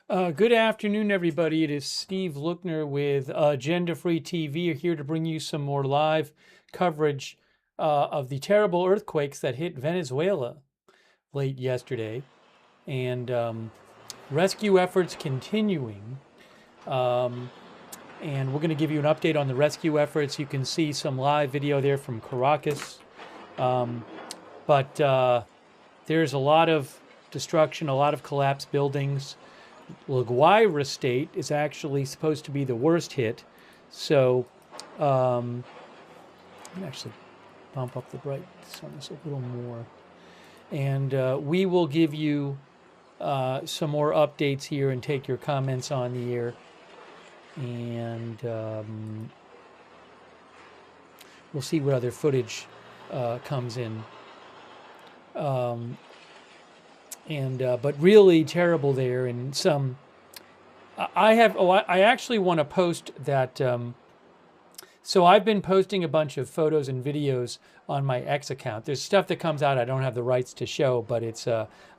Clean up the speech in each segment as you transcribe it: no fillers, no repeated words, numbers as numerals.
Good afternoon, everybody. It is Steve Lookner with Agenda Free TV here to bring you some more live coverage of the terrible earthquakes that hit Venezuela late yesterday, and rescue efforts continuing. And we're going to give you an update on the rescue efforts. You can see some live video there from Caracas, but there's a lot of destruction, a lot of collapsed buildings. Laguayra state is actually supposed to be the worst hit. So I'm going to actually bump up the brightness on this a little more. And we will give you some more updates here and take your comments on the air. And we'll see what other footage comes in. But really terrible there, and some. I actually want to post that. So I've been posting a bunch of photos and videos on my X account. There's stuff that comes out I don't have the rights to show, but it's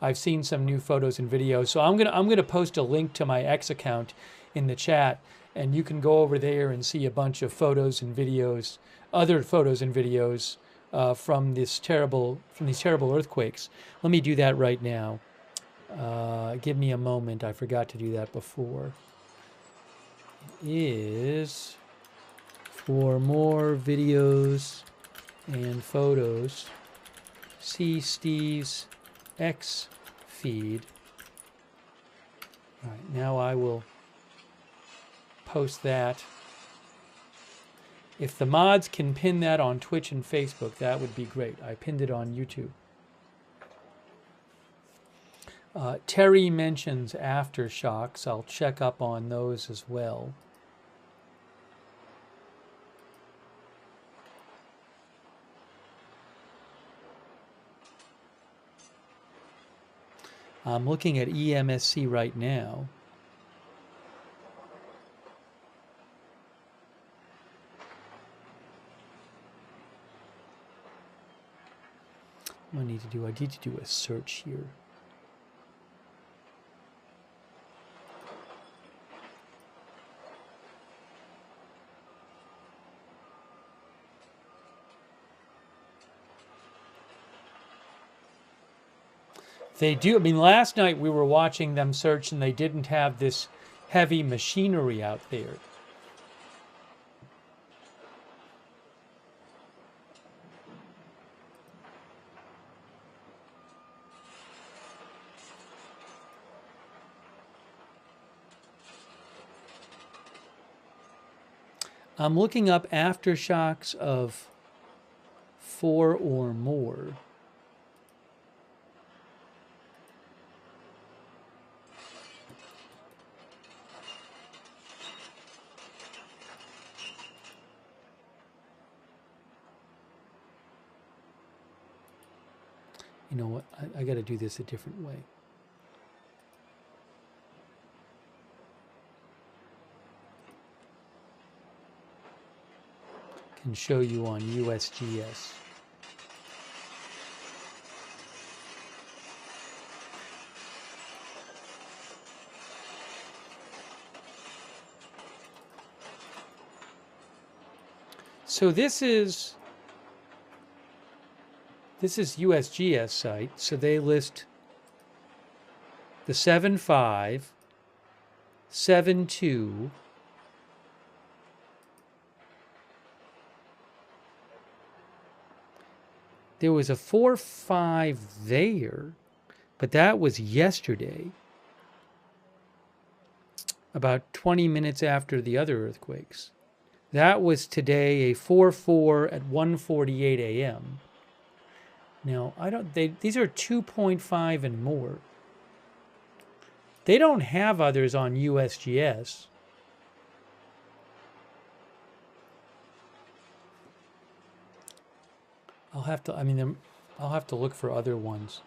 I've seen some new photos and videos. So I'm gonna post a link to my X account in the chat, and you can go over there and see a bunch of photos and videos, other photos and videos. From these terrible earthquakes. Let me do that right now. Give me a moment. I forgot to do that before. It is for more videos and photos. See Steve's X feed. All right, now I will post that. If the mods can pin that on Twitch and Facebook, that would be great. I pinned it on YouTube. Terry mentions Aftershocks. I'll check up on those as well. I'm looking at EMSC right now. I need to do a search here. They do. I mean, last night we were watching them search, and they didn't have this heavy machinery out there. I'm looking up aftershocks of 4 or more. You know what? I got to do this a different way. Can show you on USGS. So this is USGS site. So they list the 7.5, 7.2, there was a 4.5 there, but that was yesterday, about 20 minutes after the other earthquakes. That was today, a 4.4 at 1:48 a.m. Now, these are 2.5 and more. They don't have others on USGS. I'll have to look for other ones.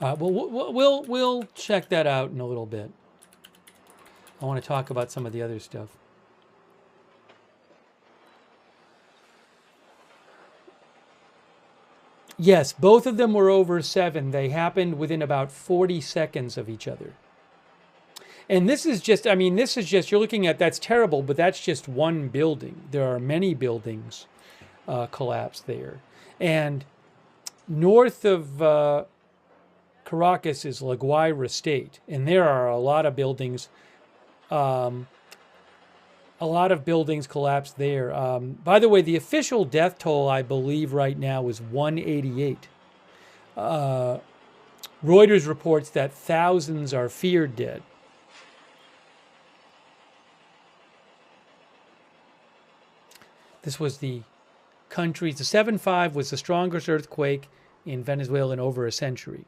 We'll check that out in a little bit. I want to talk about some of the other stuff. Yes, both of them were over 7. They happened within about 40 seconds of each other. And this is just, I mean, this is just, you're looking at, that's terrible, but that's just one building. There are many buildings collapsed there. And north of Caracas is Laguayra State, and there are a lot of buildings. A lot of buildings collapsed there. By the way, the official death toll, I believe, right now is 188. Reuters reports that thousands are feared dead. This was the country's, the 7.5 was the strongest earthquake in Venezuela in over a century.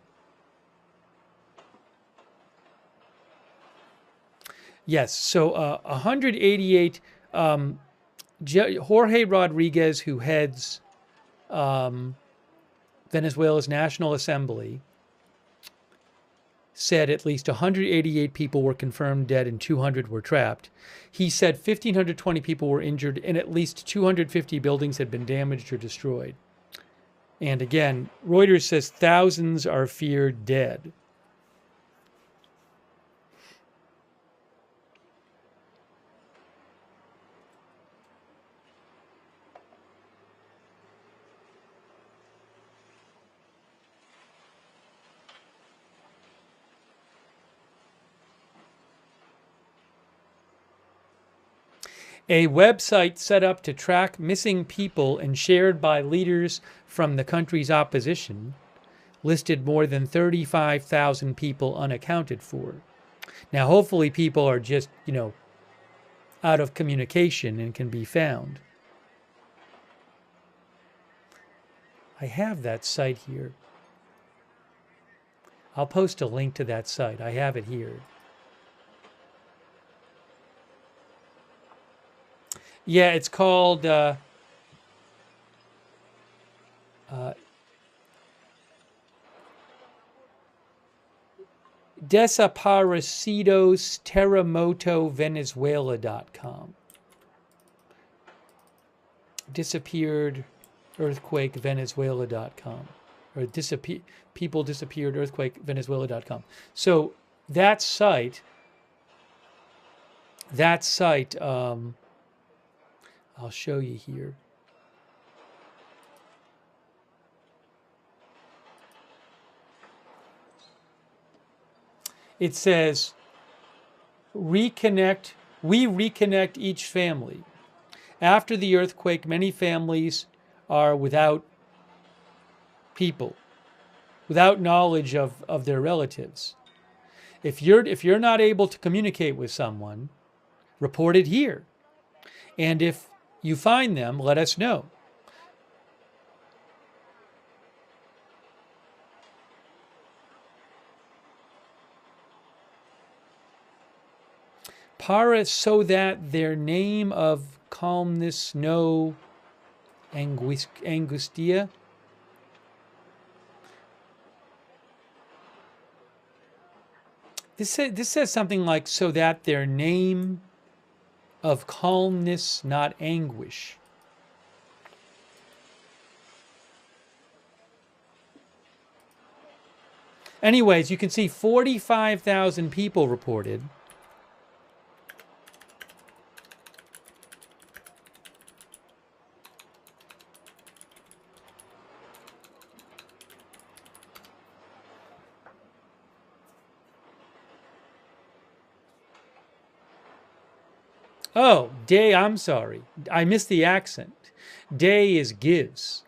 Yes, so 188. Jorge Rodriguez, who heads Venezuela's National Assembly, said at least 188 people were confirmed dead and 200 were trapped. He said 1,520 people were injured and at least 250 buildings had been damaged or destroyed. And again, Reuters says thousands are feared dead. A website set up to track missing people and shared by leaders from the country's opposition listed more than 35,000 people unaccounted for. Now, hopefully people are just, out of communication and can be found. I have that site here. I'll post a link to that site. I have it here. Yeah, it's called Desaparecidos Terremoto Venezuela.com. Disappeared earthquake Venezuela.com. Or people disappeared earthquake Venezuela.com. So that site, I'll show you here. It says, we reconnect each family. After the earthquake, many families are without people, without knowledge of their relatives. If you're not able to communicate with someone, report it here. And if you find them, let us know. Para so that their name of calmness no angustia. This says something like so that their name of calmness, not anguish. Anyways, you can see 45,000 people reported. Oh, day, I'm sorry. I missed the accent. Day is gives.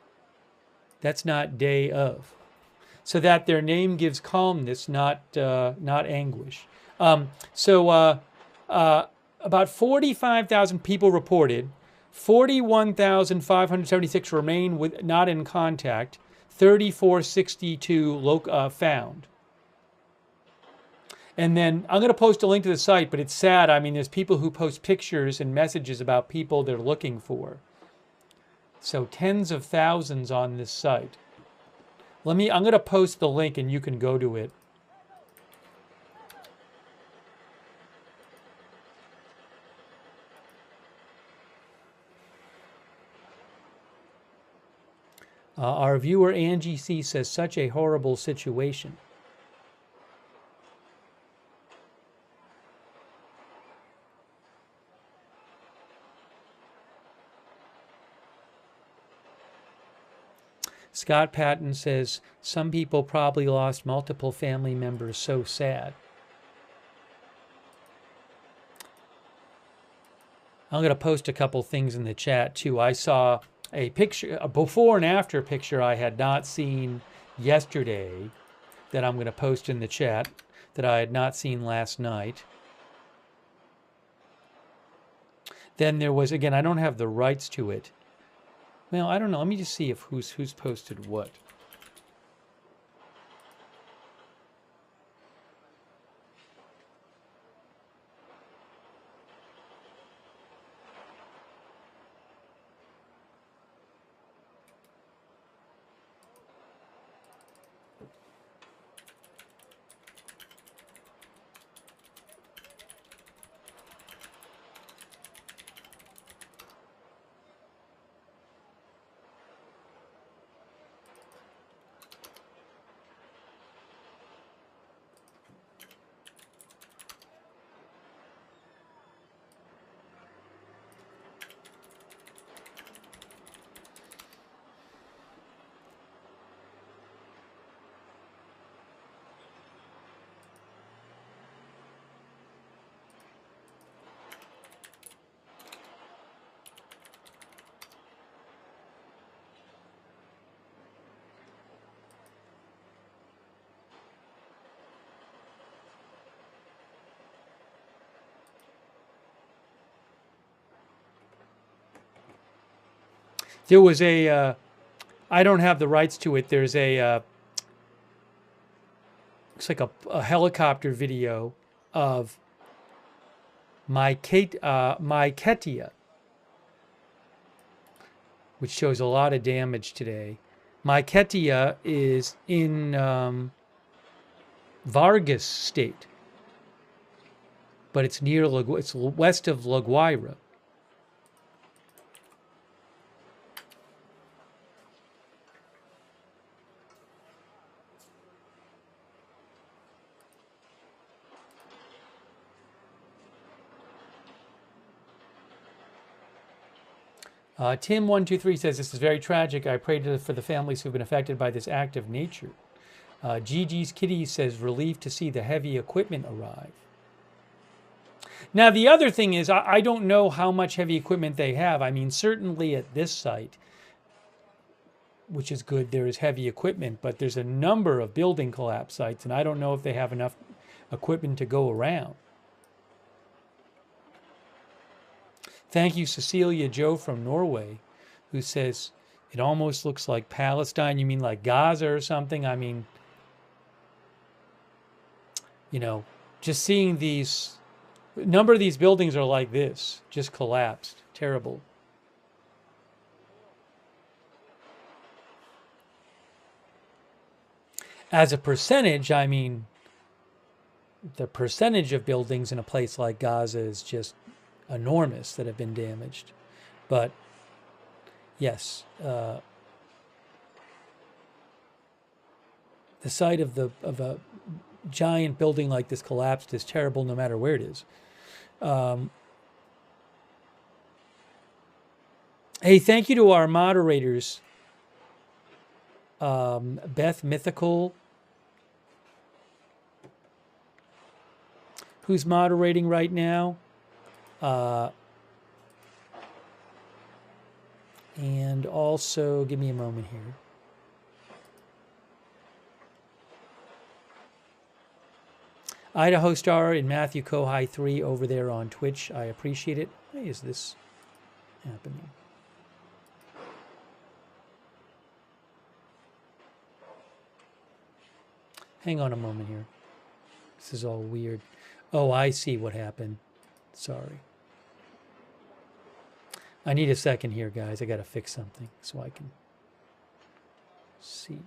That's not day of. So that their name gives calmness, not anguish. About 45,000 people reported. 41,576 remain not in contact. 3,462 found. And then I'm going to post a link to the site, but it's sad. I mean, there's people who post pictures and messages about people they're looking for. So tens of thousands on this site. I'm going to post the link and you can go to it. Our viewer Angie C says, such a horrible situation. Scott Patton says, some people probably lost multiple family members. So sad. I'm going to post a couple things in the chat too. I saw a picture, a before and after picture I had not seen yesterday that I'm going to post in the chat that I had not seen last night. Then there was, again, I don't have the rights to it. Well, I don't know. Let me just see if who's posted what. There was a, I don't have the rights to it. There's a, looks like a helicopter video of Myketia, which shows a lot of damage today. Myketia is in Vargas state, but it's near, it's west of Laguayra. Tim123 says, this is very tragic. I pray for the families who've been affected by this act of nature. Gigi's Kitty says, relieved to see the heavy equipment arrive. Now, the other thing is, I don't know how much heavy equipment they have. I mean, certainly at this site, which is good, there is heavy equipment, but there's a number of building collapse sites, and I don't know if they have enough equipment to go around. Thank you, Cecilia Joe from Norway, who says, it almost looks like Palestine. You mean like Gaza or something? I mean, you know, just seeing these, a number of these buildings are like this, just collapsed. Terrible. As a percentage, I mean, the percentage of buildings in a place like Gaza is just enormous that have been damaged. But yes, the sight of a giant building like this collapsed is terrible no matter where it is. Hey, thank you to our moderators, Beth Mythical, who's moderating right now. And also, give me a moment here. Idaho Star and Matthew Kohai 3 over there on Twitch. I appreciate it. Why is this happening? Hang on a moment here. This is all weird. Oh, I see what happened. Sorry. I need a second here, guys. I got to fix something so I can see.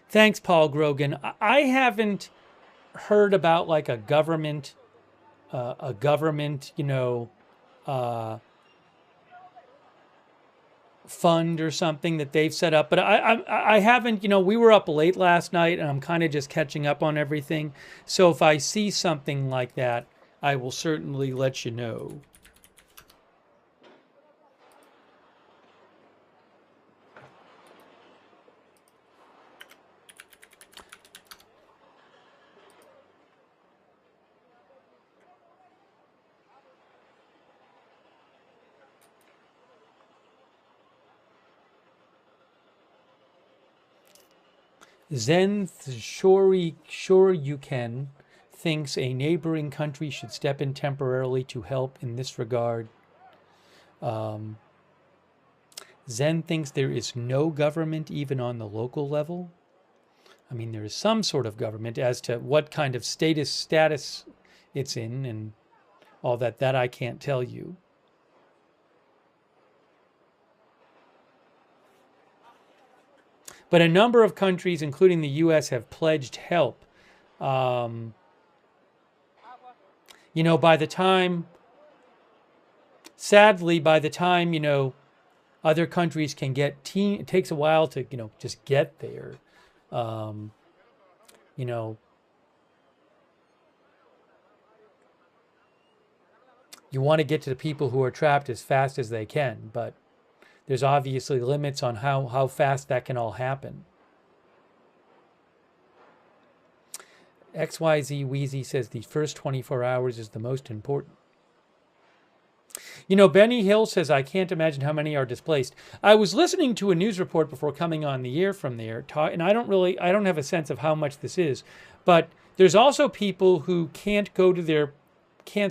Thanks, Paul Grogan. I haven't heard about like a government, uh, fund or something that they've set up. But I haven't. We were up late last night, and I'm kind of just catching up on everything. So if I see something like that, I will certainly let you know. Zen sure you can thinks a neighboring country should step in temporarily to help in this regard. Um, Zen thinks there is no government even on the local level. I mean, there is some sort of government as to what kind of status it's in and all that I can't tell you. But a number of countries, including the U.S., have pledged help. Um, by the time, sadly, other countries can it takes a while to, just get there. Um, you want to get to the people who are trapped as fast as they can, but there's obviously limits on how fast that can all happen. XYZ Wheezy says the first 24 hours is the most important. Benny Hill says, I can't imagine how many are displaced. I was listening to a news report before coming on the air from there, and I don't have a sense of how much this is, but there's also people who can't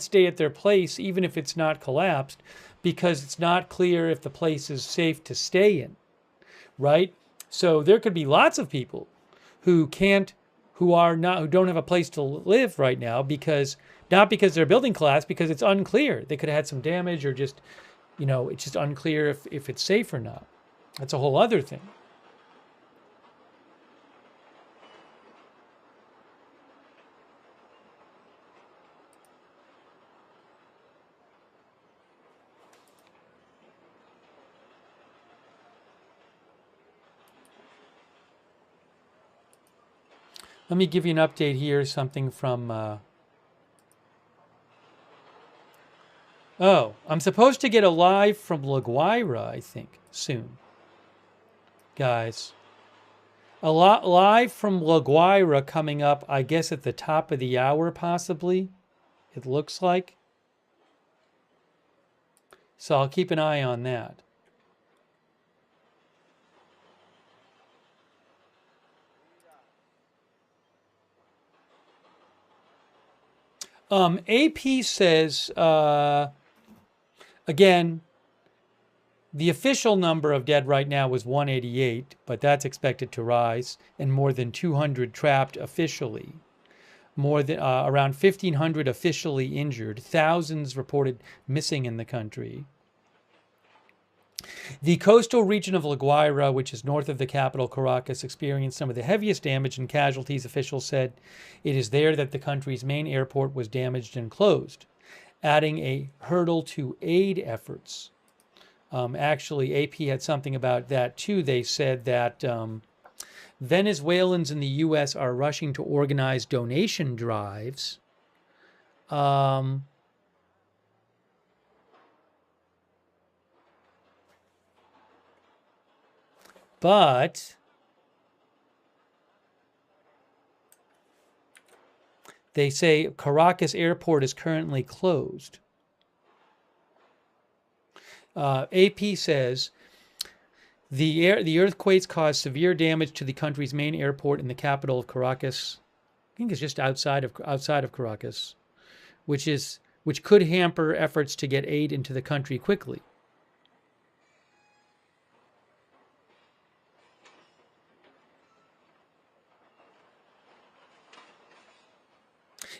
stay at their place, even if it's not collapsed, because it's not clear if the place is safe to stay in, right? So there could be lots of people who don't have a place to live right now not because their building collapsed, because it's unclear. They could have had some damage or just, it's just unclear if it's safe or not. That's a whole other thing. Let me give you an update here, something from... I'm supposed to get a live from Laguayra, I think, soon. Guys. A lot live from Laguayra coming up, I guess, at the top of the hour, possibly. It looks like. So I'll keep an eye on that. AP says, again, the official number of dead right now is 188, but that's expected to rise, and more than 200 trapped officially. More than around 1,500 officially injured, thousands reported missing in the country. The coastal region of Laguayra, which is north of the capital, Caracas, experienced some of the heaviest damage and casualties, officials said. It is there that the country's main airport was damaged and closed, adding a hurdle to aid efforts. Actually, AP had something about that too. They said that Venezuelans in the U.S. are rushing to organize donation drives. But they say Caracas Airport is currently closed. AP says the earthquakes caused severe damage to the country's main airport in the capital of Caracas. I think it's just outside of Caracas, which could hamper efforts to get aid into the country quickly.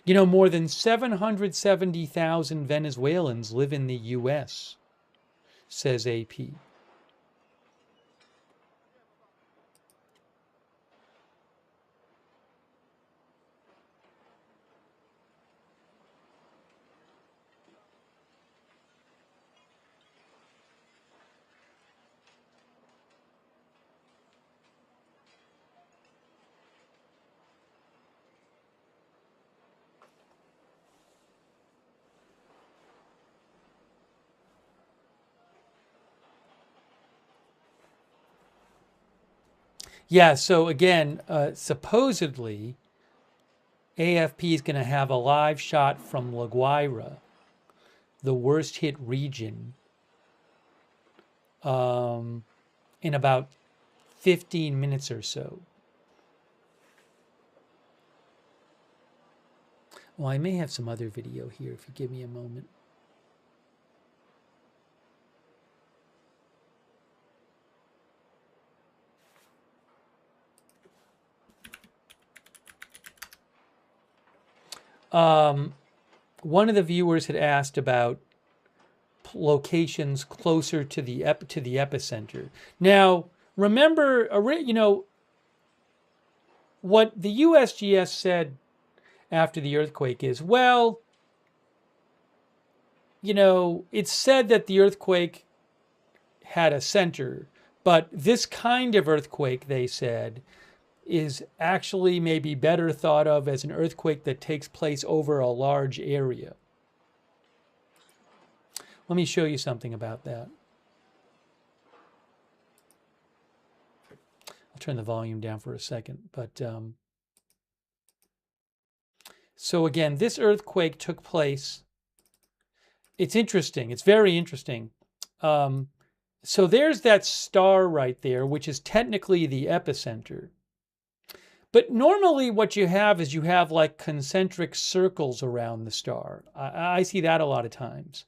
More than 770,000 Venezuelans live in the U.S., says AP. Yeah, so again, supposedly AFP is going to have a live shot from Laguayra, the worst hit region, in about 15 minutes or so. Well, I may have some other video here if you give me a moment. One of the viewers had asked about locations closer to the epicenter. Now, remember, what the USGS said after the earthquake is, well, it's said that the earthquake had a center, but this kind of earthquake, they said, is actually maybe better thought of as an earthquake that takes place over a large area. Let me show you something about that. I'll turn the volume down for a second. But so again, this earthquake took place. It's interesting. It's very interesting. So there's that star right there, which is technically the epicenter. But normally what you have is you have like concentric circles around the star. I see that a lot of times.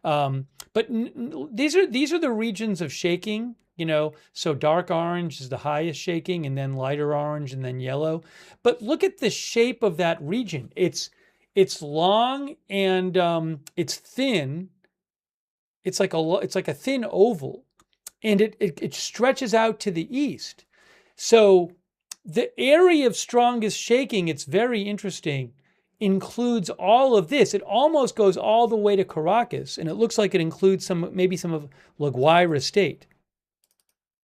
But these are the regions of shaking, so dark orange is the highest shaking, and then lighter orange, and then yellow. But look at the shape of that region. It's long and it's thin. It's like a thin oval, and it stretches out to the east. So the area of strongest shaking, it's very interesting, includes all of this. It almost goes all the way to Caracas, and it looks like it includes maybe some of Laguayra State.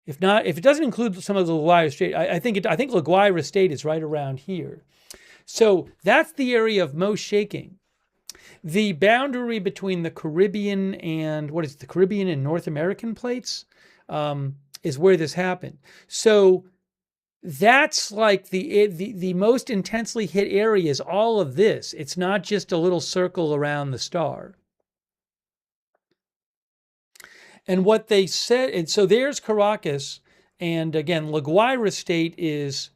If it doesn't include some of the Laguayra State, I think Laguayra State is right around here. So that's the area of most shaking. The boundary between the Caribbean and the Caribbean and North American plates is where this happened. So that's like the most intensely hit area is all of this. It's not just a little circle around the star. And what they said, and so there's Caracas, and again, Laguayra State is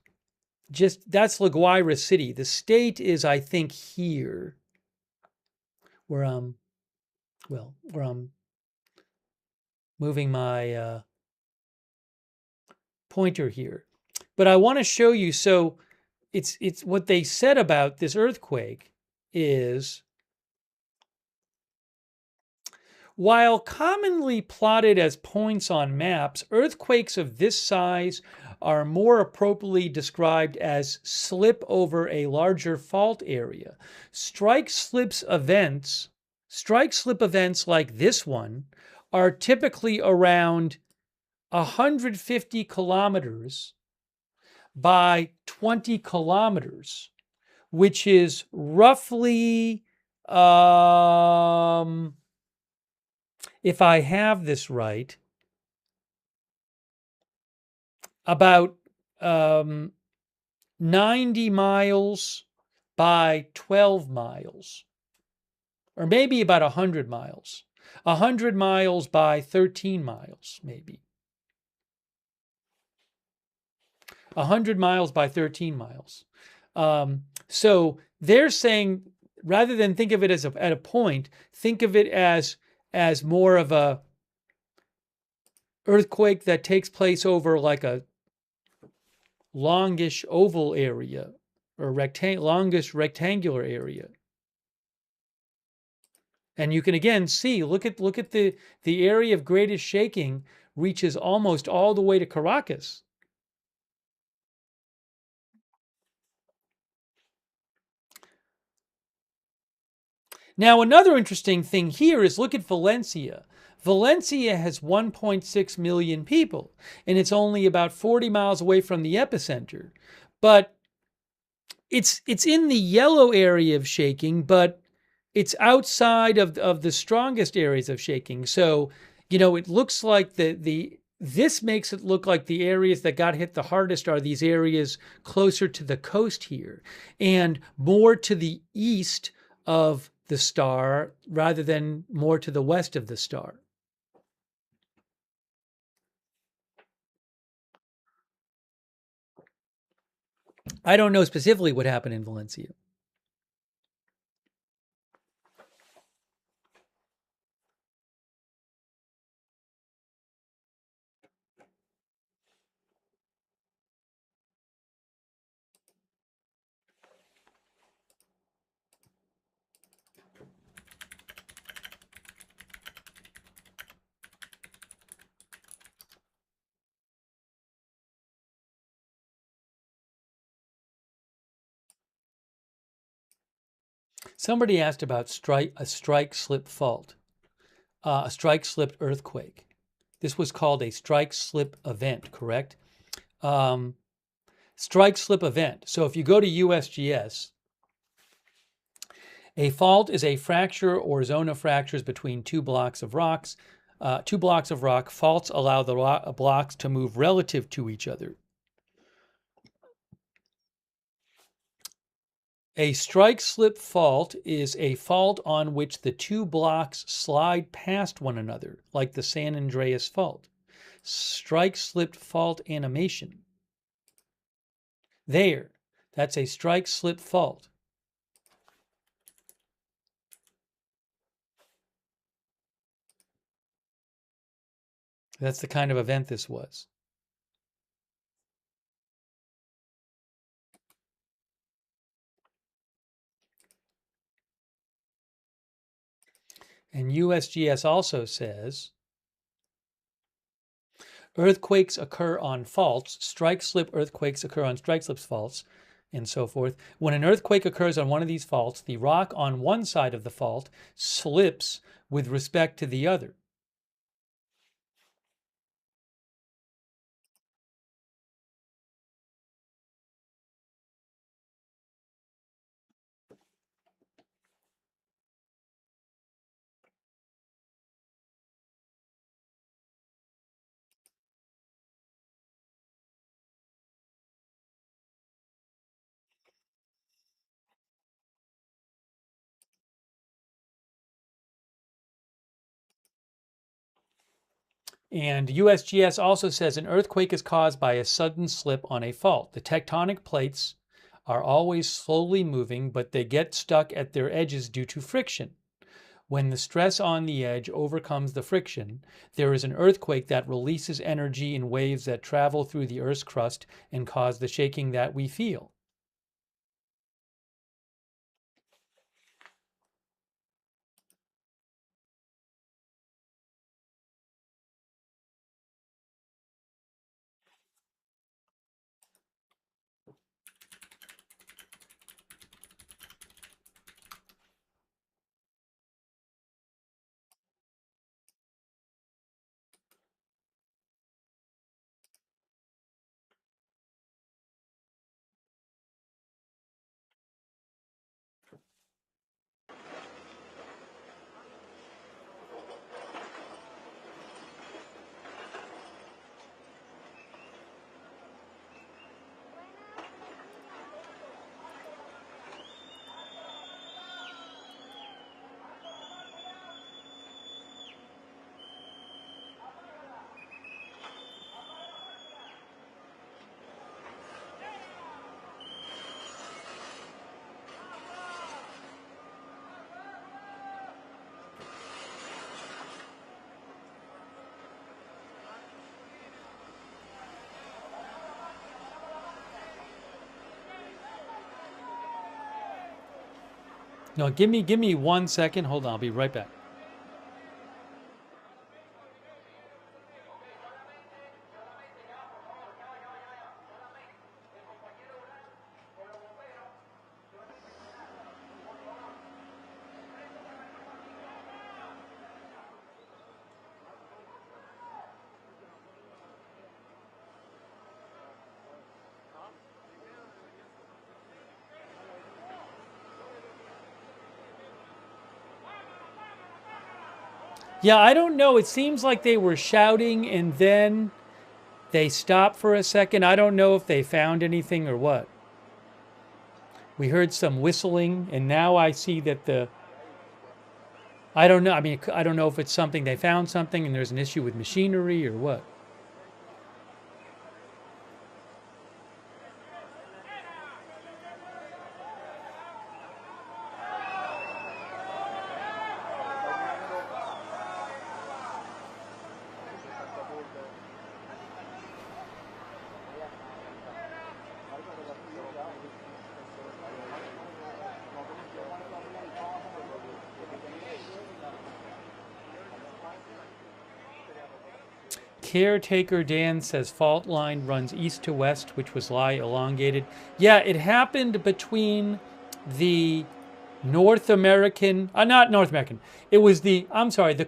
that's Laguayra City. The state is, I think, here, where I'm moving my pointer here. But I want to show you, so it's what they said about this earthquake is, while commonly plotted as points on maps, earthquakes of this size are more appropriately described as slip over a larger fault area. Strike slip events like this one are typically around 150 kilometers by 20 kilometers, which is roughly, if I have this right, about 90 miles by 12 miles, or maybe about 100 miles. 100 miles by 13 miles, maybe. 100 miles by 13 miles. So they're saying, rather than think of it as at a point, think of it as more of a earthquake that takes place over like a longish oval area or longish rectangular area. And you can again see, look at the area of greatest shaking reaches almost all the way to Caracas. Now, another interesting thing here is look at Valencia. Valencia has 1.6 million people, and it's only about 40 miles away from the epicenter. But it's in the yellow area of shaking, but it's outside of the strongest areas of shaking. So, it looks like the this makes it look like the areas that got hit the hardest are these areas closer to the coast here and more to the east of the star rather than more to the west of the star. I don't know specifically what happened in Valencia. Somebody asked about a strike-slip fault, a strike-slip earthquake. This was called a strike-slip event, correct? Strike-slip event. So if you go to USGS, a fault is a fracture or zone of fractures between two blocks of rocks. Two blocks of rock. Faults allow the blocks to move relative to each other. A strike-slip fault is a fault on which the two blocks slide past one another, like the San Andreas Fault. Strike-slip fault animation. There, that's a strike-slip fault. That's the kind of event this was. And USGS also says earthquakes occur on faults, strike-slip earthquakes occur on strike-slip faults, and so forth. When an earthquake occurs on one of these faults, the rock on one side of the fault slips with respect to the other. And USGS also says an earthquake is caused by a sudden slip on a fault. The tectonic plates are always slowly moving, but they get stuck at their edges due to friction. When the stress on the edge overcomes the friction, there is an earthquake that releases energy in waves that travel through the Earth's crust and cause the shaking that we feel. No, give me 1 second. Hold on, I'll be right back. Yeah, I don't know. It seems like they were shouting and then they stopped for a second. I don't know if they found anything or what. We heard some whistling, and now I see that I don't know. I mean, I don't know if it's something they found something and there's an issue with machinery or what. Caretaker Dan says fault line runs east to west, which was lie elongated. Yeah, it happened between the North American, not North American. It was the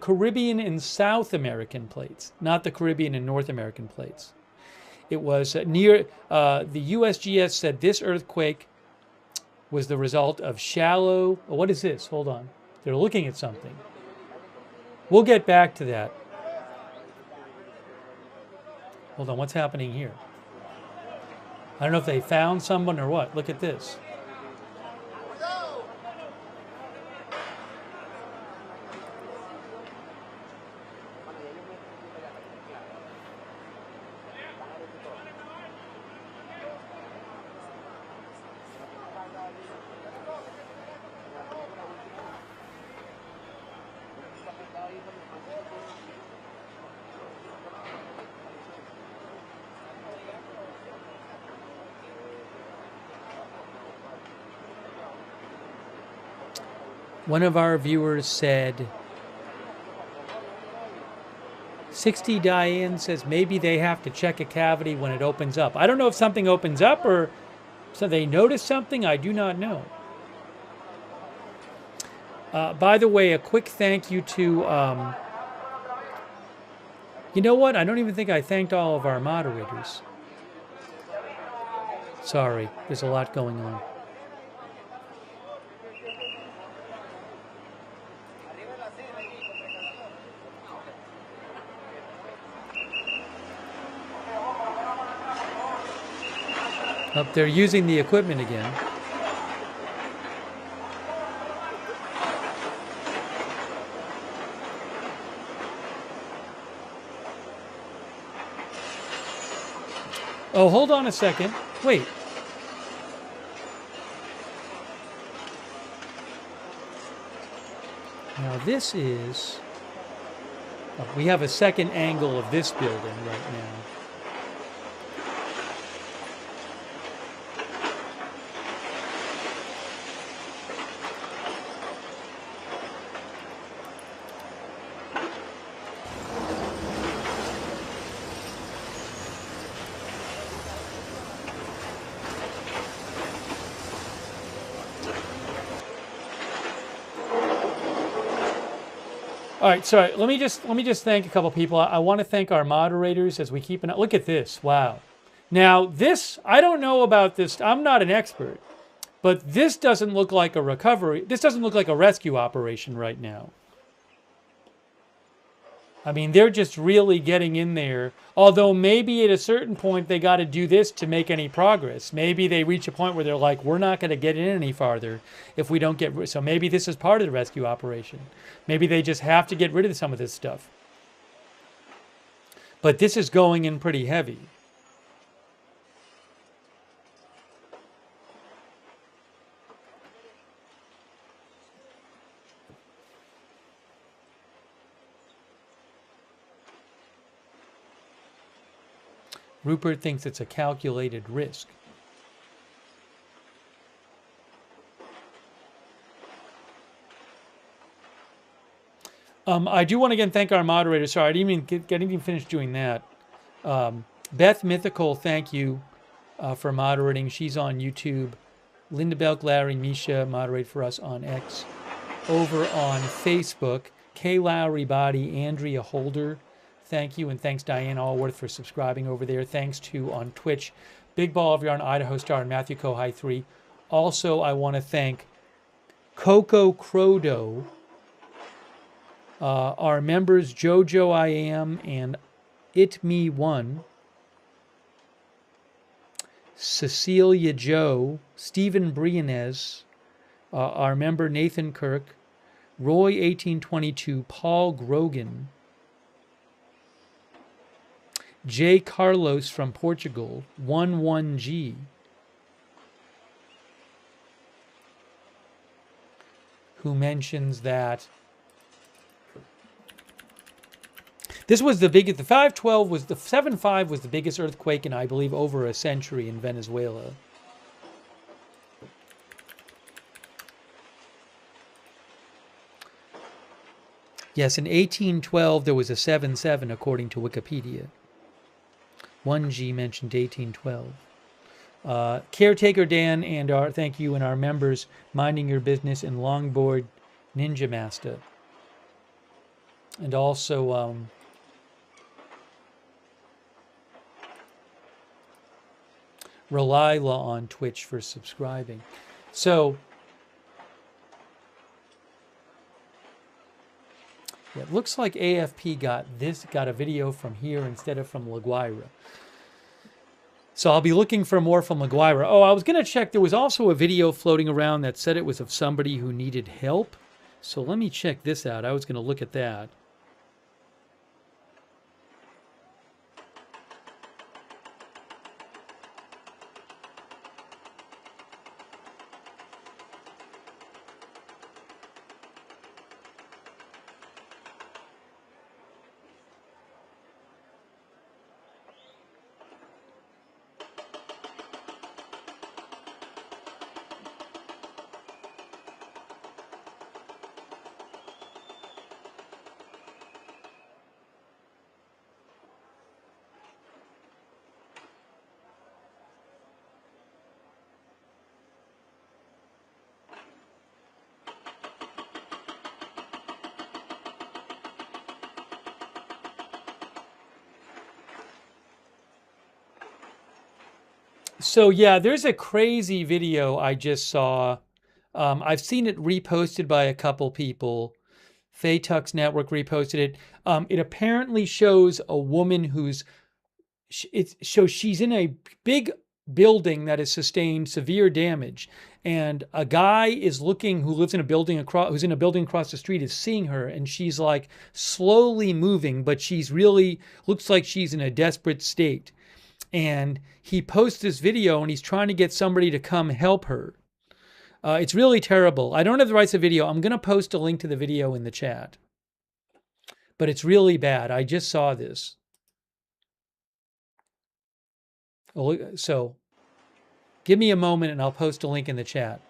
Caribbean and South American plates, not the Caribbean and North American plates. It was near, the USGS said this earthquake was the result of shallow, what is this? Hold on. They're looking at something. We'll get back to that. Hold on, what's happening here? I don't know if they found someone or what. Look at this. One of our viewers said, 60 Diane says maybe they have to check a cavity when it opens up. I don't know if something opens up or so they notice something. I do not know. By the way, a quick thank you to, you know what? I don't even think I thanked all of our moderators. Sorry, there's a lot going on. Oh, they're using the equipment again. Oh, hold on a second. Wait. Now this is... Oh, we have a second angle of this building right now. All right, sorry. Let me just thank a couple people. I want to thank our moderators as we keep an eye. Look at this. Wow. Now this, I don't know about this. I'm not an expert, but this doesn't look like a recovery. This doesn't look like a rescue operation right now. I mean, they're just really getting in there. Although maybe at a certain point they got to do this to make any progress. Maybe they reach a point where they're like, we're not going to get in any farther if we don't get... So maybe this is part of the rescue operation. Maybe they just have to get rid of some of this stuff. But this is going in pretty heavy. Rupert thinks it's a calculated risk. I do want to again thank our moderators. Sorry, I didn't even finish doing that. Beth Mythical, thank you for moderating. She's on YouTube. Linda Belk, Larry, Misha moderate for us on X. Over on Facebook, Kay Lowry Body, Andrea Holder. Thank you, and thanks Diane Allworth for subscribing over there. Thanks to on Twitch, Big Ball of Yarn, Idaho Star, and Matthew Kohai 3. Also, I want to thank Coco Crodo Our members Jojo I Am and It Me One, Cecilia Joe, Stephen Briones, our member Nathan Kirk, Roy 1822, Paul Grogan, J. Carlos from Portugal, 11G, who mentions that this was the biggest, the 512 was, the 7.5 was the biggest earthquake in, I believe, over a century in Venezuela. Yes, in 1812 there was a 7.7 according to Wikipedia. 1G mentioned 1812. Caretaker Dan and our, thank you, and our members minding your business in Longboard Ninja Master. And also Relila on Twitch for subscribing. So yeah, it looks like AFP got a video from here instead of from Laguayra. So I'll be looking for more from Laguayra. Oh, I was going to check. There was also a video floating around that said it was of somebody who needed help. So let me check this out. I was going to look at that. So yeah, there's a crazy video I just saw. I've seen it reposted by a couple people. Faytux Network reposted it. It apparently shows a woman who's so she's in a big building that has sustained severe damage, and a guy is looking who lives in a building across who's in a building across the street is seeing her, and she's like slowly moving, but she's really looks like she's in a desperate state. And he posts this video and he's trying to get somebody to come help her. It's really terrible. I don't have the rights to video. I'm going to post a link to the video in the chat. But it's really bad. I just saw this. So give me a moment and I'll post a link in the chat.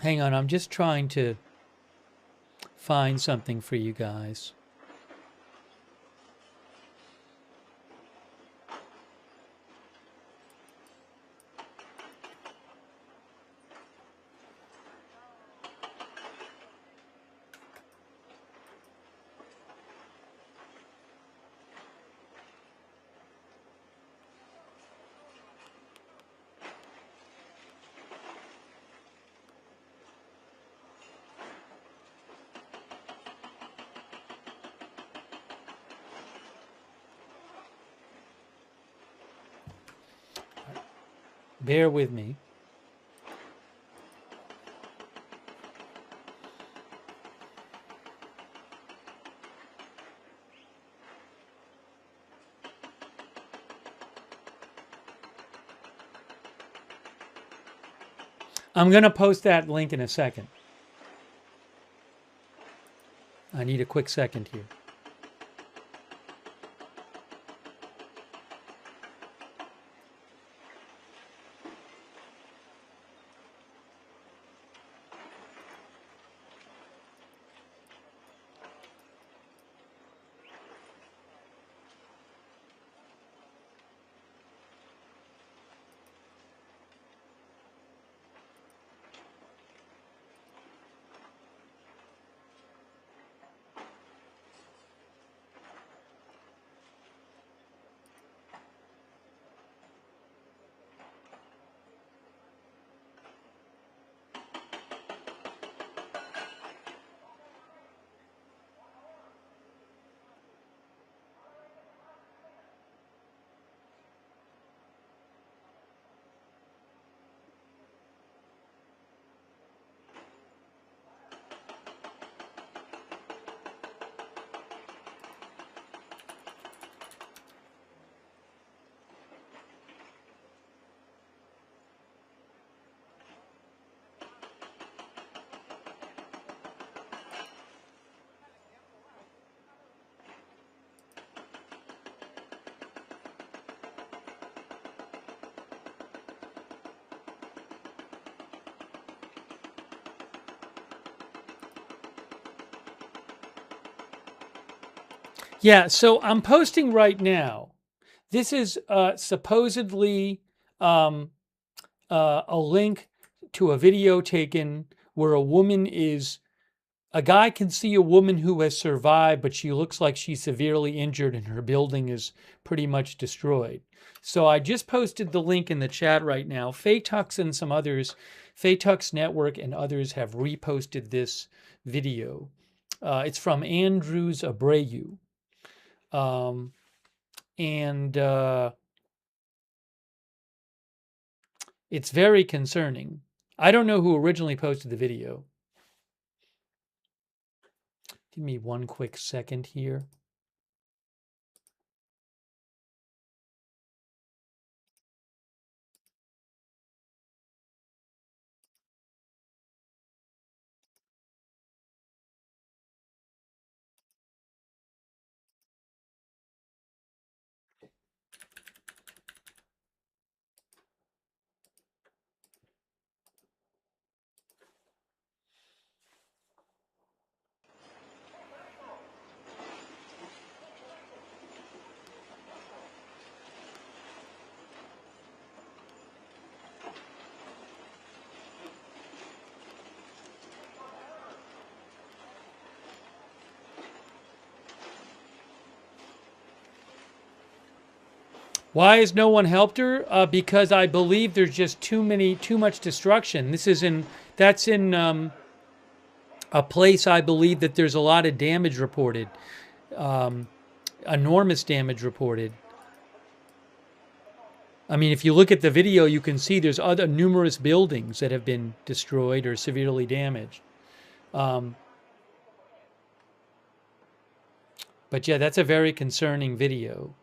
Hang on, I'm just trying to find something for you guys. Bear with me. I'm going to post that link in a second. I need a quick second here. Yeah, so I'm posting right now. This is supposedly um, a link to a video taken where a guy can see a woman who has survived, but she looks like she's severely injured and her building is pretty much destroyed. So I just posted the link in the chat right now. Phaetux and some others, Phaetux Network and others have reposted this video. It's from Andrews Abreu. Um, and it's very concerning. I don't know who originally posted the video. Give me one quick second here. Why has no one helped her? Because I believe there's just too much destruction. That's in a place I believe that there's a lot of damage reported, enormous damage reported. I mean, if you look at the video, you can see there's other numerous buildings that have been destroyed or severely damaged. But yeah, that's a very concerning video.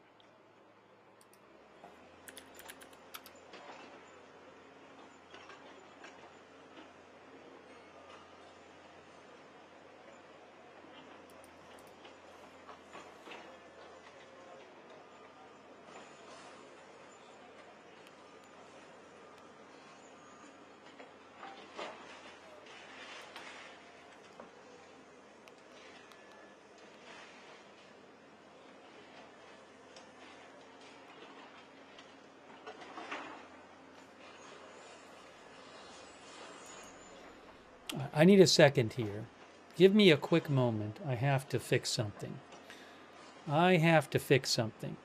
I need a second here. Give me a quick moment. I have to fix something. I have to fix something.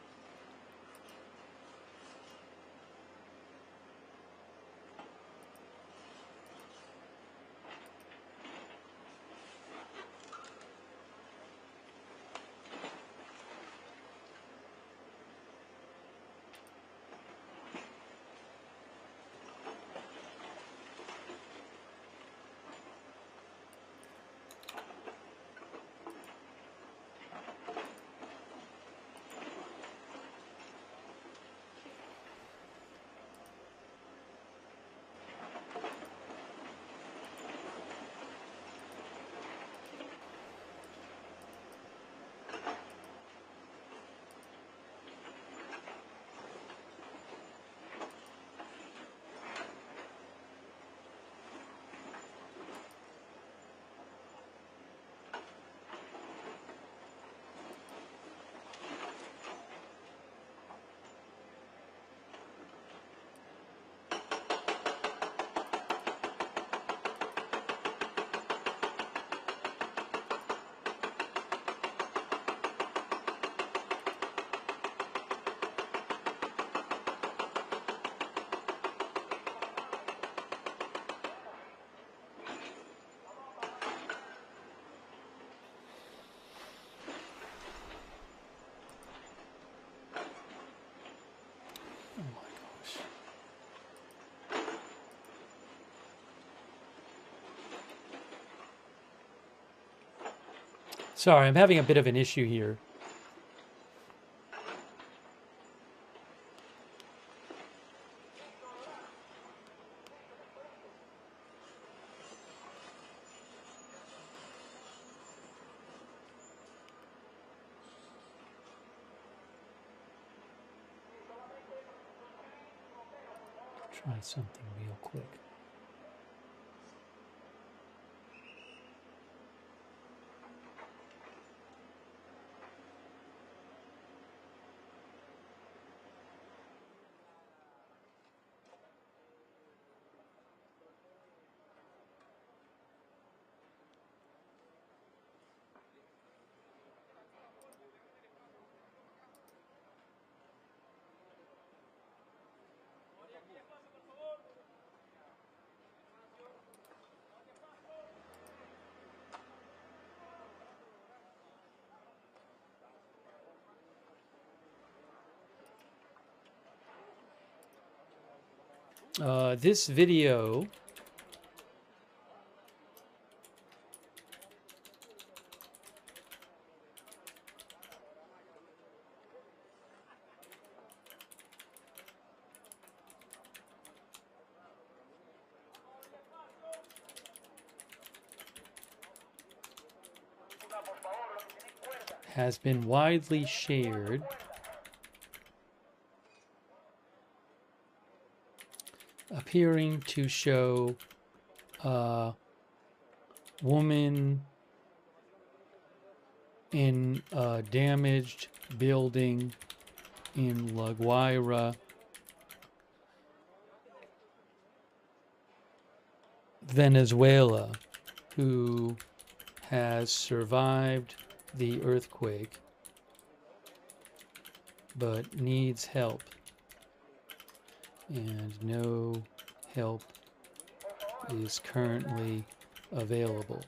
Oh my gosh. Sorry, I'm having a bit of an issue here. Try something real quick. This video has been widely shared appearing to show a woman in a damaged building in Laguayra, Venezuela, who has survived the earthquake but needs help, and no help is currently available.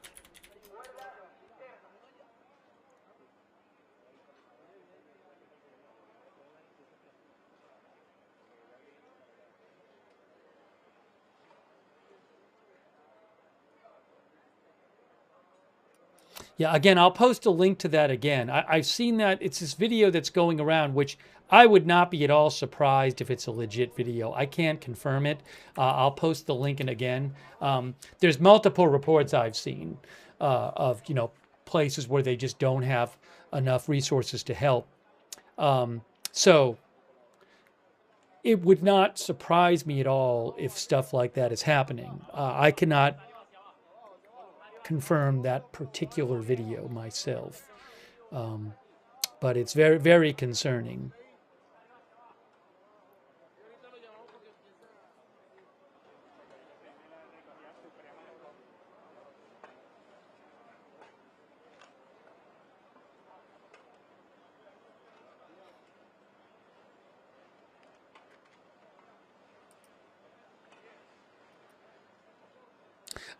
Yeah, again, I'll post a link to that again. I've seen that. It's this video that's going around, which I would not be at all surprised if it's a legit video. I can't confirm it. I'll post the link in again. There's multiple reports I've seen of, places where they just don't have enough resources to help. So it would not surprise me at all if stuff like that is happening. I cannot confirm that particular video myself, but it's very, very concerning.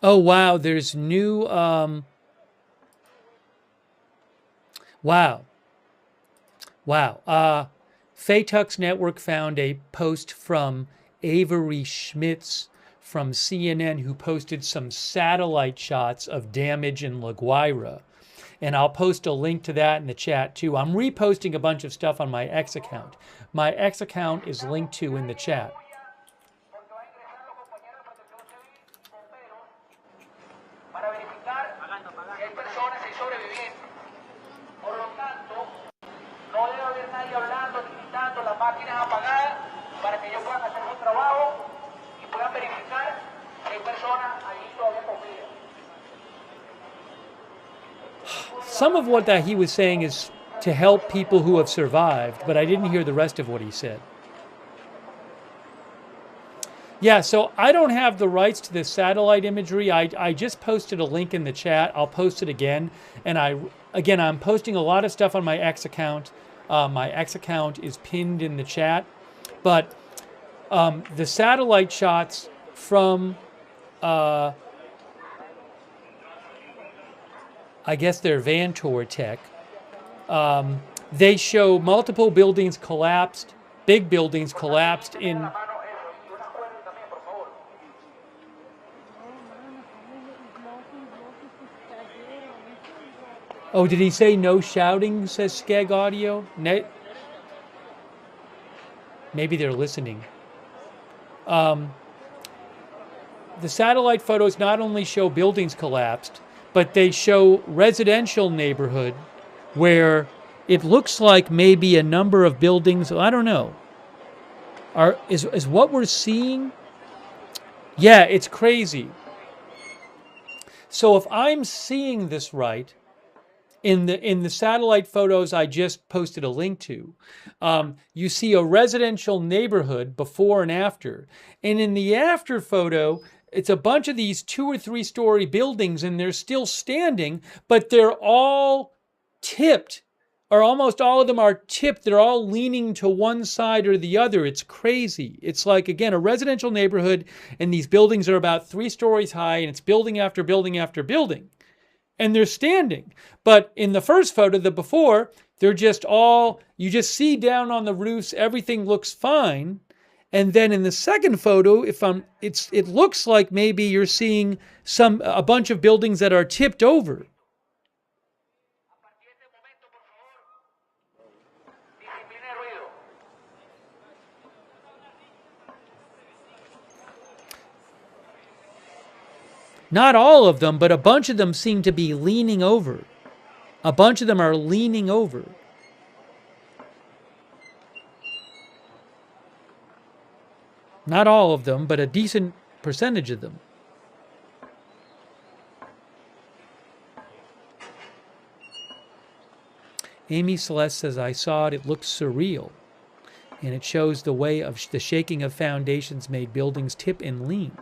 Oh wow, there's new. Wow, wow. Fatux Network found a post from Avery Schmitz from CNN who posted some satellite shots of damage in Laguayra. And I'll post a link to that in the chat too. I'm reposting a bunch of stuff on my X account. My X account is linked to in the chat. Some of what that he was saying is to help people who have survived, but I didn't hear the rest of what he said. Yeah, so I don't have the rights to this satellite imagery. I just posted a link in the chat. I'll post it again. And I'm posting a lot of stuff on my X account. My X account is pinned in the chat. But the satellite shots from, I guess they're Vantor Tech, they show multiple buildings collapsed, big buildings collapsed in... Oh, did he say no shouting, says Skeg Audio? Maybe they're listening. The satellite photos not only show buildings collapsed, but they show residential neighborhood where it looks like maybe a number of buildings, I don't know. Is what we're seeing? Yeah, it's crazy. So if I'm seeing this right, in the satellite photos I just posted a link to, you see a residential neighborhood before and after. And in the after photo, it's a bunch of these 2 or 3 story buildings and they're still standing, but they're all tipped, or almost all of them are tipped. They're all leaning to one side or the other. It's crazy. It's like, again, a residential neighborhood, and these buildings are about 3 stories high, and it's building after building after building. And they're standing. But in the first photo, the before, they're just all, you just see down on the roofs, everything looks fine. And then in the second photo, it looks like maybe you're seeing a bunch of buildings that are tipped over. Not all of them, but a bunch of them seem to be leaning over. A bunch of them are leaning over. Not all of them, but a decent percentage of them. Amy Celeste says, I saw it. It looks surreal. And it shows the way of the shaking of foundations made buildings tip and lean.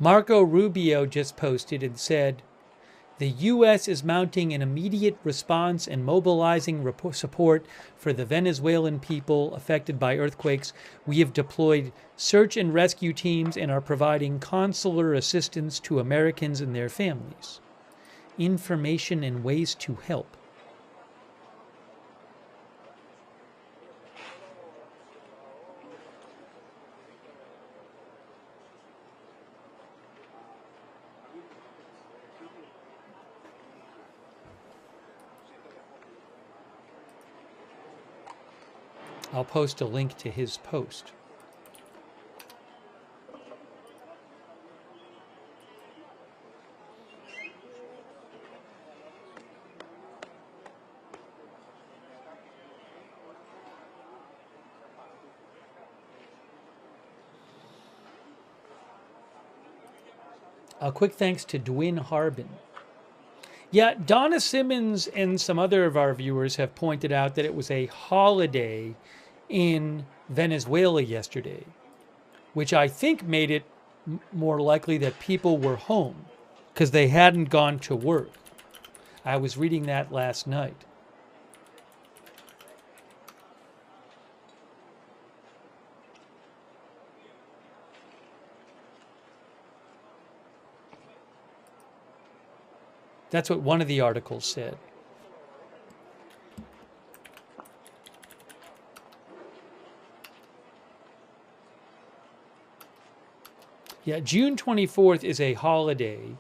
Marco Rubio just posted and said, The U.S. is mounting an immediate response and mobilizing support for the Venezuelan people affected by earthquakes. We have deployed search and rescue teams and are providing consular assistance to Americans and their families. Information and ways to help. I'll post a link to his post. A quick thanks to Dwin Harbin. Yeah, Donna Simmons and some other of our viewers have pointed out that it was a holiday in Venezuela yesterday, which I think made it more likely that people were home because they hadn't gone to work. I was reading that last night. That's what one of the articles said. Yeah, June 24th is a holiday.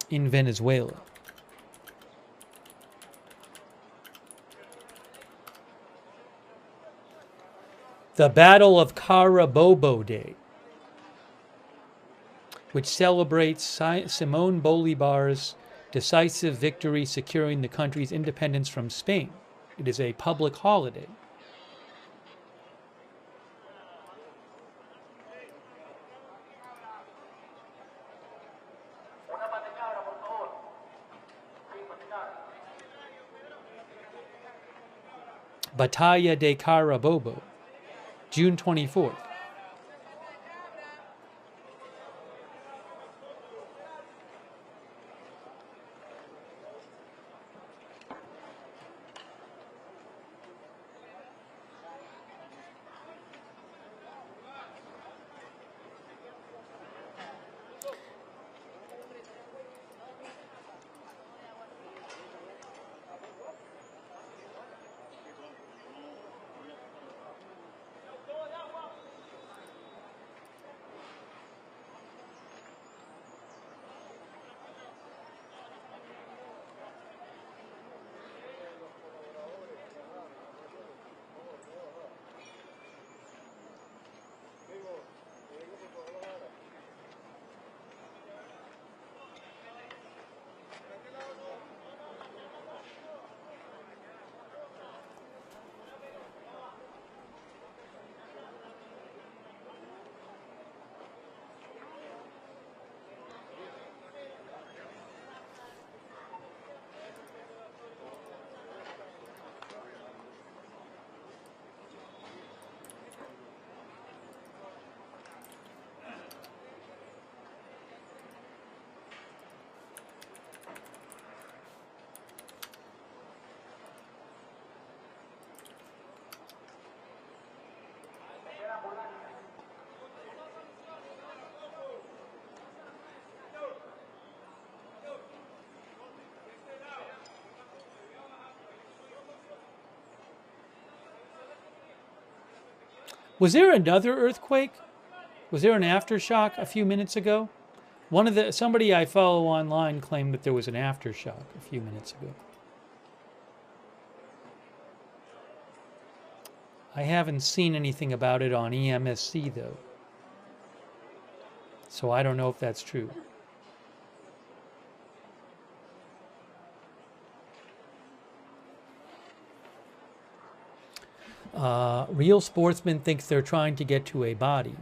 In Venezuela. The Battle of Carabobo Day, which celebrates Simón Bolívar's decisive victory securing the country's independence from Spain. It is a public holiday. Batalla de Carabobo, June 24th. Was there another earthquake? Was there an aftershock a few minutes ago? Somebody I follow online claimed that there was an aftershock a few minutes ago. I haven't seen anything about it on EMSC though. So I don't know if that's true. Real sportsmen think they're trying to get to a body.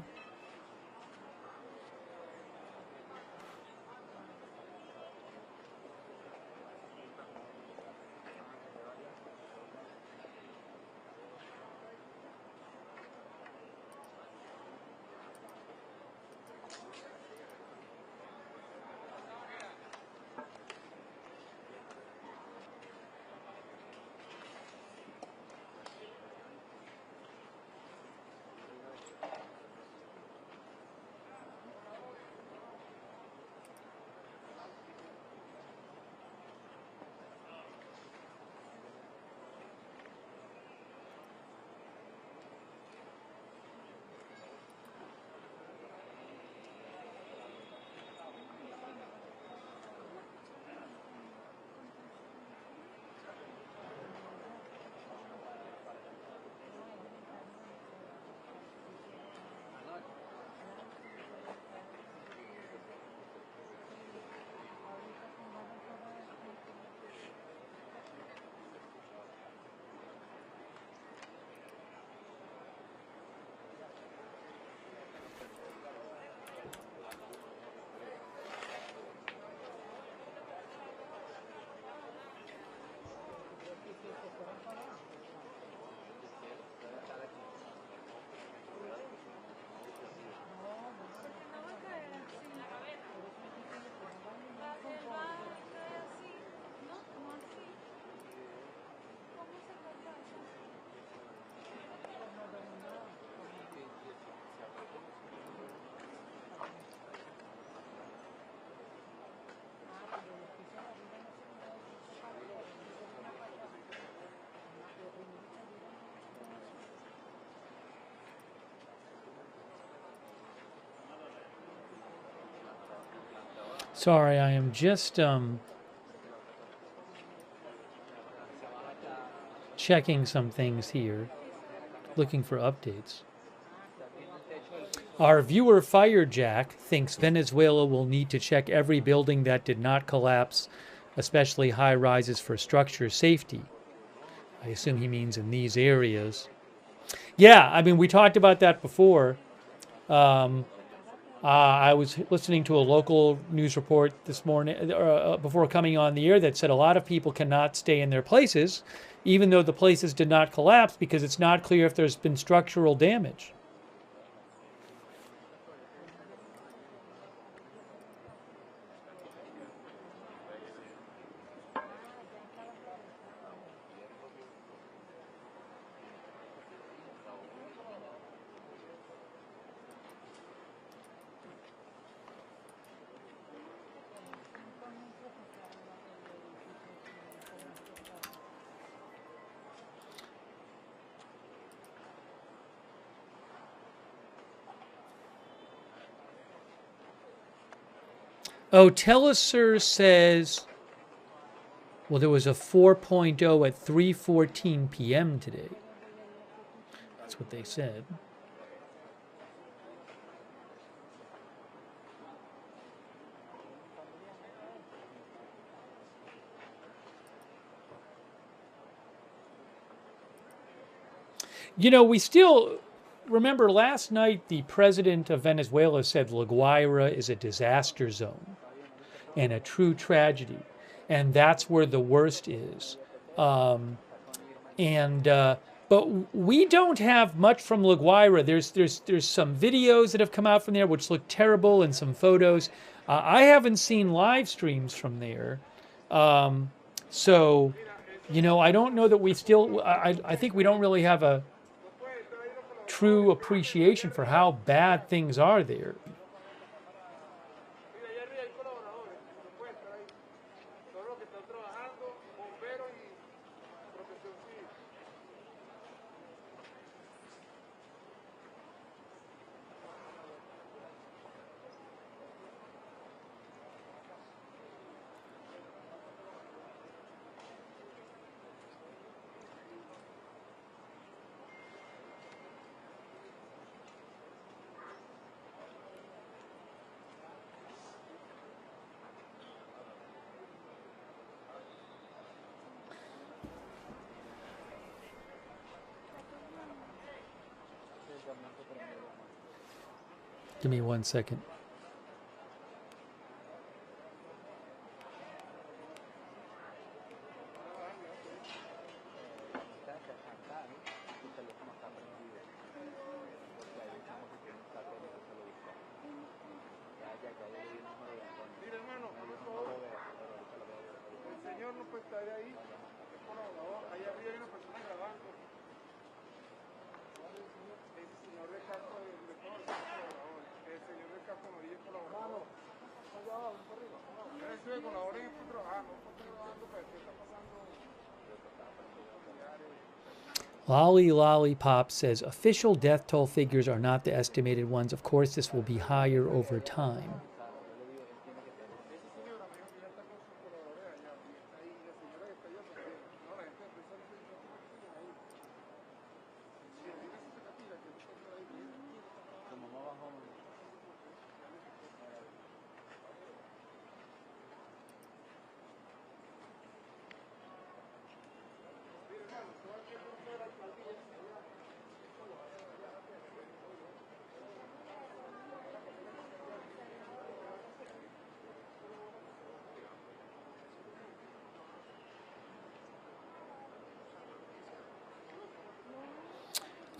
Sorry, I am just checking some things here, looking for updates. Our viewer Firejack thinks Venezuela will need to check every building that did not collapse, especially high rises for structure safety. I assume he means in these areas. Yeah, I mean, we talked about that before. I was listening to a local news report this morning before coming on the air that said a lot of people cannot stay in their places, even though the places did not collapse, because it's not clear if there's been structural damage. Oh, Telesur says, well, there was a 4.0 at 3:14 p.m. today. That's what they said. You know, we still remember last night the president of Venezuela said Laguayra is a disaster zone and a true tragedy, and that's where the worst is. But we don't have much from Laguayra. There's some videos that have come out from there which look terrible, and some photos. I haven't seen live streams from there, so you know, I don't know that we still. I think we don't really have a true appreciation for how bad things are there. Give me 1 second. Lolly Lollipop says official death toll figures are not the estimated ones. Of course, this will be higher over time.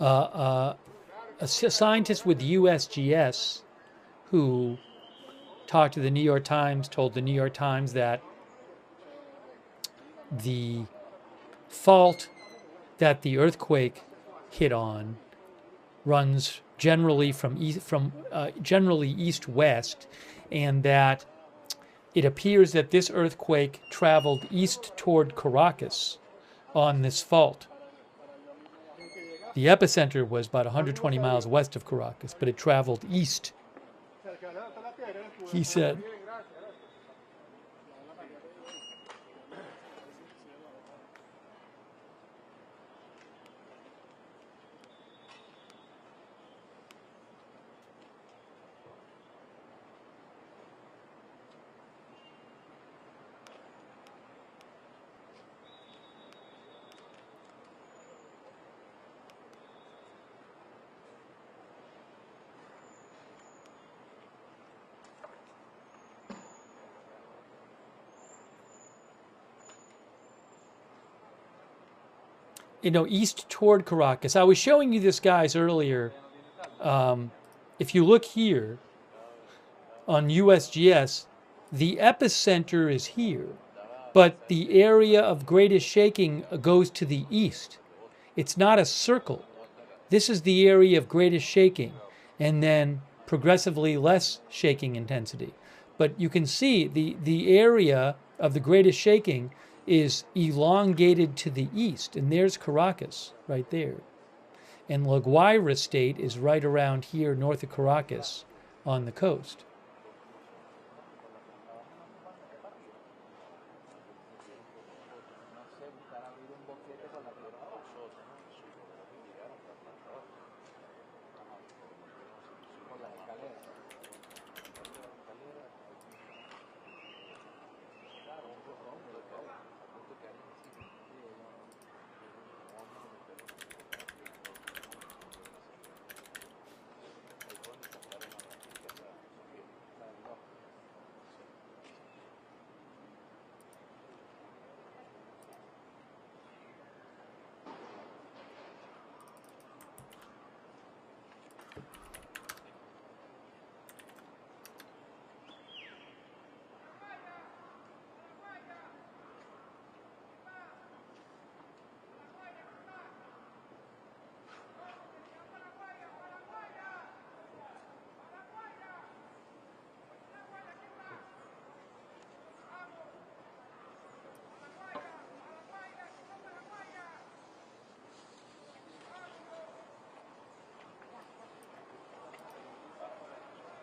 A scientist with USGS who talked to the New York Times told the New York Times that the fault that the earthquake hit on runs generally generally east-west, and that it appears that this earthquake traveled east toward Caracas on this fault. The epicenter was about 120 miles west of Caracas, but it traveled east, he said. east toward Caracas. I was showing you this, guys, earlier. If you look here on USGS, the epicenter is here, but the area of greatest shaking goes to the east. It's not a circle. This is the area of greatest shaking, and then progressively less shaking intensity. But you can see the area of the greatest shaking is elongated to the east, and there's Caracas right there. And Laguayra state is right around here north of Caracas on the coast.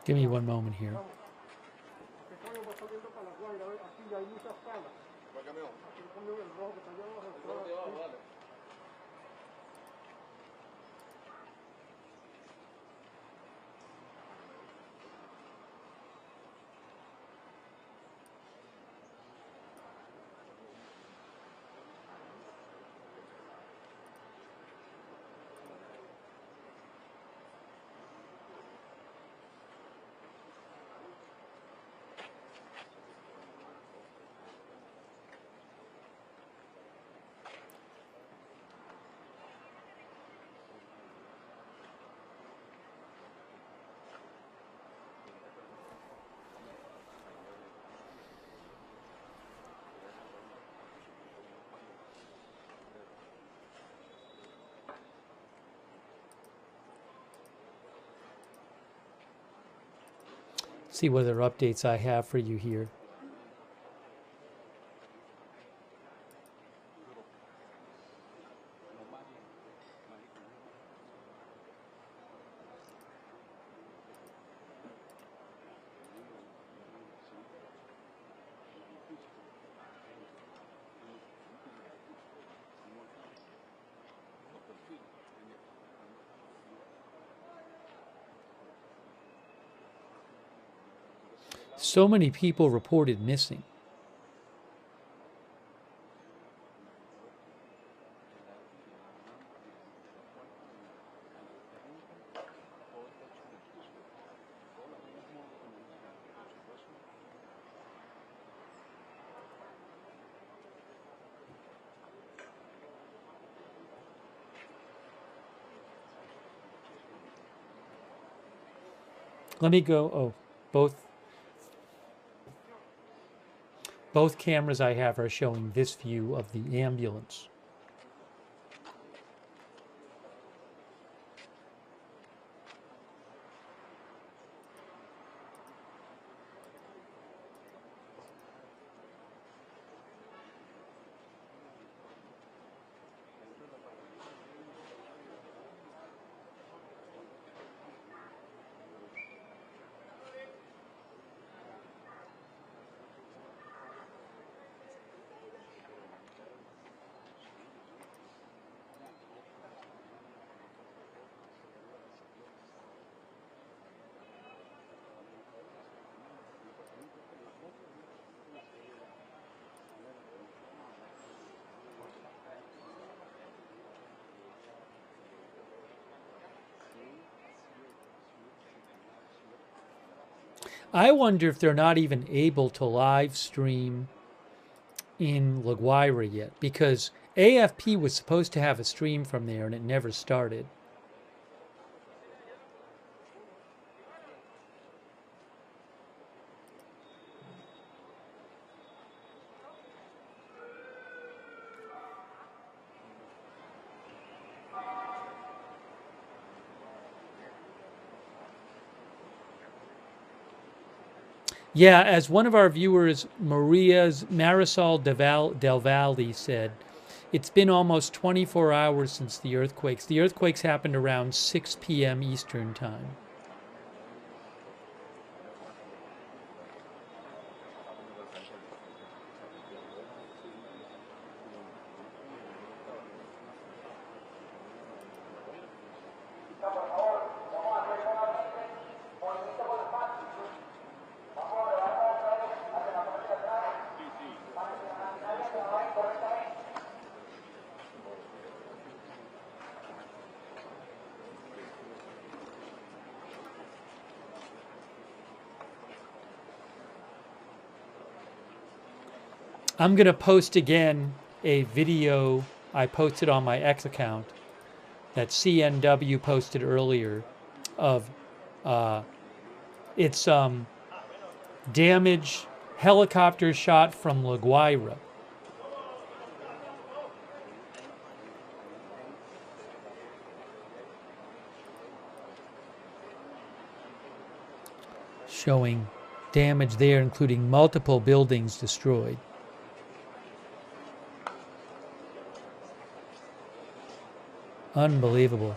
Give me one moment here. See what other updates I have for you here. So many people reported missing. Let me go. Oh, both cameras I have are showing this view of the ambulance. I wonder if they're not even able to live stream in Laguayra yet, because AFP was supposed to have a stream from there, and it never started. Yeah, as one of our viewers, Marisol Del Valle said, it's been almost 24 hours since the earthquakes. The earthquakes happened around 6 p.m. Eastern time. I'm going to post again a video I posted on my X account that CNW posted earlier of its damage helicopter shot from Laguayra. Showing damage there, including multiple buildings destroyed. Unbelievable.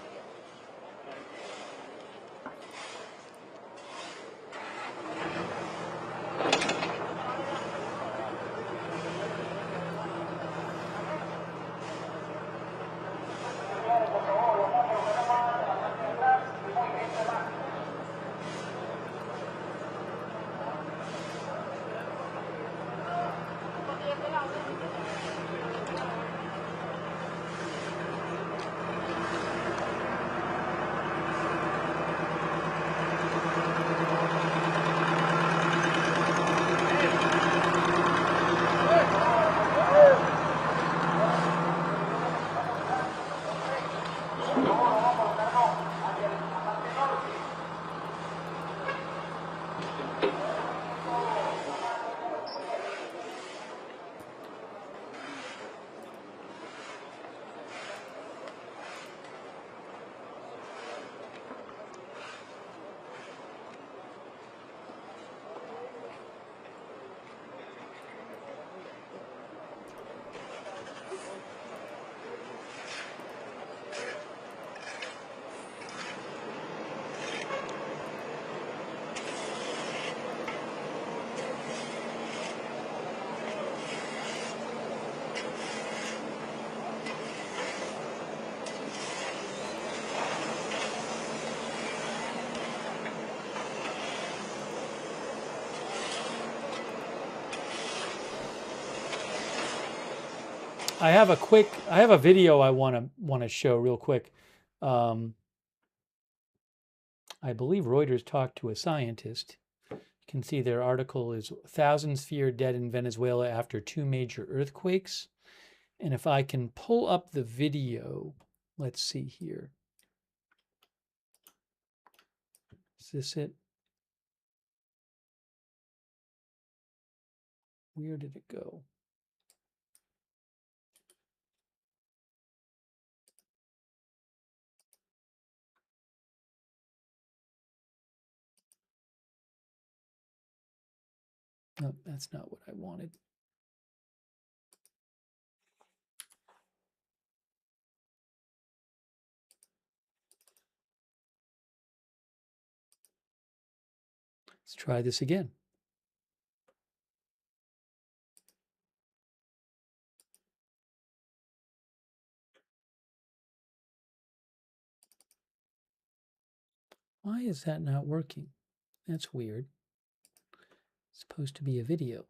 I have a video I want to show real quick. I believe Reuters talked to a scientist. You can see their article is thousands feared dead in Venezuela after 2 major earthquakes. And if I can pull up the video, let's see here. Is this it? Where did it go? No, that's not what I wanted. Let's try this again. Why is that not working? That's weird. It's supposed to be a video.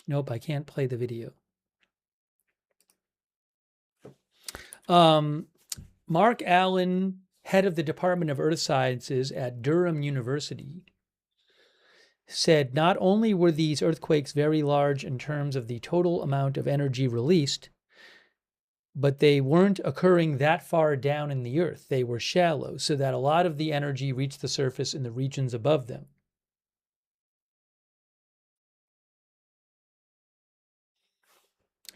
Nope, I can't play the video. Mark Allen, head of the Department of Earth Sciences at Durham University, said not only were these earthquakes very large in terms of the total amount of energy released, but they weren't occurring that far down in the earth. They were shallow, so that a lot of the energy reached the surface in the regions above them.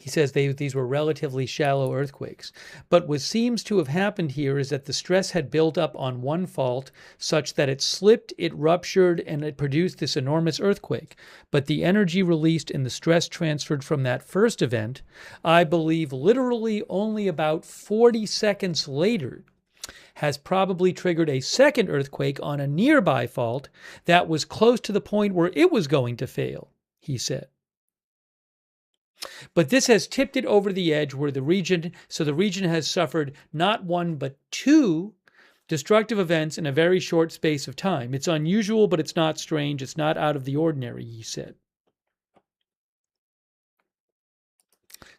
He says these were relatively shallow earthquakes. But what seems to have happened here is that the stress had built up on one fault such that it slipped, it ruptured, and it produced this enormous earthquake. But the energy released and the stress transferred from that first event, I believe literally only about 40 seconds later, has probably triggered a second earthquake on a nearby fault that was close to the point where it was going to fail, he said. But this has tipped it over the edge where the region has suffered not one, but two destructive events in a very short space of time. It's unusual, but it's not strange. It's not out of the ordinary, he said.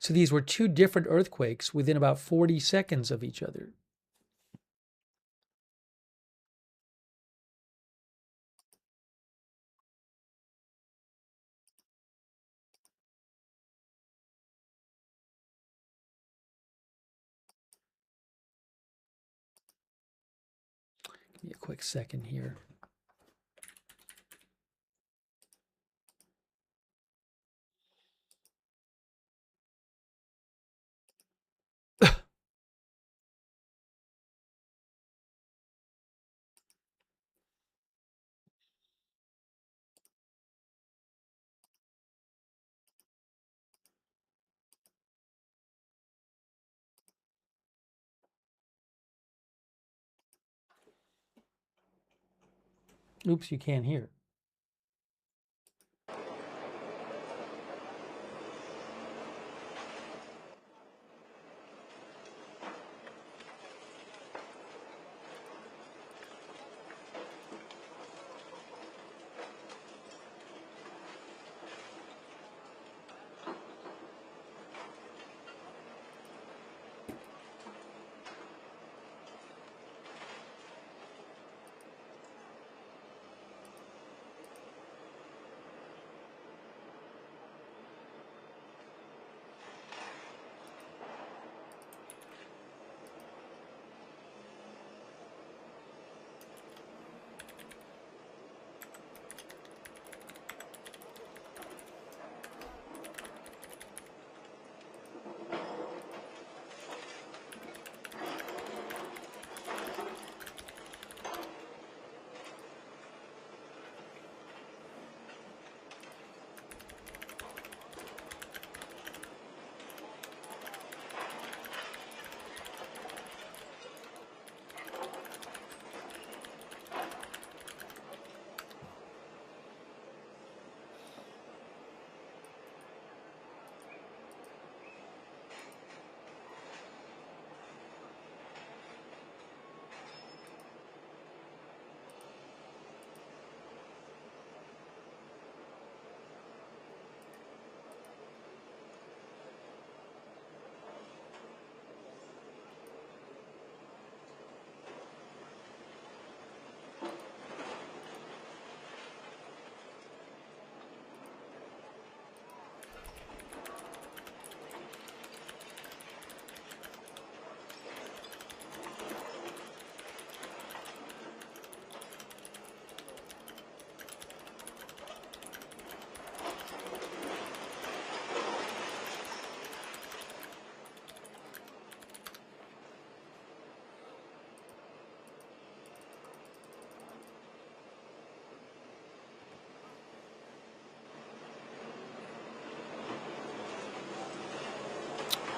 So these were two different earthquakes within about 40 seconds of each other. Give me a quick second here. Oops, you can't hear.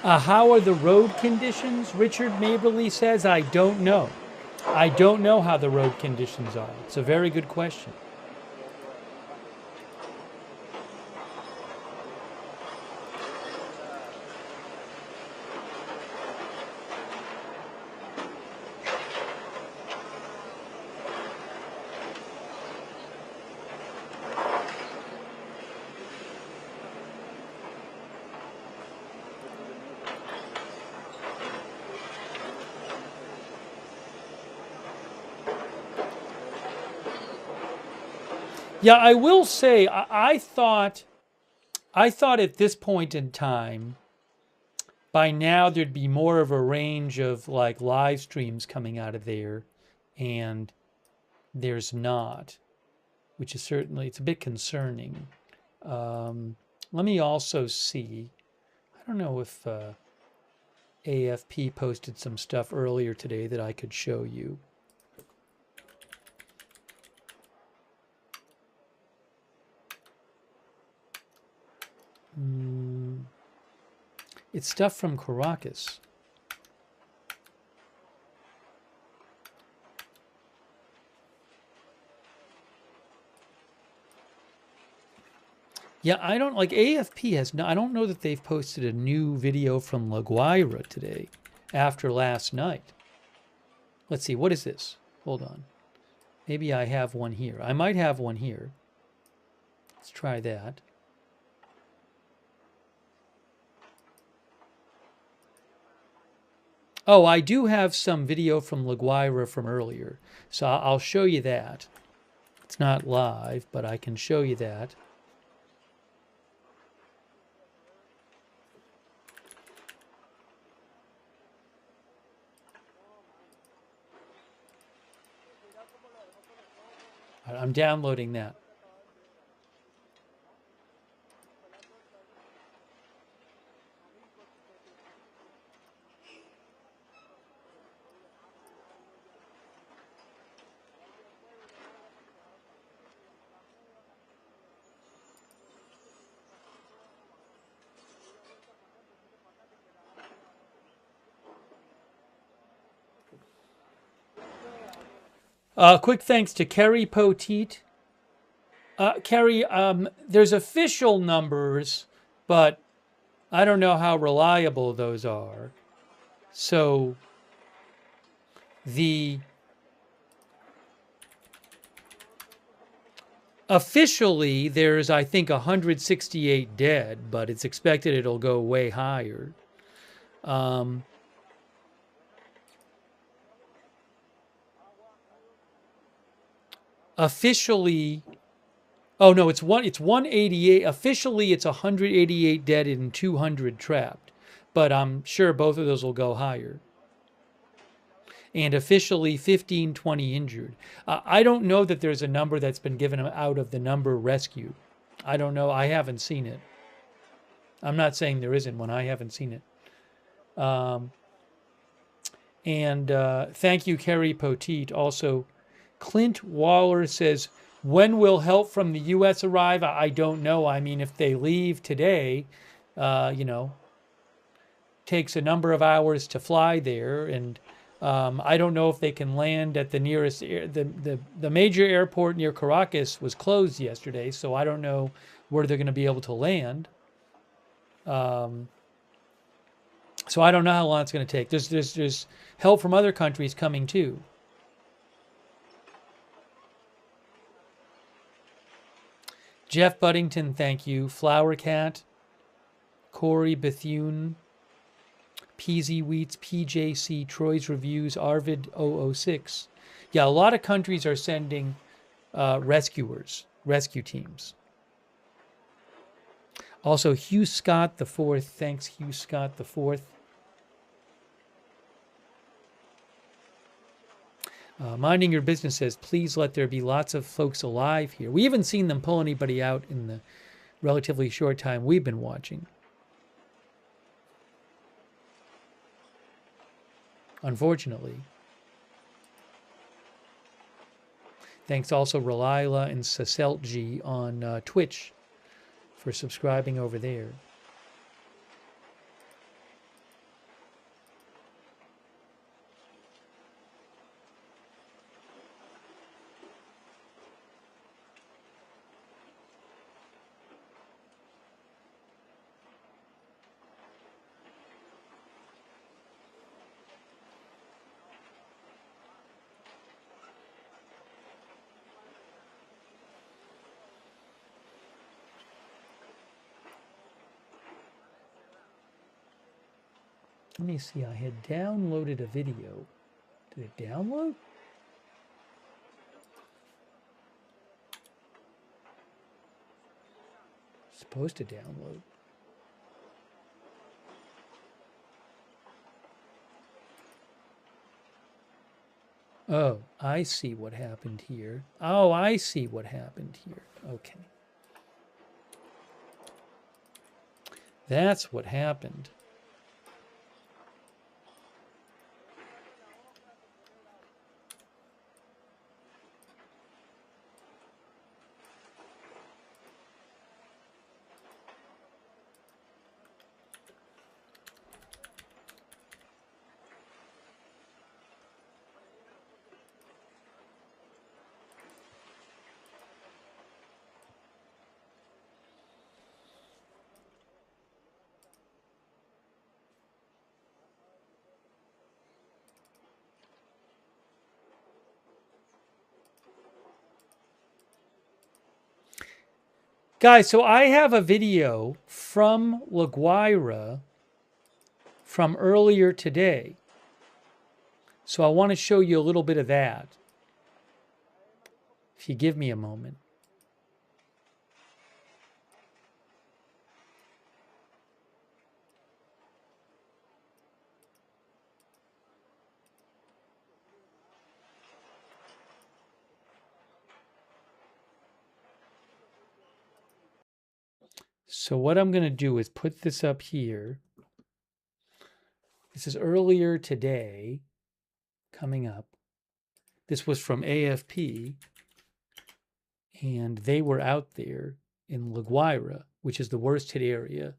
How are the road conditions? Richard Maberly says, I don't know. I don't know how the road conditions are. It's a very good question. Yeah, I will say, I thought at this point in time, by now there'd be more of a range of like live streams coming out of there, and there's not, which is certainly, it's a bit concerning. Let me also see. I don't know if AFP posted some stuff earlier today that I could show you. It's stuff from Caracas. Yeah, I don't like AFP has no, I don't know that they've posted a new video from Laguayra today after last night. Let's see, what is this? Hold on. Maybe I have one here. I might have one here. Let's try that. Oh, I do have some video from Laguayra from earlier. So I'll show you that. It's not live, but I can show you that. I'm downloading that. Quick thanks to Kerry Poteet. Kerry, there's official numbers, but I don't know how reliable those are. So officially there's, I think, 168 dead, but it's expected it'll go way higher. Officially, oh no, it's 188. Officially, it's 188 dead and 200 trapped, but I'm sure both of those will go higher. And officially 15, 20 injured. I don't know that there's a number that's been given out of the number rescued. I don't know. I haven't seen it. I'm not saying there isn't one. I haven't seen it. Thank you, Kerry Poteet. Also, Clint Waller says, when will help from the U.S. arrive? I don't know. I mean, if they leave today, takes a number of hours to fly there, and I don't know if they can land at the nearest the major airport near Caracas was closed yesterday, so I don't know where they're going to be able to land. So I don't know how long it's going to take. There's help from other countries coming too. Jeff Buddington, thank you. Flower Cat, Corey Bethune, PZ Wheats, PJC, Troy's Reviews, Arvid 006. Yeah, a lot of countries are sending rescue teams. Also, Hugh Scott the Fourth. Thanks, Hugh Scott the Fourth. Minding Your Business says, please let there be lots of folks alive here. We haven't seen them pull anybody out in the relatively short time we've been watching. Unfortunately. Thanks also Relila and Saseltji on Twitch for subscribing over there. Let me see, I had downloaded a video. Did it download? Supposed to download. Oh, I see what happened here. Oh, I see what happened here. Okay. That's what happened. Guys, so I have a video from Laguayra from earlier today. So I want to show you a little bit of that. If you give me a moment. So what I'm going to do is put this up here. This is earlier today, coming up. This was from AFP, and they were out there in Laguayra, which is the worst hit area.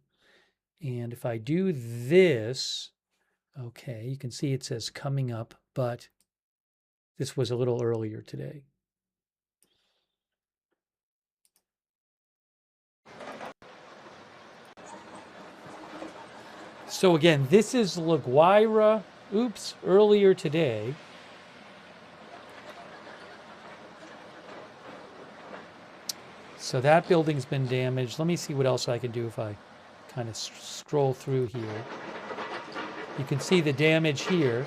And if I do this, okay, you can see it says coming up, but this was a little earlier today. So again, this is Laguayra, earlier today. So that building's been damaged. Let me see what else I can do if I kind of scroll through here. You can see the damage here.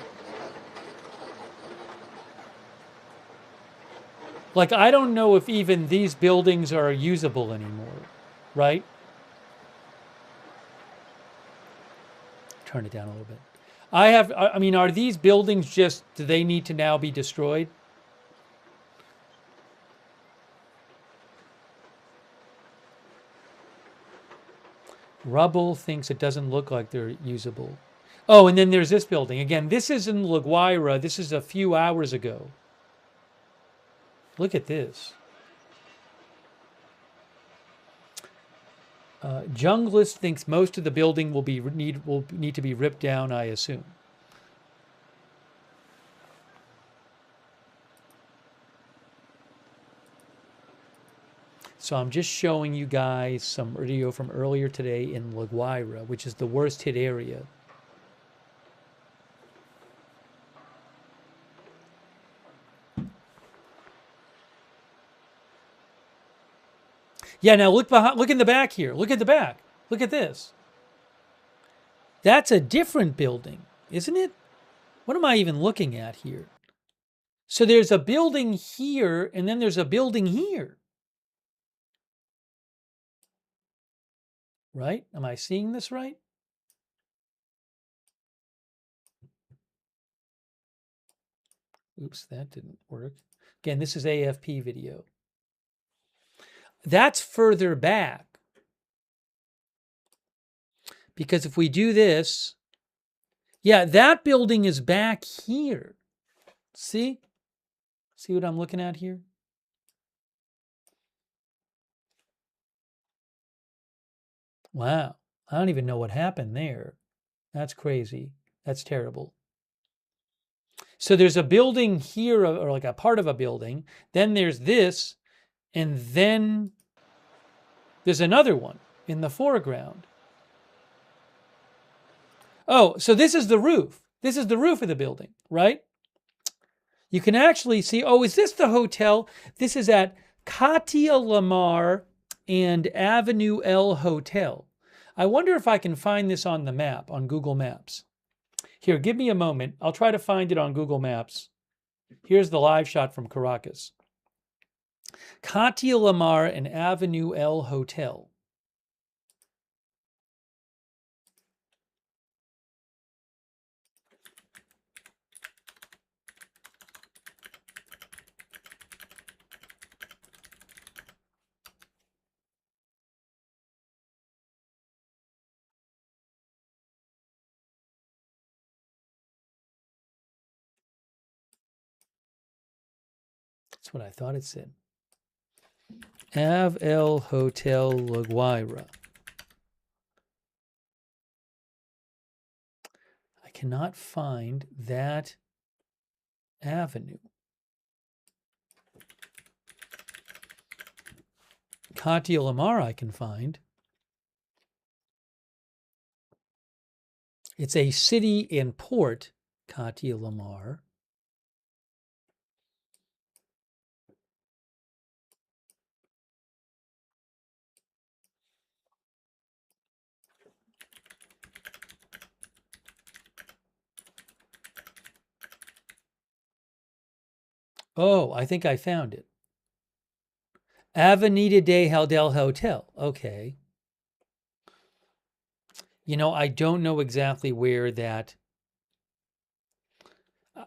Like, I don't know if even these buildings are usable anymore, right? Turn it down a little bit. I mean, are these buildings just, do they need to now be destroyed? Rubble thinks it doesn't look like they're usable. Oh, and then there's this building. Again, this is in Laguayra. This is a few hours ago. Look at this. Junglist thinks most of the building will need to be ripped down, I assume. So I'm just showing you guys some video from earlier today in Laguayra, which is the worst hit area. Yeah, now look behind, look in the back here. Look at the back. Look at this. That's a different building, isn't it? What am I even looking at here? So there's a building here, and then there's a building here. Right? Am I seeing this right? Oops, that didn't work. Again, this is AFP video. That's further back. Because if we do this, yeah, that building is back here. See? See what I'm looking at here? Wow. I don't even know what happened there. That's crazy. That's terrible. So there's a building here, or like a part of a building. Then there's this. And then there's another one in the foreground. Oh, so this is the roof. This is the roof of the building, right? You can actually see, oh, is this the hotel? This is at Katia Lamar and Avenue L Hotel. I wonder if I can find this on the map, on Google Maps. Here, give me a moment. I'll try to find it on Google Maps. Here's the live shot from Caracas. Katia Lamar and Avenue L Hotel. That's what I thought it said. Av El Hotel Laguayra. I cannot find that avenue. Katia Lamar I can find. It's a city and port, Katia Lamar. Oh, I think I found it. Avenida del Hotel. Okay. You know, I don't know exactly where that.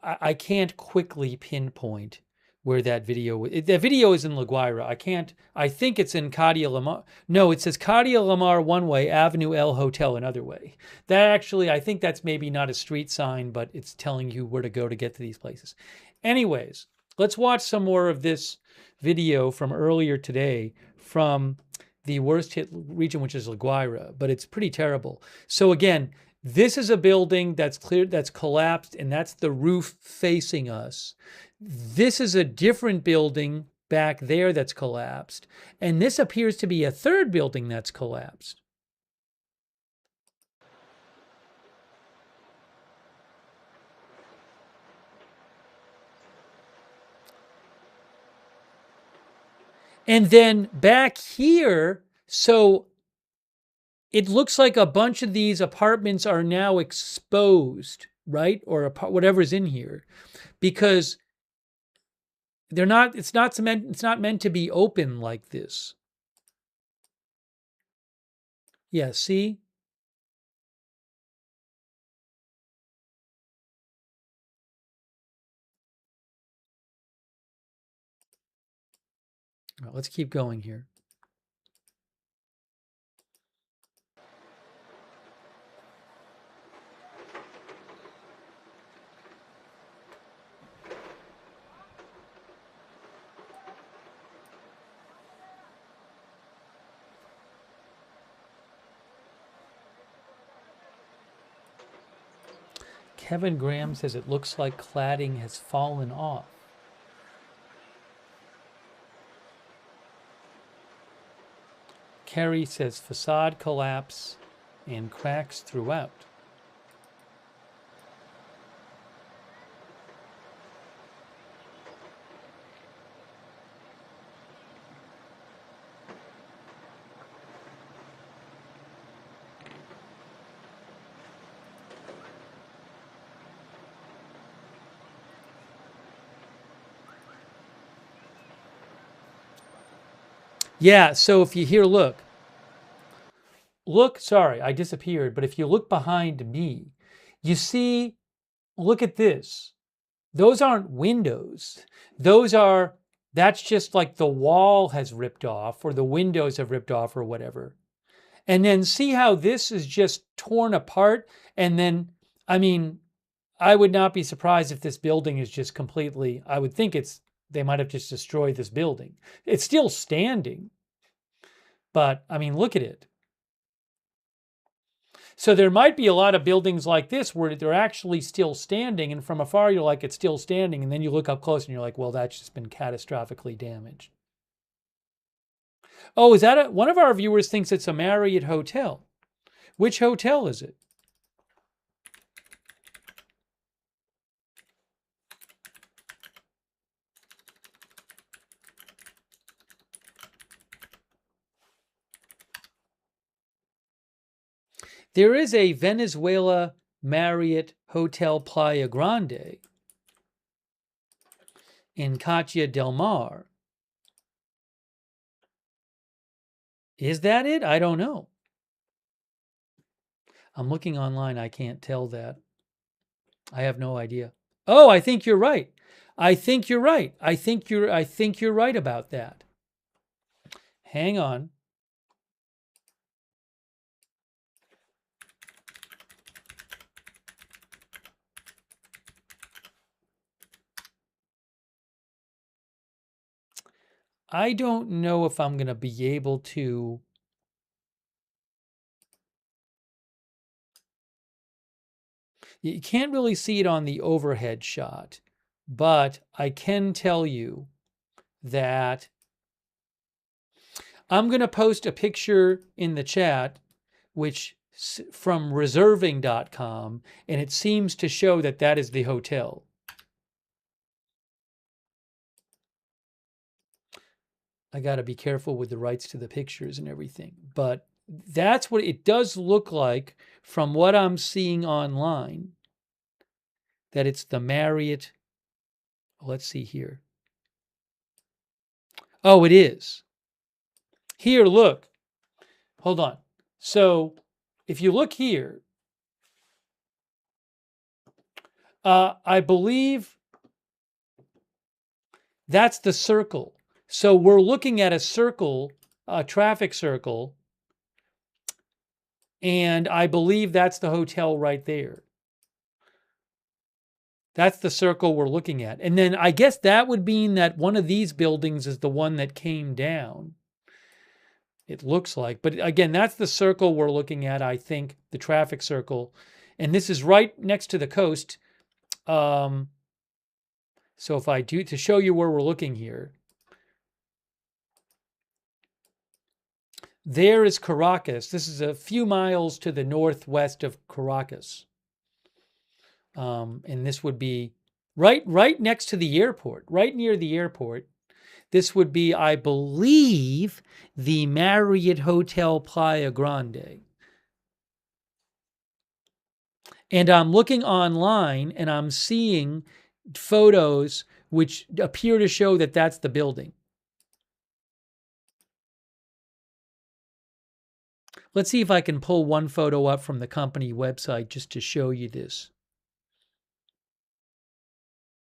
I can't quickly pinpoint where that video. The video is in Laguayra. I think it's in Katia Lamar. No, it says Katia Lamar one way, Avenue El Hotel another way. That actually, I think that's maybe not a street sign, but it's telling you where to go to get to these places. Anyways, let's watch some more of this video from earlier today from the worst hit region, which is Laguayra, but it's pretty terrible. So again, this is a building that's collapsed, and that's the roof facing us. This is a different building back there that's collapsed, and this appears to be a third building that's collapsed. And then back here, so it looks like a bunch of these apartments are now exposed, right? Or whatever's in here, because they're not. It's not meant to be open like this. Yeah. See. Well, let's keep going here. Kevin Graham says it looks like cladding has fallen off. Kerry says facade collapse and cracks throughout. Yeah, so if you hear, look, sorry, I disappeared, but if you look behind me, you see, look at this. Those aren't windows. That's just like the wall has ripped off or the windows have ripped off or whatever. And then see how this is just torn apart. And then, I mean, I would not be surprised if this building is just completely, I would think they might have just destroyed this building. It's still standing. But I mean, look at it. So there might be a lot of buildings like this where they're actually still standing, and from afar you're like, it's still standing, and then you look up close and you're like, well, that's just been catastrophically damaged. Oh, is that one of our viewers thinks it's a Marriott hotel? Which hotel is it? There is a Venezuela Marriott Hotel Playa Grande in Catia del Mar. Is that it? I don't know. I'm looking online. I can't tell that. I have no idea. Oh, I think you're right. I think you're right. I think you're right about that. Hang on. I don't know if I'm going to be able to. You can't really see it on the overhead shot, but I can tell you that I'm going to post a picture in the chat, which from reserving.com, and it seems to show that that is the hotel. I got to be careful with the rights to the pictures and everything, but that's what it does look like from what I'm seeing online, that it's the Marriott. Let's see here. Oh, it is. Here, look. Hold on. So if you look here, I believe that's the circle. So we're looking at a circle, a traffic circle, and I believe that's the hotel right there. That's the circle we're looking at. And then I guess that would mean that one of these buildings is the one that came down. It looks like. But again, that's the circle we're looking at, I think, the traffic circle. And this is right next to the coast. So if I do, to show you where we're looking here, there is Caracas. This is a few miles to the northwest of Caracas. And this would be right next to the airport, right near the airport. This would be, I believe, the Marriott Hotel Playa Grande. And I'm looking online and I'm seeing photos which appear to show that that's the building. Let's see if I can pull one photo up from the company website just to show you this.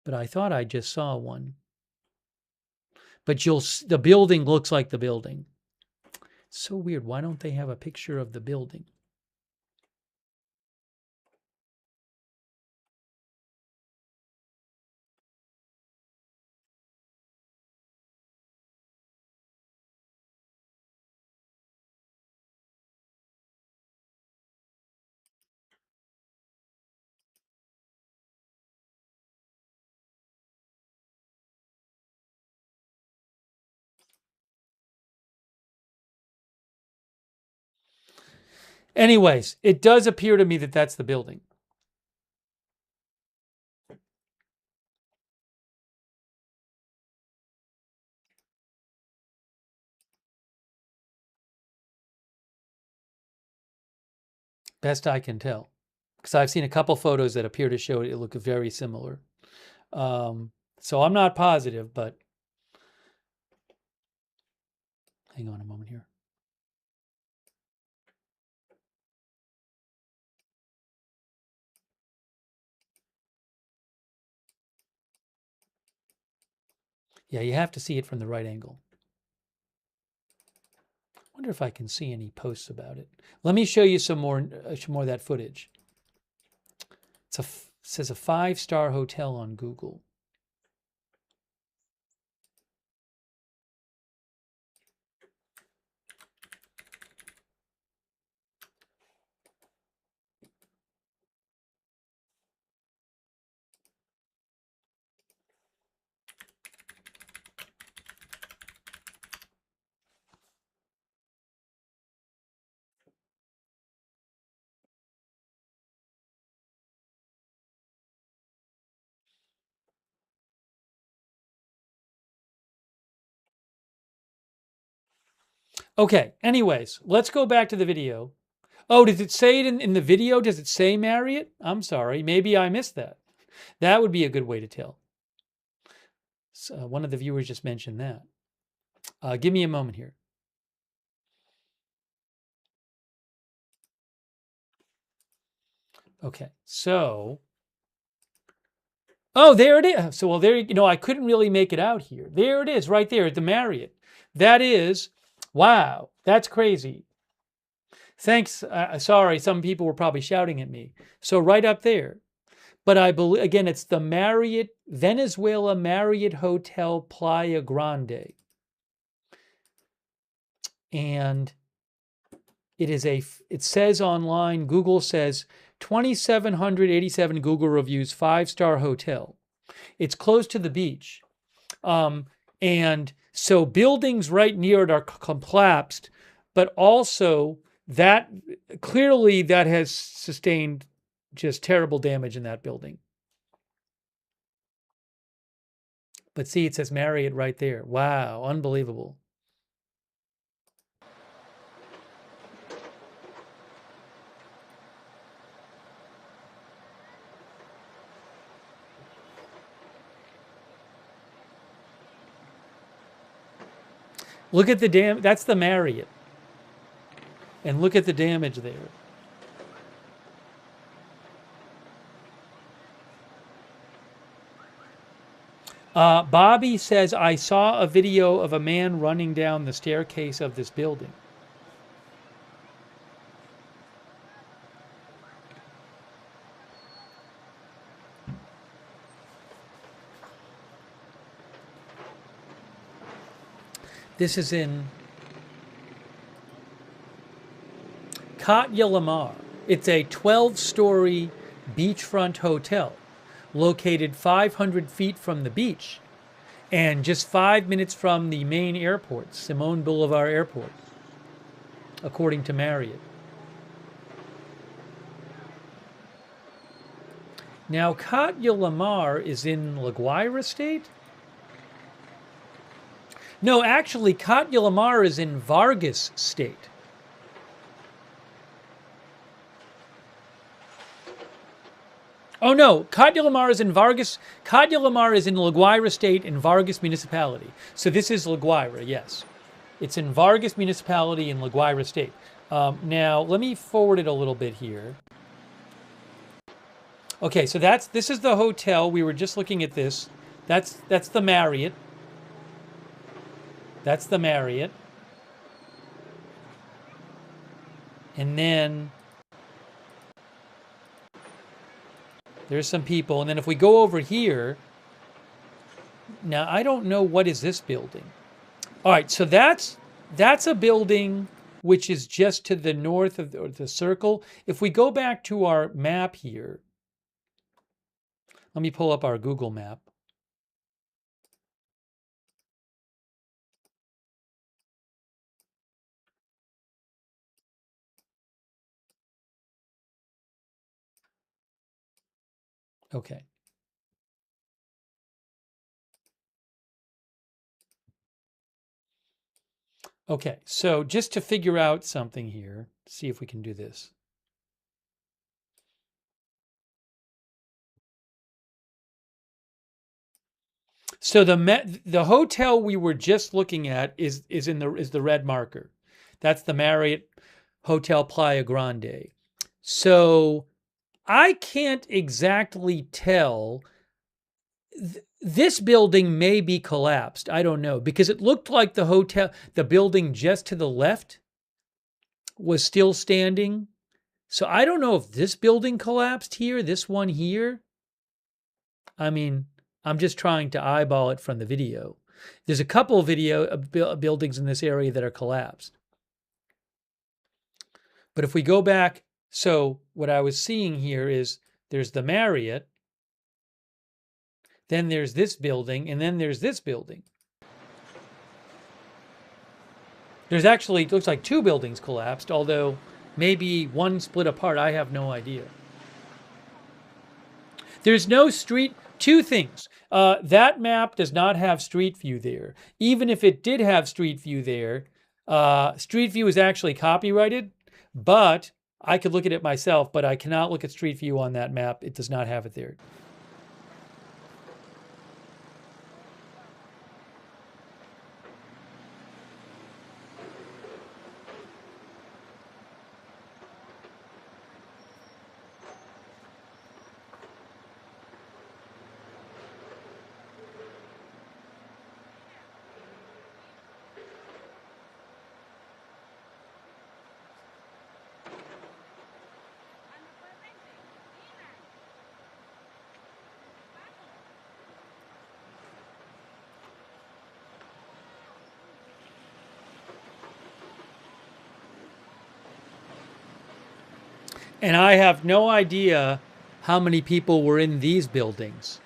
But I thought I just saw one. But the building looks like the building. So weird. Why don't they have a picture of the building? Anyways, it does appear to me that that's the building. Best I can tell. Because I've seen a couple photos that appear to show it look very similar. So I'm not positive, but hang on a moment here. Yeah, you have to see it from the right angle. I wonder if I can see any posts about it. Let me show you some more of that footage. It says a 5-star hotel on Google. Okay, anyways, let's go back to the video. Oh, does it say it in the video? Does it say Marriott? I'm sorry, maybe I missed that. That would be a good way to tell. So one of the viewers just mentioned that. Give me a moment here. Okay, so, oh, there it is. So, well, there, I couldn't really make it out here. There it is, right there at the Marriott. That is, wow, that's crazy. Thanks. Sorry, some people were probably shouting at me. So right up there. But I believe, again, it's the Marriott, Venezuela Marriott Hotel Playa Grande. And it says online, Google says 2,787 Google reviews, 5-star hotel. It's close to the beach. And so buildings right near it are collapsed, but also that clearly that has sustained just terrible damage in that building. But see, it says Marriott right there. Wow, unbelievable. Look at the that's the Marriott. And look at the damage there. Bobby says, I saw a video of a man running down the staircase of this building. This is in Katya Lamar. It's a 12-story beachfront hotel located 500 feet from the beach and just 5 minutes from the main airport, Simone Bolivar Airport, according to Marriott. Now, Katya Lamar is in Laguayra State? No, actually, Katya Lamar is in Vargas State. Oh no, Katya Lamar is in Vargas. Katya Lamar is in Laguayra State in Vargas Municipality. So this is Laguayra, yes. It's in Vargas Municipality in Laguayra State. Now, let me forward it a little bit here. Okay, so this is the hotel. We were just looking at this. That's the Marriott. That's the Marriott. And then there's some people. And then if we go over here, now I don't know what is this building. All right, so that's a building which is just to the north of the circle. If we go back to our map here, let me pull up our Google map. Okay. Okay, so just to figure out something here, see if we can do this. So the hotel we were just looking at is the red marker. That's the Marriott Hotel Playa Grande. So I can't exactly tell. This building may be collapsed. I don't know, because it looked like the building just to the left was still standing. So I don't know if this building collapsed here, this one here. I mean, I'm just trying to eyeball it from the video. There's a couple of buildings in this area that are collapsed. But if we go back, so what I was seeing here is there's the Marriott, then there's this building, and then there's this building. There's actually, it looks like 2 buildings collapsed, although maybe one split apart. I have no idea. There's no street. 2 things. That map does not have Street View there. Even if it did have Street View there, Street View is actually copyrighted, but I could look at it myself, but I cannot look at Street View on that map. It does not have it there. And I have no idea how many people were in these buildings.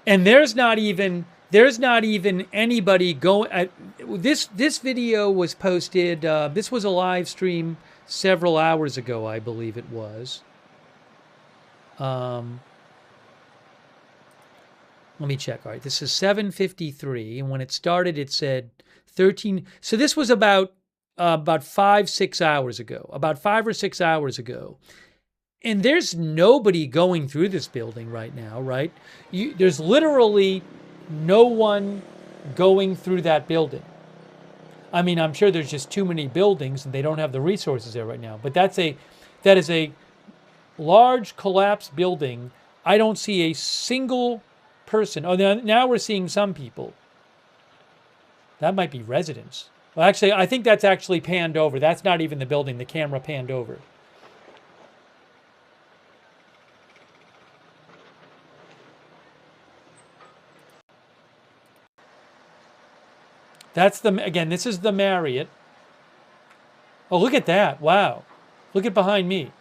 And there's not even anybody going. This video was posted. This was a live stream several hours ago, I believe it was. Um, Let me check. All right, this is 7:53, and when it started, it said 13. So this was about 5-6 hours ago, about 5 or 6 hours ago. And there's nobody going through this building right now, right? There's literally no one going through that building. I mean, I'm sure there's just too many buildings and they don't have the resources there right now. But that is a large collapsed building. I don't see a single person. Oh, now we're seeing some people. That might be residents. Well, actually, I think that's actually panned over. That's not even the building. The camera panned over. This is the Marriott. Oh, look at that. Wow. Look at behind me.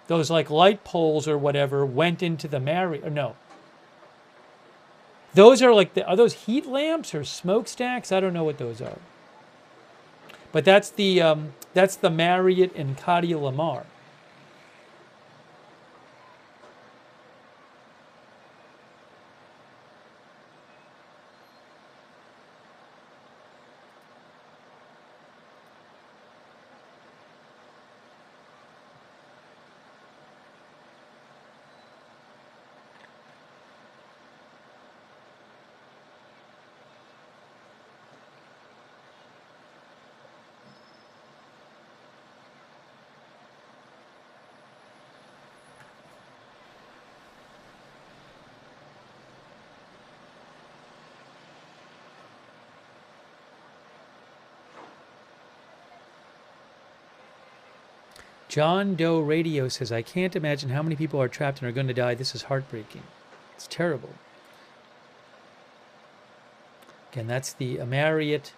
Those like light poles or whatever went into the Marriott. No. Those are are those heat lamps or smokestacks? I don't know what those are. But that's the Marriott in Cadi Lamar. John Doe Radio says, I can't imagine how many people are trapped and are going to die. This is heartbreaking. It's terrible. Again, that's the Marriott,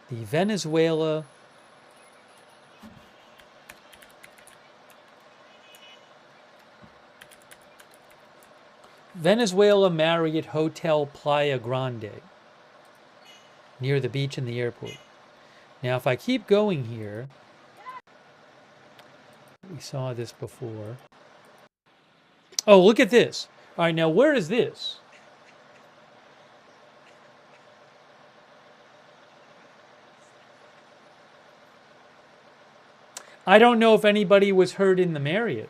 the Venezuela. Venezuela Marriott Hotel Playa Grande, near the beach and the airport. Now, if I keep going here, we saw this before. Oh, look at this. All right, now where is this? I don't know if anybody was hurt in the Marriott.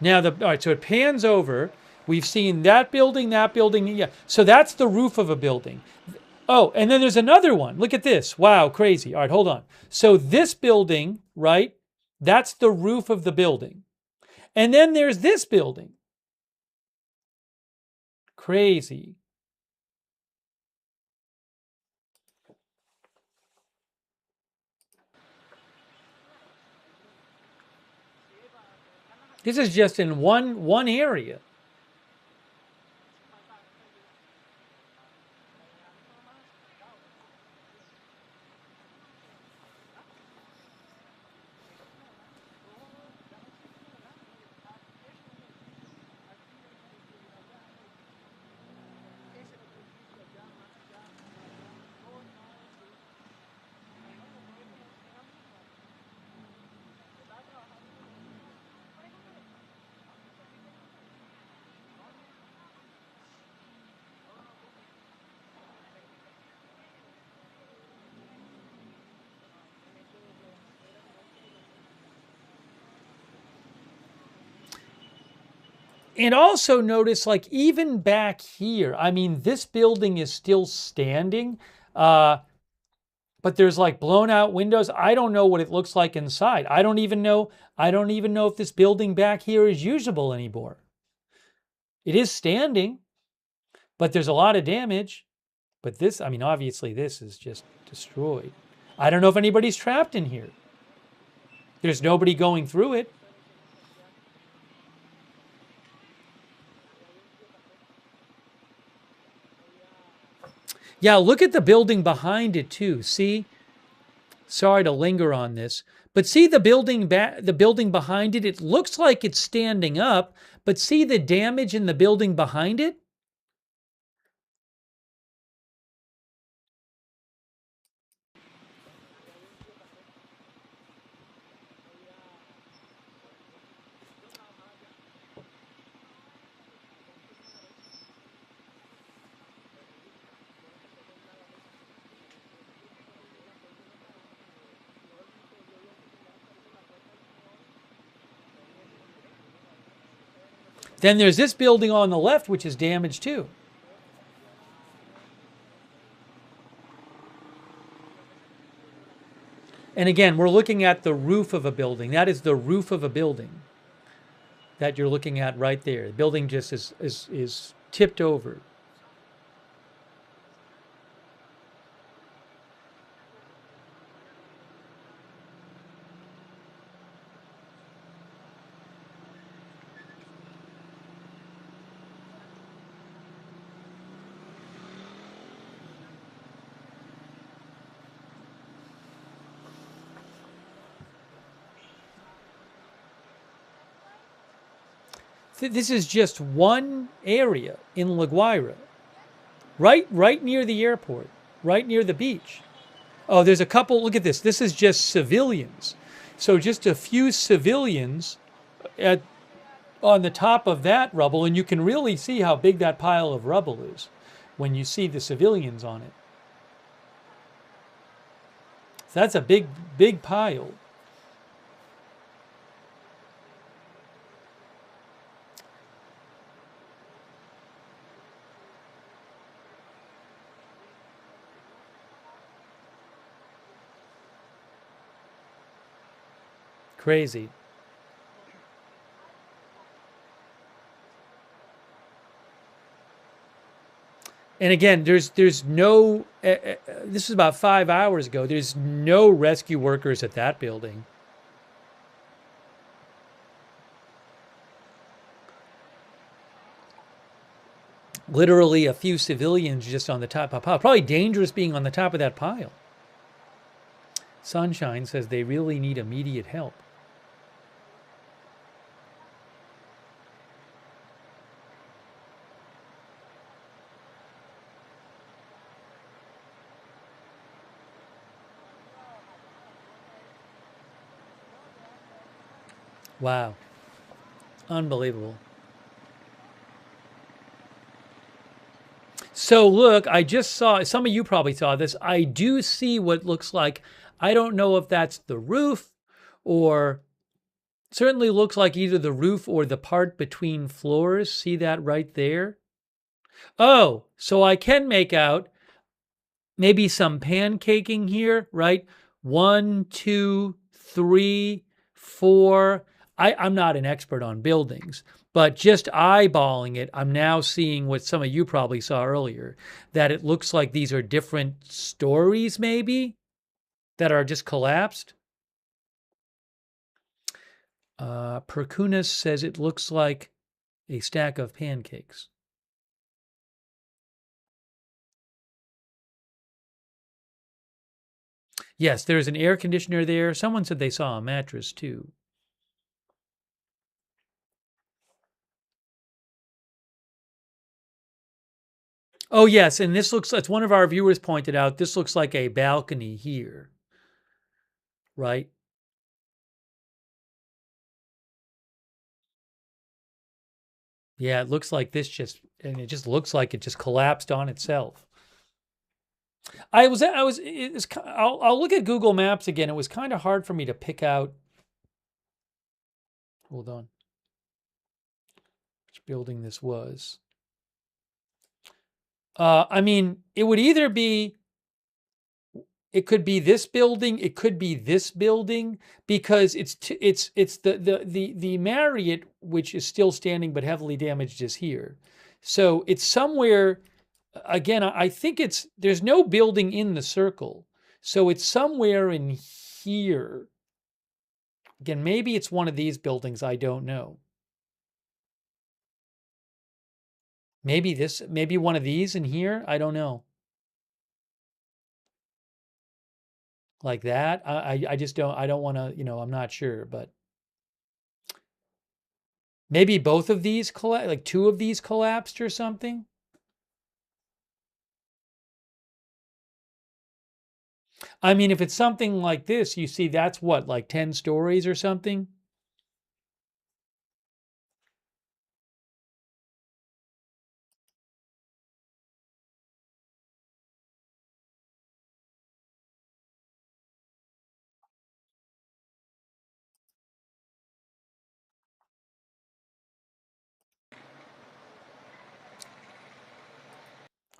Now, all right, so it pans over. We've seen that building, yeah. So that's the roof of a building. Oh, and then there's another one. Look at this. Wow, crazy. All right, hold on. So this building, right, that's the roof of the building. And then there's this building. Crazy. This is just in one area. And also notice, like, even back here, I mean, this building is still standing, but there's like blown out windows. I don't know what it looks like inside. I don't even know if this building back here is usable anymore. It is standing, but there's a lot of damage. But this, I mean, obviously this is just destroyed. I don't know if anybody's trapped in here. There's nobody going through it. Yeah, look at the building behind it too. See? Sorry to linger on this, but see the building behind it? It looks like it's standing up, but see the damage in the building behind it? Then there's this building on the left, which is damaged too. And again, we're looking at the roof of a building. That is the roof of a building that you're looking at right there. The building just is tipped over. This is just one area in Laguayra, right near the airport, right near the beach. Oh, there's a couple. Look at this. This is just civilians. So just a few civilians on the top of that rubble, and you can really see how big that pile of rubble is when you see the civilians on it. So that's a big pile. Crazy. And again, there's no. This is about 5 hours ago. There's no rescue workers at that building. Literally a few civilians just on the top of the pile. Probably dangerous being on the top of that pile. Sunshine says they really need immediate help. Wow. Unbelievable. So look, I just saw, some of you probably saw this. I do see what looks like, I don't know if that's the roof or certainly looks like either the roof or the part between floors. See that right there? Oh, so I can make out maybe some pancaking here, right? 1, 2, 3, 4. I'm not an expert on buildings, but just eyeballing it, I'm now seeing what some of you probably saw earlier, that it looks like these are different stories maybe that are just collapsed. Perkunas says it looks like a stack of pancakes. Yes, there's an air conditioner there. Someone said they saw a mattress too. Oh, yes, and this looks, as one of our viewers pointed out, this looks like a balcony here, right? Yeah, it looks like this and it just looks like it just collapsed on itself. I'll look at Google Maps again. It was kind of hard for me to pick out. Hold on. Which building this was. I mean, it would either be, it could be this building, it could be this building, because it's the Marriott, which is still standing but heavily damaged, is here. So it's somewhere, again, I think there's no building in the circle. So it's somewhere in here, Again, maybe it's one of these buildings. I don't know. Maybe one of these in here. I don't know. Like that. I just don't. I don't want to. I'm not sure, but maybe both of these like two of these collapsed or something. I mean, if it's something like this, you see, that's what, like 10 stories or something.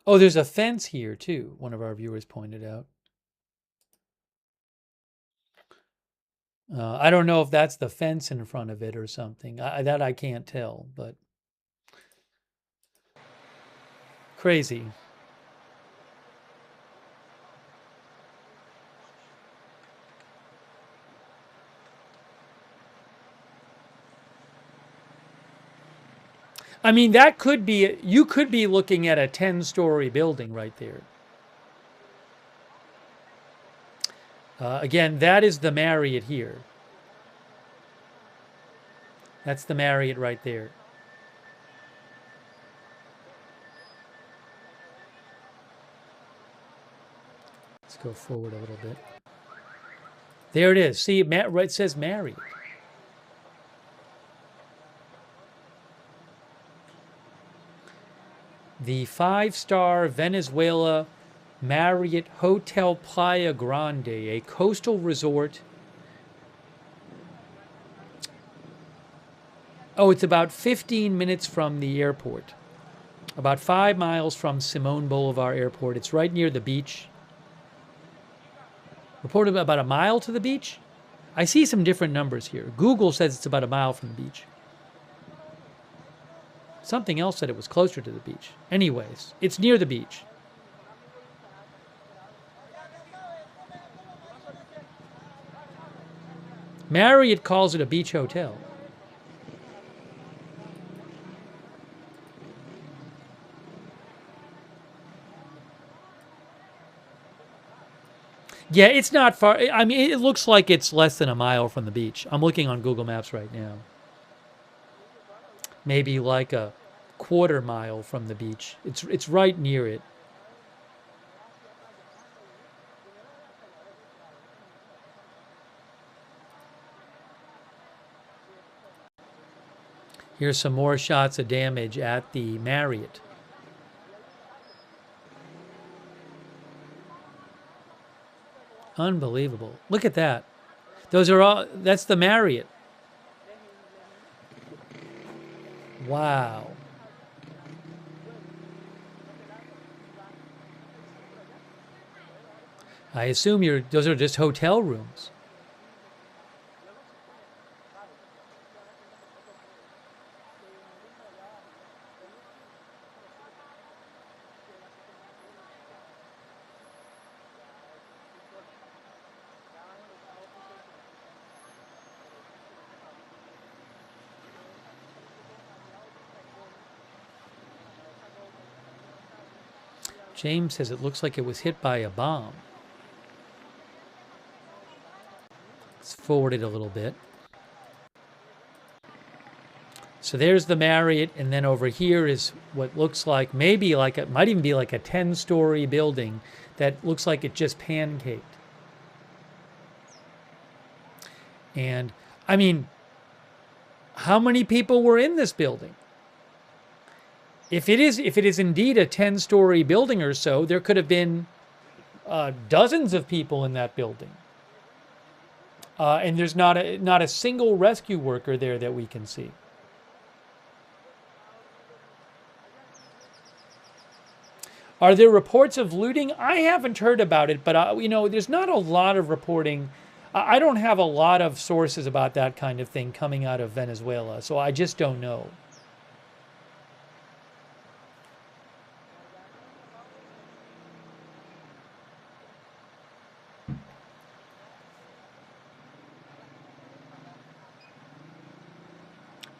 Oh, there's a fence here too. One of our viewers pointed out. I don't know if that's the fence in front of it or something. That I can't tell, but crazy. I mean, that could be, you could be looking at a 10-story building right there. Again, that is the Marriott here. That's the Marriott right there. Let's go forward a little bit. There it is. See, it says Marriott. The 5-star Venezuela Marriott Hotel Playa Grande, a coastal resort. Oh, it's about 15 minutes from the airport. About 5 miles from Simón Bolivar Airport. It's right near the beach. Reported about a mile to the beach? I see some different numbers here. Google says it's about a mile from the beach. Something else said it was closer to the beach. Anyways, it's near the beach. Marriott calls it a beach hotel. Yeah, it's not far. I mean, it looks like it's less than a mile from the beach. I'm looking on Google Maps right now. Maybe like a quarter mile from the beach. It's right near it. Here's some more shots of damage at the Marriott. Unbelievable. Look at that. Those are all, that's the Marriott. Wow. I assume those are just hotel rooms. James says it looks like it was hit by a bomb. Let's forward it a little bit. So there's the Marriott, and then over here is what looks like maybe like it might even be like a 10-story building that looks like it just pancaked. And I mean, how many people were in this building? If it is indeed a 10-story building or so, there could have been dozens of people in that building. And there's not a single rescue worker there that we can see. Are there reports of looting? I haven't heard about it, but there's not a lot of reporting. I don't have a lot of sources about that kind of thing coming out of Venezuela, so I just don't know.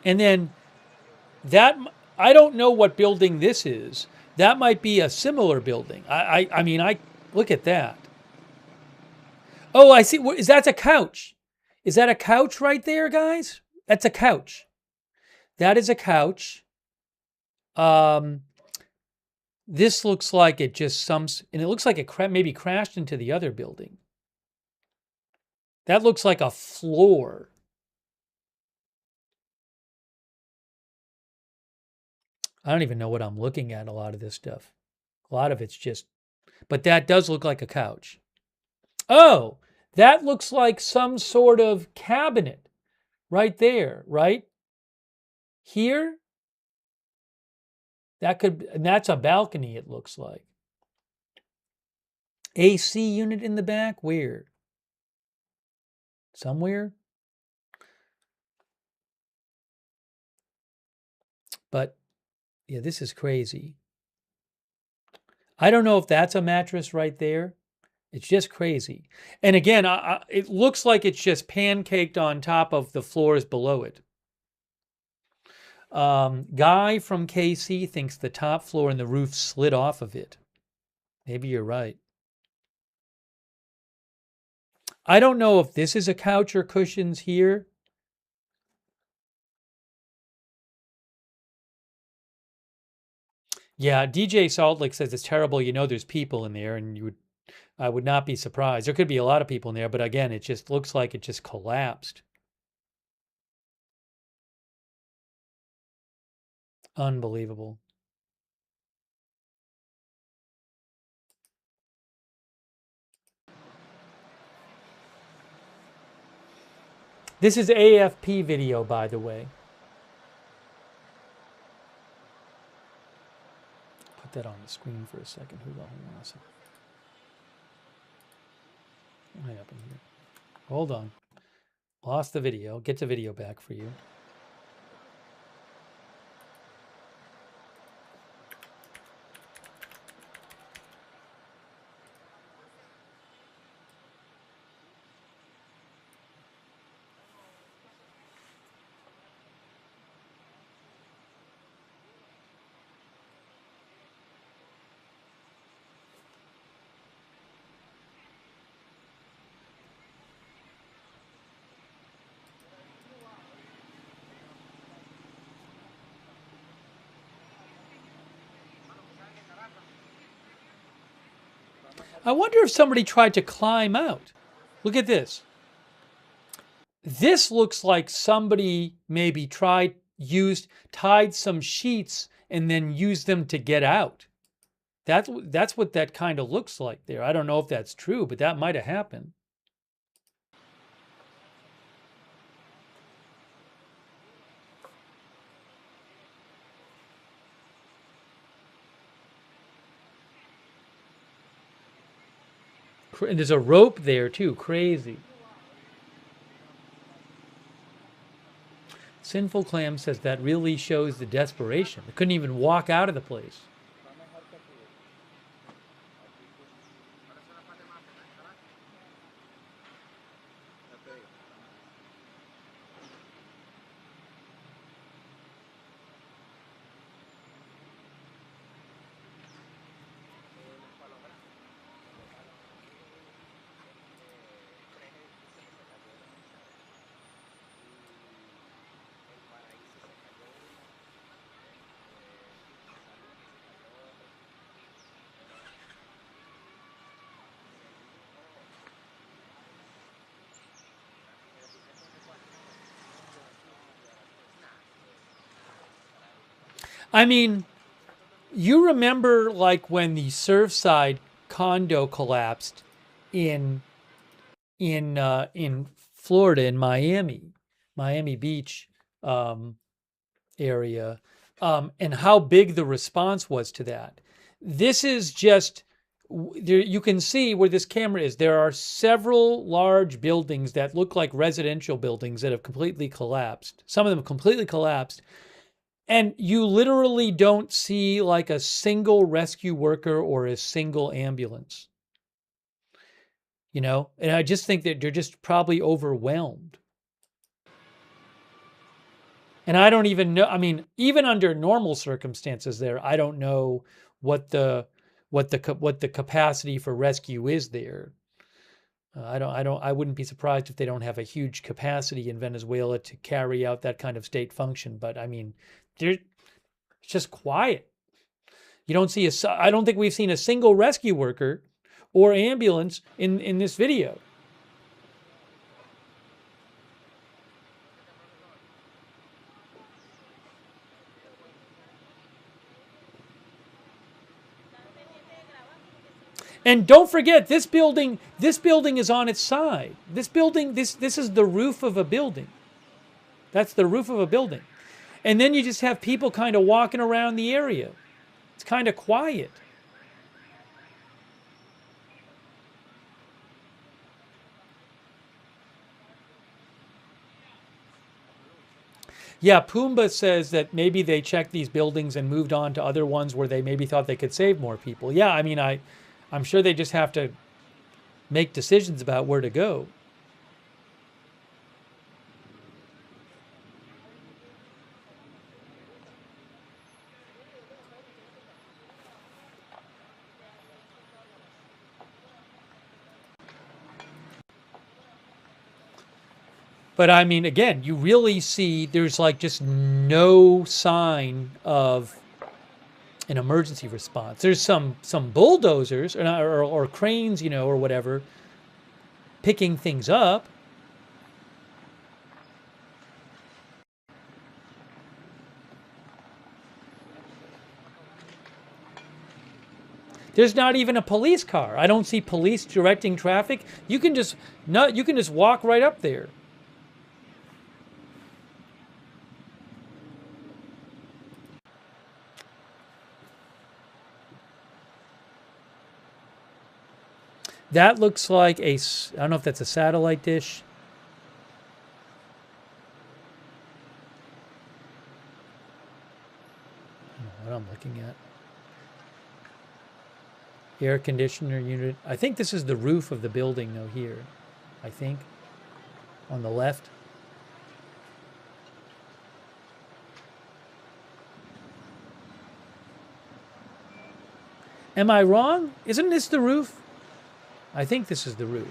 And then that, I don't know what building this is. That might be a similar building. I mean, I look at that. Oh, I see. Is that a couch? Is that a couch right there, guys? That's a couch. That is a couch. This looks like it just and it looks like it maybe crashed into the other building. That looks like a floor. I don't even know what I'm looking at, a lot of this stuff. A lot of it's just, but that does look like a couch. Oh, that looks like some sort of cabinet right there, right? Here? And that's a balcony, it looks like. AC unit in the back? Where? Somewhere? But yeah, this is crazy. I don't know if that's a mattress right there. It's just crazy. And again, it looks like it's just pancaked on top of the floors below it. Guy from KC thinks the top floor and the roof slid off of it. Maybe you're right. I don't know if this is a couch or cushions here. Yeah, DJ Salt Lake says it's terrible. You know, there's people in there, and I would not be surprised. There could be a lot of people in there, but again, it just looks like it just collapsed. Unbelievable. This is AFP video, by the way. Put that on the screen for a second. Who the hell wants it? What happened here? Hold on. Lost the video. Get the video back for you. I wonder if somebody tried to climb out. Look at this. This looks like somebody maybe tied some sheets and then used them to get out. That's what that kind of looks like there. I don't know if that's true, but that might have happened. And there's a rope there too. Crazy. Sinful Clam says that really shows the desperation. They couldn't even walk out of the place. I mean, you remember like when the Surfside condo collapsed in Florida, in Miami Beach area, and how big the response was to that. This is just there. You can see where this camera is. There are several large buildings that look like residential buildings that have completely collapsed. Some of them have completely collapsed. And you literally don't see like a single rescue worker or a single ambulance. You know, and I just think that they're just probably overwhelmed. And I don't even know. I mean, even under normal circumstances, there, I don't know what the what the capacity for rescue is there. I wouldn't be surprised if they don't have a huge capacity in Venezuela to carry out that kind of state function. But I mean, it's just quiet. You don't see I don't think we've seen a single rescue worker or ambulance in this video. And don't forget, this building is on its side. This is the roof of a building. That's the roof of a building. And then you just have people kind of walking around the area. It's kind of quiet. Yeah, Pumbaa says that maybe they checked these buildings and moved on to other ones where they maybe thought they could save more people. Yeah, I mean, I'm sure they just have to make decisions about where to go. But I mean, again, you really see there's like just no sign of an emergency response. There's some bulldozers or cranes, you know, or whatever, picking things up. There's not even a police car. I don't see police directing traffic. You can just walk right up there. That looks like I don't know if that's a satellite dish. I don't know what I'm looking at. Air conditioner unit. I think this is the roof of the building though here. I think. On the left. Am I wrong? Isn't this the roof? I think this is the roof.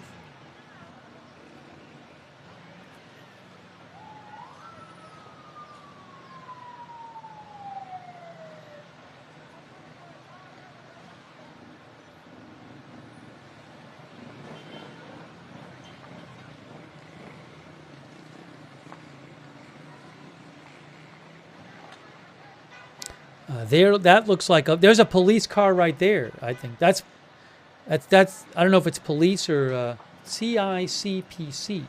There, that looks like there's a police car right there. I think that's I don't know if it's police or CICPC.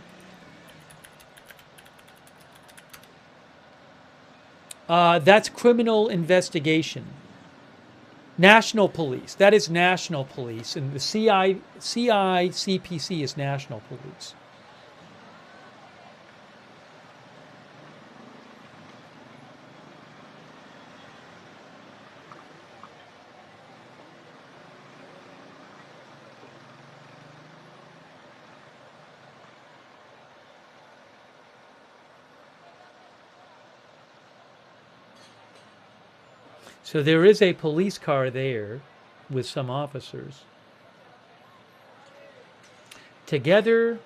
That's criminal investigation. National police. That is national police, and the CICPC is national police. So there is a police car there with some officers. Together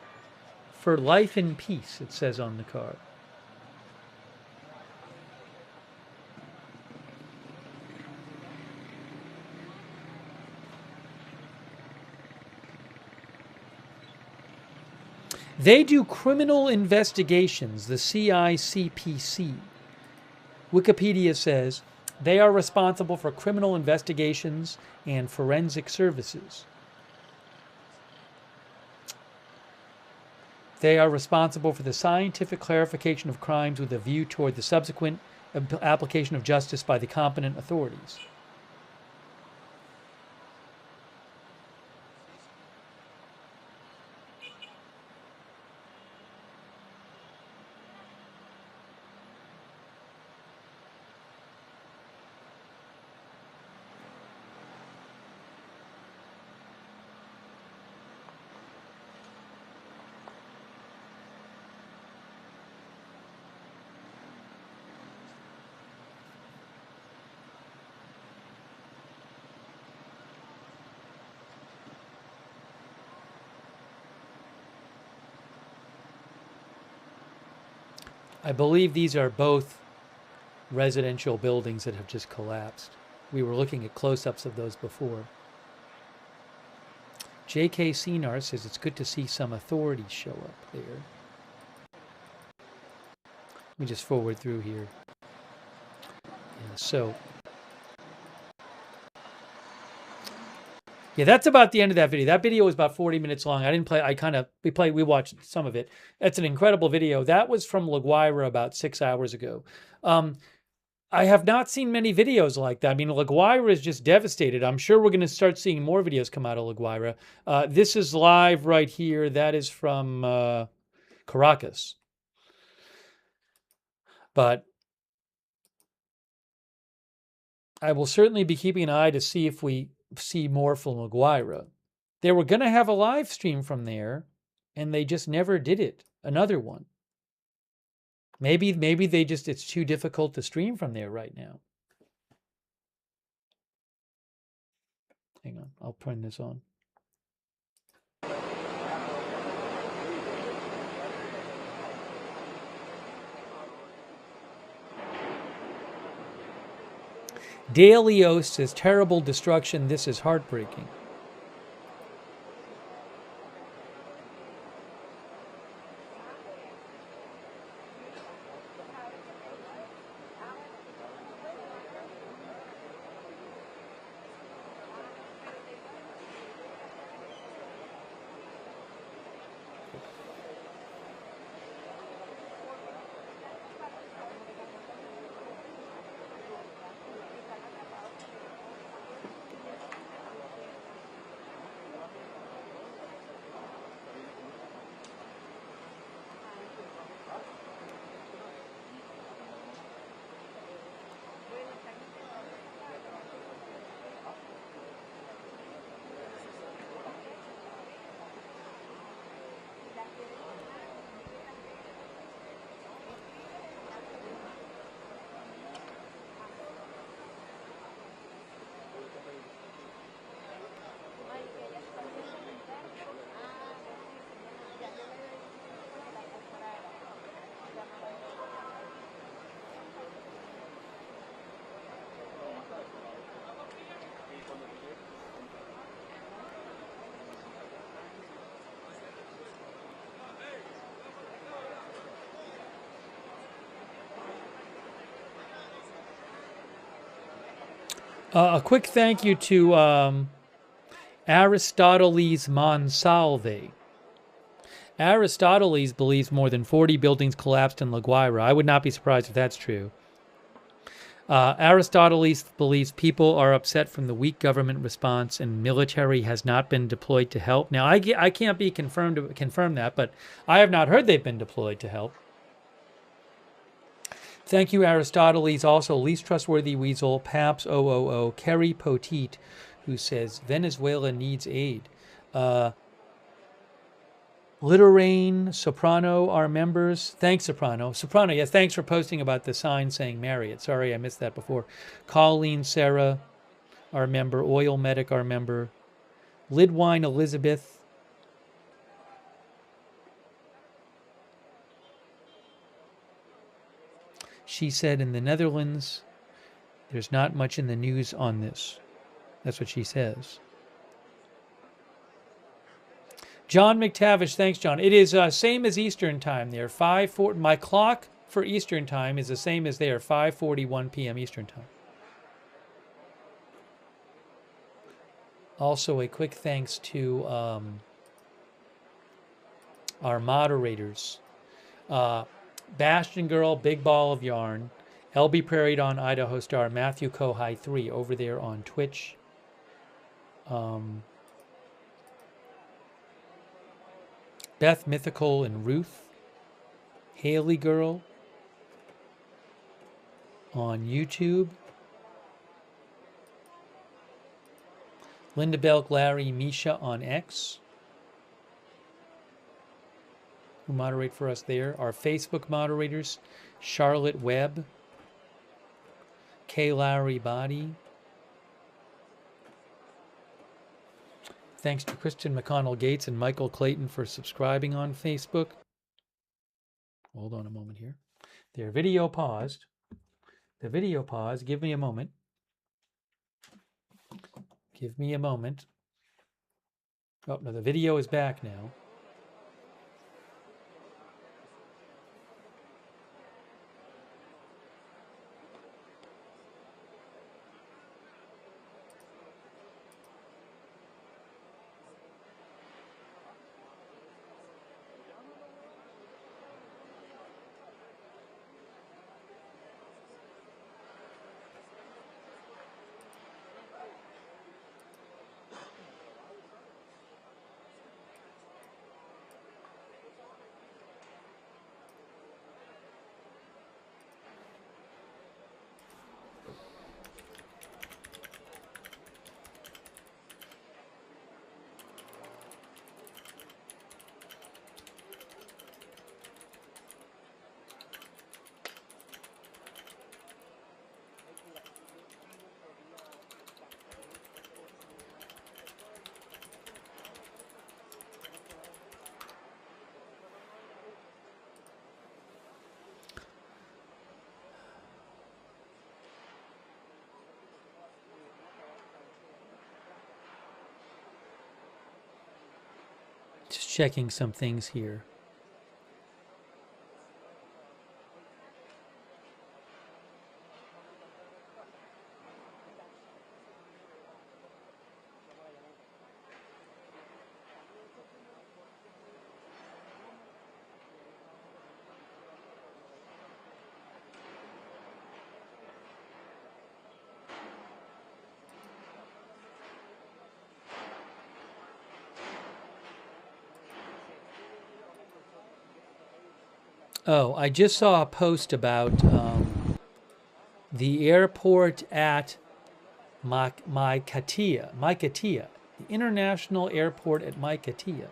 for life and peace, it says on the car. They do criminal investigations, the CICPC. Wikipedia says they are responsible for criminal investigations and forensic services. They are responsible for the scientific clarification of crimes with a view toward the subsequent application of justice by the competent authorities. I believe these are both residential buildings that have just collapsed. We were looking at close-ups of those before. J.K. Senar says it's good to see some authorities show up there. Let me just forward through here. Yeah, so, yeah, that's about the end of that video. That video was about 40 minutes long. I didn't play, we watched some of it. It's an incredible video. That was from Laguayra about 6 hours ago. I have not seen many videos like that. I mean, Laguayra is just devastated. I'm sure we're going to start seeing more videos come out of Laguayra. This is live right here. That is from Caracas. But I will certainly be keeping an eye to see if we see more from Laguayra. They were going to have a live stream from there, and they just never did it. Another one. Maybe they just, it's too difficult to stream from there right now. Hang on, I'll turn this on. Daleos says, terrible destruction. This is heartbreaking. A quick thank you to Aristoteles Monsalve. Aristoteles believes more than 40 buildings collapsed in Laguayra. I would not be surprised if that's true. Aristoteles believes people are upset from the weak government response and military has not been deployed to help. Now, I can't be confirmed to confirm that, but I have not heard they've been deployed to help. Thank you, Aristoteles. Also, least trustworthy weasel, Paps 000, Kerry Poteet, who says Venezuela needs aid. Literaine, Soprano, our members. Thanks, Soprano. Soprano, yes, thanks for posting about the sign saying Marriott. Sorry, I missed that before. Colleen, Sarah, our member. Oil Medic, our member. Lidwine, Elizabeth. She said in the Netherlands, there's not much in the news on this. That's what she says. John McTavish, thanks, John. It is same as Eastern time there. 5:40. My clock for Eastern time is the same as there, 5:41 p.m. Eastern time. Also, a quick thanks to our moderators. Bastion Girl, Big Ball of Yarn, LB Prairie on Idaho Star, Matthew Kohai 3 over there on Twitch. Beth Mythical and Ruth, Haley Girl on YouTube, Linda Belk, Larry, Misha on X, who moderate for us there. Our Facebook moderators, Charlotte Webb, K. Larry Body. Thanks to Kristen McConnell Gates and Michael Clayton for subscribing on Facebook. Hold on a moment here. Their video paused. The video paused. Give me a moment. Give me a moment. Oh, no, the video is back now. Just checking some things here. Oh, I just saw a post about the airport at Maiquetía, the international airport at Maiquetía.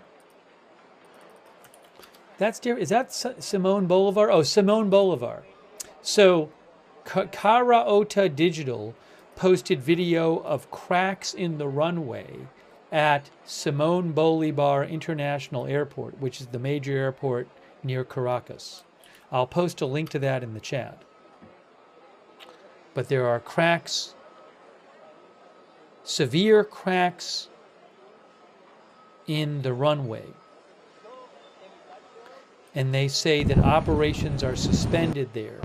That's there. Is that Simone Bolivar? Oh, Simone Bolivar. So, Caraota Digital posted video of cracks in the runway at Simone Bolivar International Airport, which is the major airport near Caracas. I'll post a link to that in the chat. But there are cracks, severe cracks in the runway. And they say that operations are suspended there.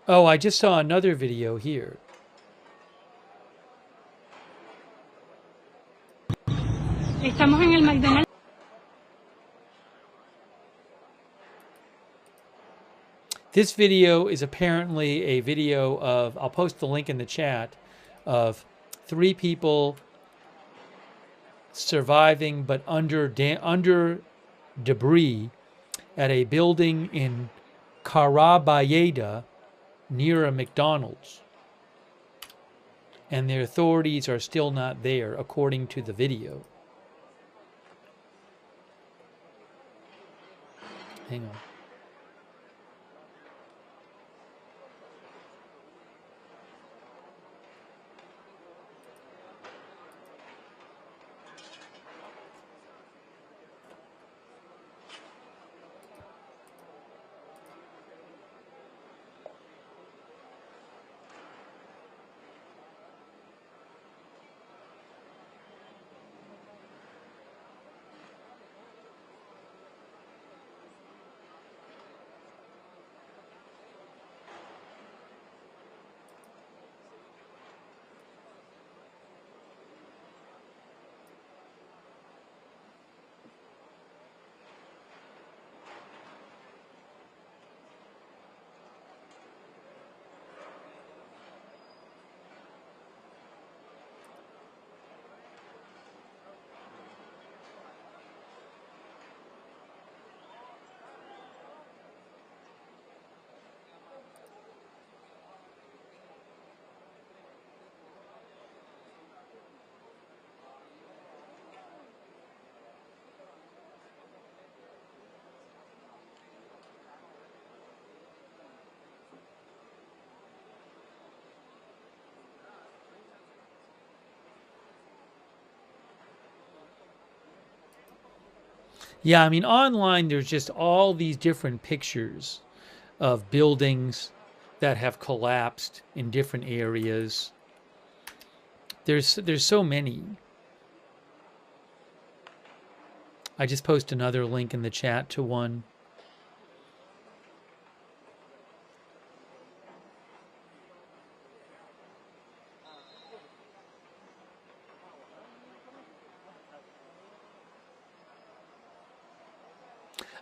Oh, I just saw another video here. Estamos en el McDonald's. This video is apparently a video of, I'll post the link in the chat, of 3 people surviving but under debris at a building in Caraballeda near a McDonald's. And the authorities are still not there, according to the video. Hang on. Yeah, I mean, online there's just all these different pictures of buildings that have collapsed in different areas. There's so many. I just post another link in the chat to one.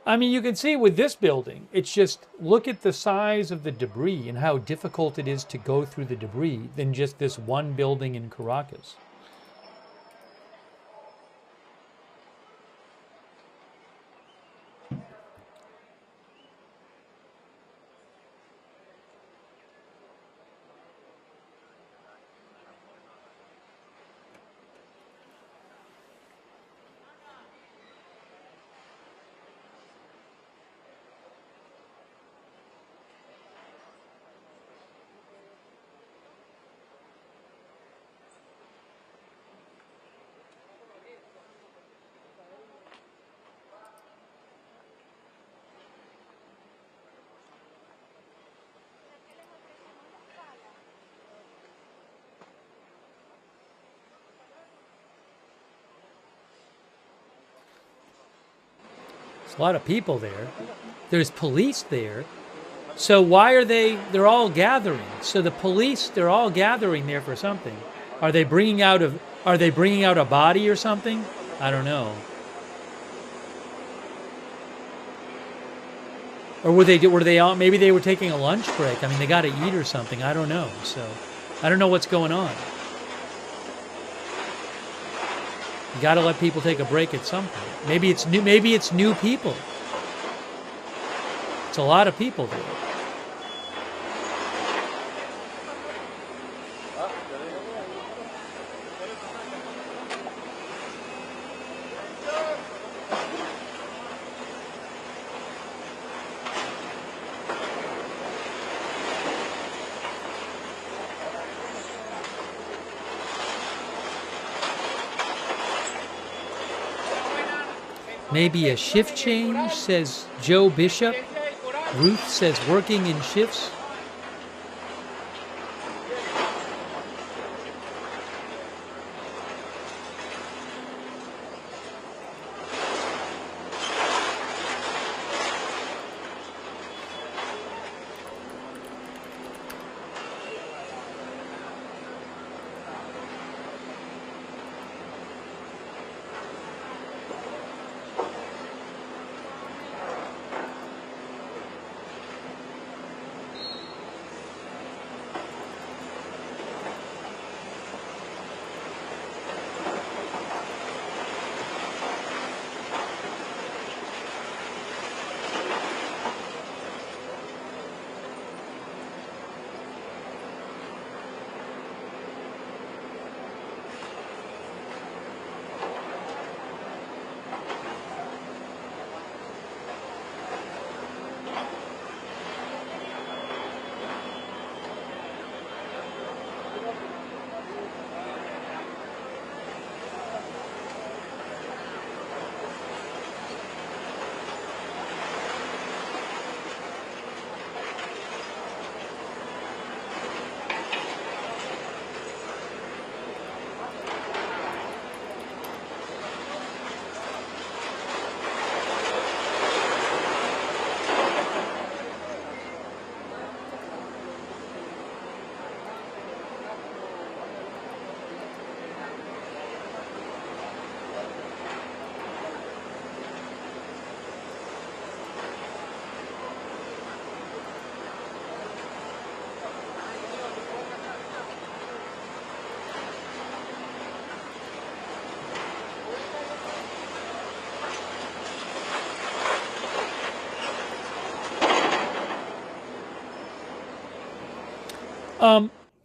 I mean, you can see with this building, it's just look at the size of the debris and how difficult it is to go through the debris than just this one building in Caracas. There's a lot of people there. There's police there. So why are they're all gathering. So the police, they're all gathering there for something. Are they bringing out a body or something? I don't know. Or were they all, maybe they were taking a lunch break. I mean, they got to eat or something. I don't know. So I don't know what's going on. You got to let people take a break at some point. Maybe it's new people. It's a lot of people there. Maybe a shift change, says Joe Bishop. Ruth says working in shifts.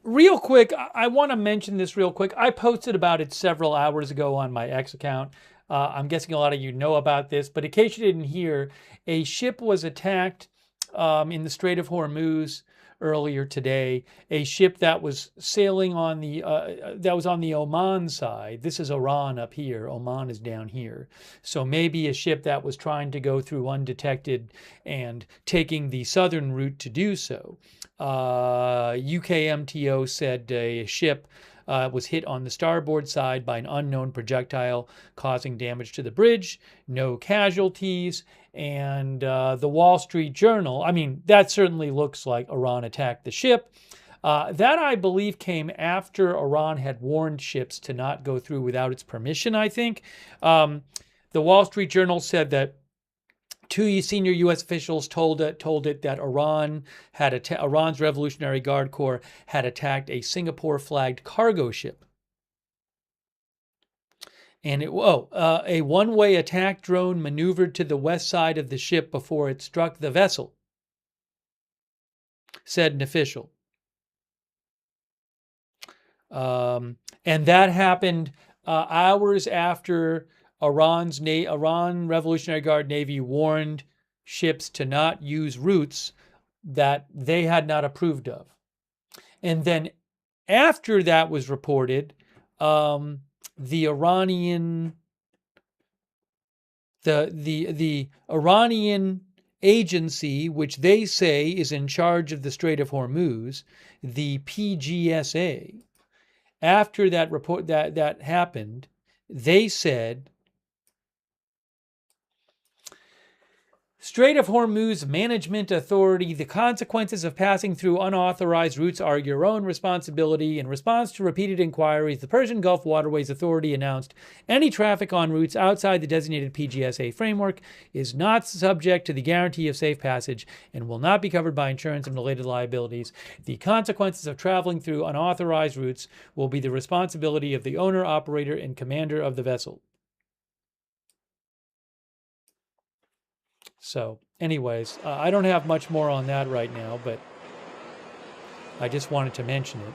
Real quick, I want to mention this real quick. I posted about it several hours ago on my X account. I'm guessing a lot of you know about this, but in case you didn't hear, a ship was attacked in the Strait of Hormuz earlier today, a ship that was sailing on the that was on the Oman side. This is Iran up here. Oman is down here. So maybe a ship that was trying to go through undetected and taking the southern route to do so. UKMTO said a ship was hit on the starboard side by an unknown projectile, causing damage to the bridge. No casualties. And the Wall Street Journal, I mean, that certainly looks like Iran attacked the ship. That, I believe, came after Iran had warned ships to not go through without its permission, I think. The Wall Street Journal said that two senior U.S. officials told it that Iran's Revolutionary Guard Corps had attacked a Singapore-flagged cargo ship. And a one-way attack drone maneuvered to the west side of the ship before it struck the vessel, said an official. And that happened hours after Iran Revolutionary Guard Navy warned ships to not use routes that they had not approved of. And then after that was reported, the Iranian agency, which they say is in charge of the Strait of Hormuz, the PGSA, after that report that happened, they said, Strait of Hormuz Management Authority, the consequences of passing through unauthorized routes are your own responsibility. In response to repeated inquiries, the Persian Gulf Waterways Authority announced any traffic on routes outside the designated PGSA framework is not subject to the guarantee of safe passage and will not be covered by insurance and related liabilities. The consequences of traveling through unauthorized routes will be the responsibility of the owner, operator, and commander of the vessel. So, anyways, I don't have much more on that right now, but I just wanted to mention it.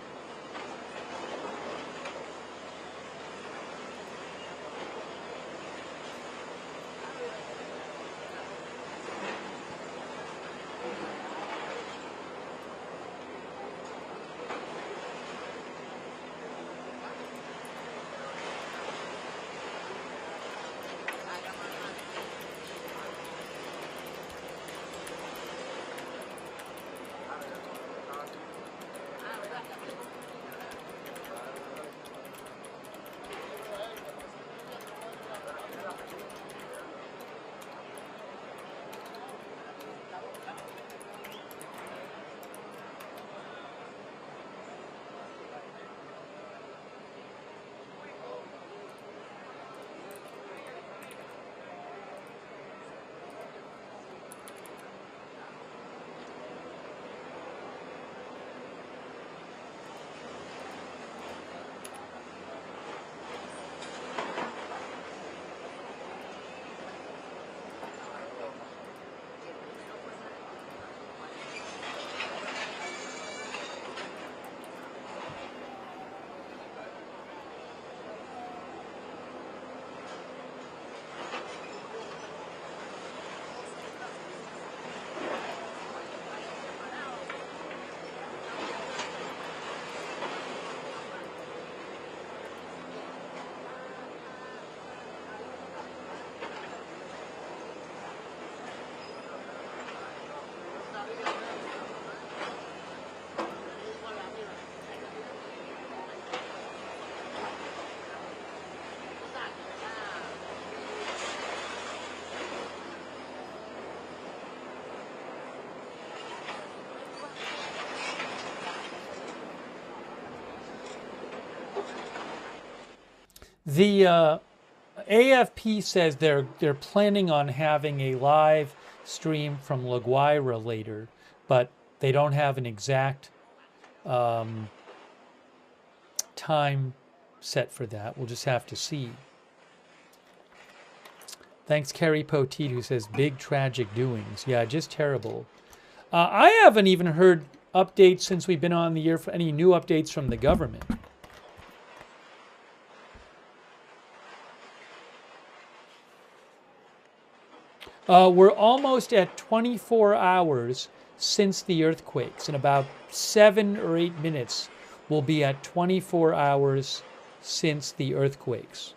The AFP says they're planning on having a live stream from Laguayra later, but they don't have an exact time set for that. We'll just have to see. Thanks, Kerry Poteet, who says big tragic doings. Yeah, just terrible. I haven't even heard updates since we've been on the air for any new updates from the government. We're almost at 24 hours since the earthquakes. In about 7 or 8 minutes, we'll be at 24 hours since the earthquakes.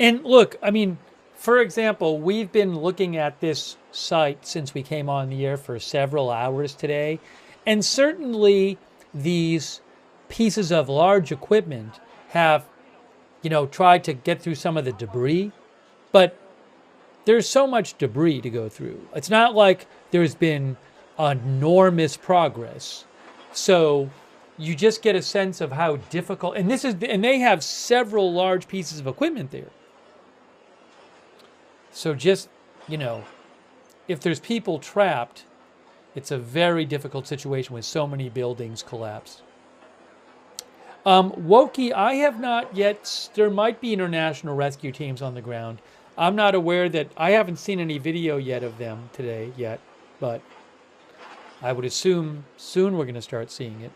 And look, I mean, for example, we've been looking at this site since we came on the air for several hours today. And certainly these pieces of large equipment have, tried to get through some of the debris. But there's so much debris to go through. It's not like there's been enormous progress. So you just get a sense of how difficult, and they have several large pieces of equipment there. So just, if there's people trapped, it's a very difficult situation with so many buildings collapsed. Woki, I have not yet, there might be international rescue teams on the ground. I'm not aware that, I haven't seen any video yet of them today yet, but I would assume soon we're going to start seeing it.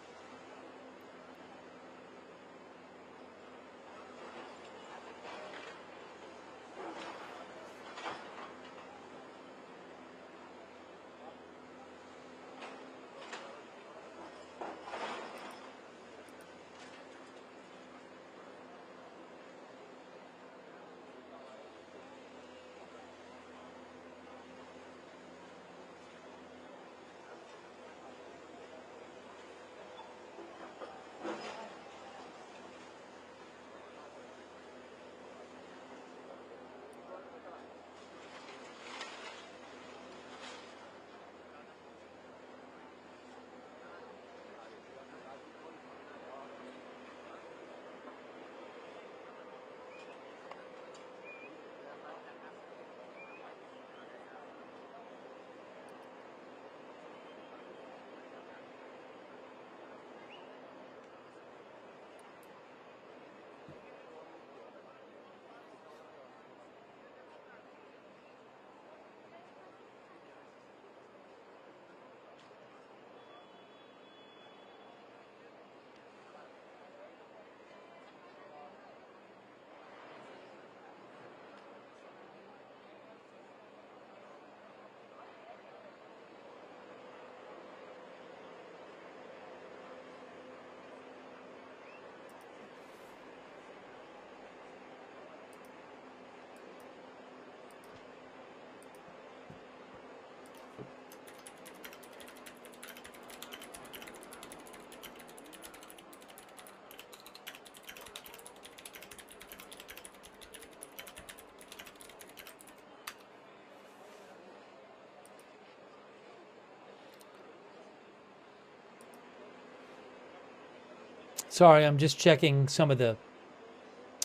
Sorry, I'm just checking some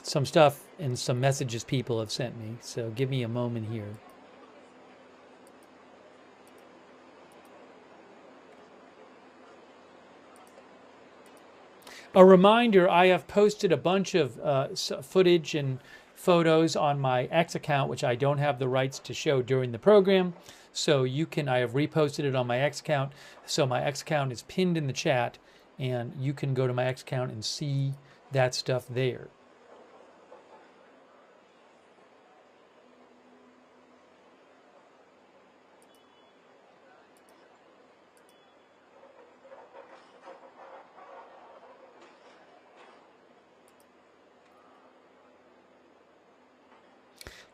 stuff and some messages people have sent me. So give me a moment here. A reminder, I have posted a bunch of footage and photos on my X account, which I don't have the rights to show during the program. So I have reposted it on my X account. So my X account is pinned in the chat, and you can go to my X account and see that stuff there.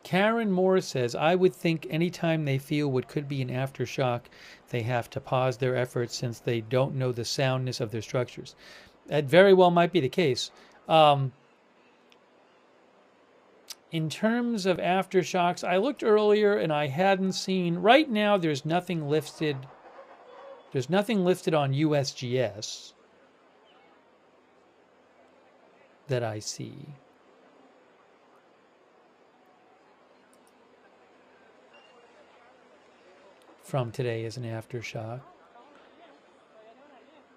Karen Moore says, I would think anytime they feel what could be an aftershock, they have to pause their efforts since they don't know the soundness of their structures. That very well might be the case. Um, in terms of aftershocks, I looked earlier and I hadn't seen, right now there's nothing listed. There's nothing listed on USGS that I see from today as an aftershock.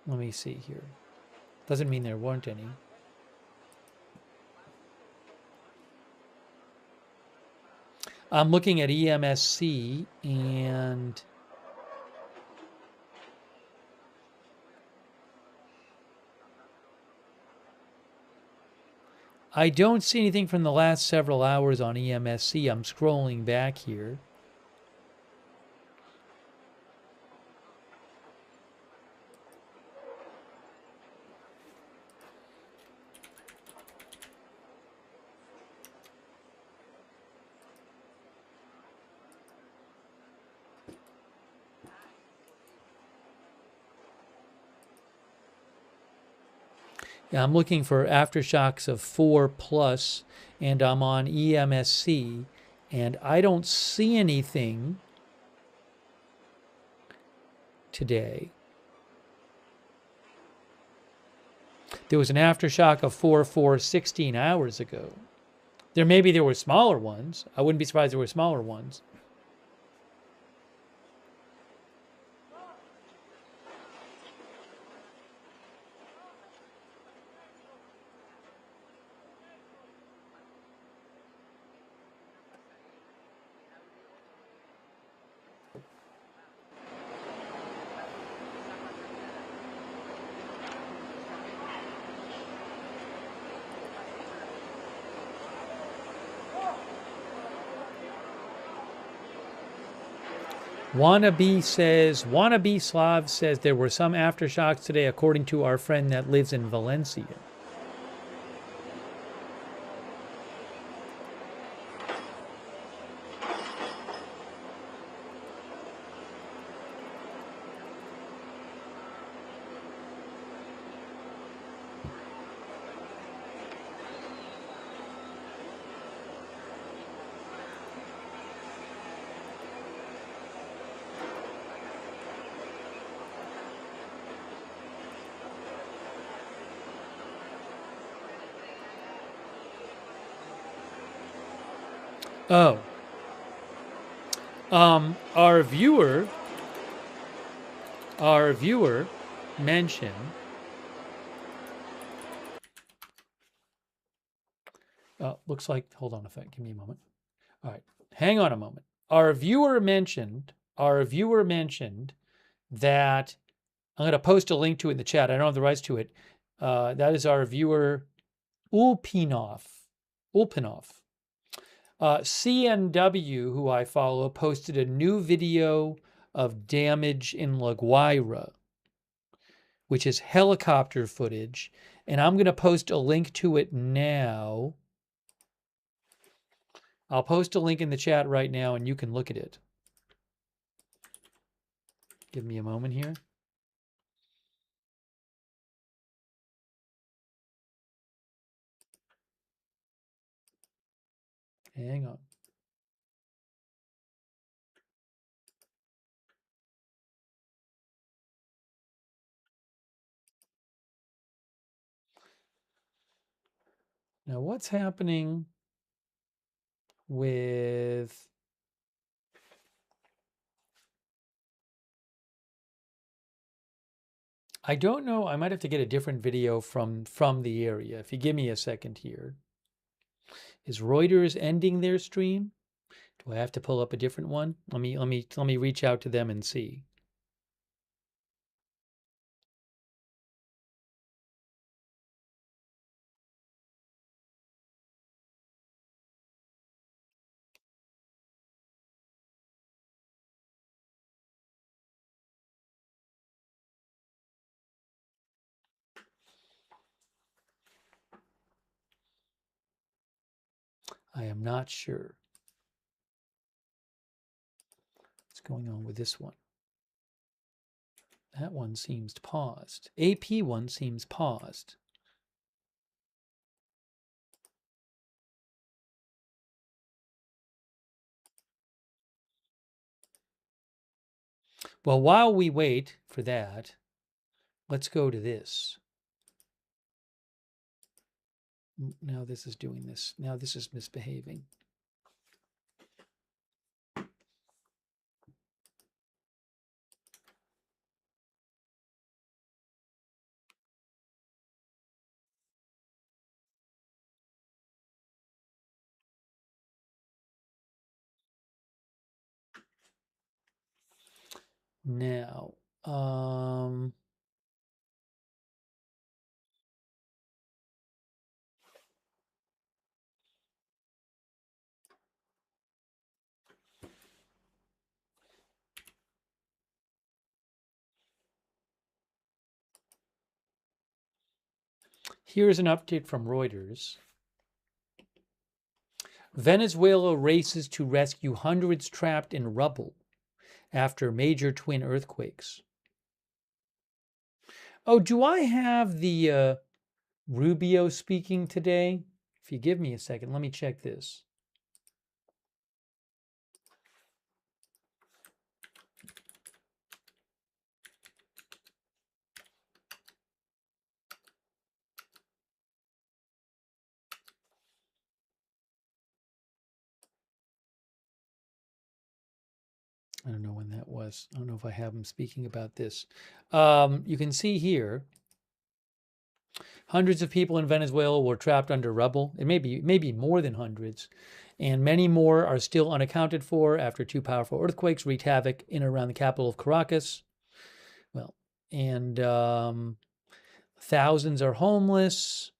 Let me see here. Doesn't mean there weren't any. I'm looking at EMSC and I don't see anything from the last several hours on EMSC. I'm scrolling back here. Yeah, I'm looking for aftershocks of 4 plus, and I'm on EMSC, and I don't see anything today. There was an aftershock of 4 16 hours ago. Maybe there were smaller ones. I wouldn't be surprised there were smaller ones. Wannabe Slav says there were some aftershocks today, according to our friend that lives in Valencia. Oh, our viewer mentioned. Looks like. Hold on a second. Give me a moment. All right, hang on a moment. Our viewer mentioned that I'm going to post a link to it in the chat. I don't have the rights to it. That is our viewer Ulpinov. CNW, who I follow, posted a new video of damage in Laguayra, which is helicopter footage. And I'm going to post a link to it now. I'll post a link in the chat right now and you can look at it. Give me a moment here. Hang on. Now, what's happening with I don't know. I might have to get a different video from the area. If you give me a second here. Is Reuters ending their stream? Do I have to pull up a different one? Let me reach out to them and see. I am not sure. going on with this one? That one seems paused. AP one seems paused. Well, while we wait for that, let's go to this. Now this is doing this. Now this is misbehaving. Now, here's an update from Reuters. Venezuela races to rescue hundreds trapped in rubble after major twin earthquakes. Oh, do I have the Rubio speaking today? If you give me a second, let me check this. I don't know when that was. I don't know if I have him speaking about this. You can see here, hundreds of people in Venezuela were trapped under rubble. It may be more than hundreds. And many more are still unaccounted for after two powerful earthquakes wreaked havoc in and around the capital of Caracas. Well, and thousands are homeless.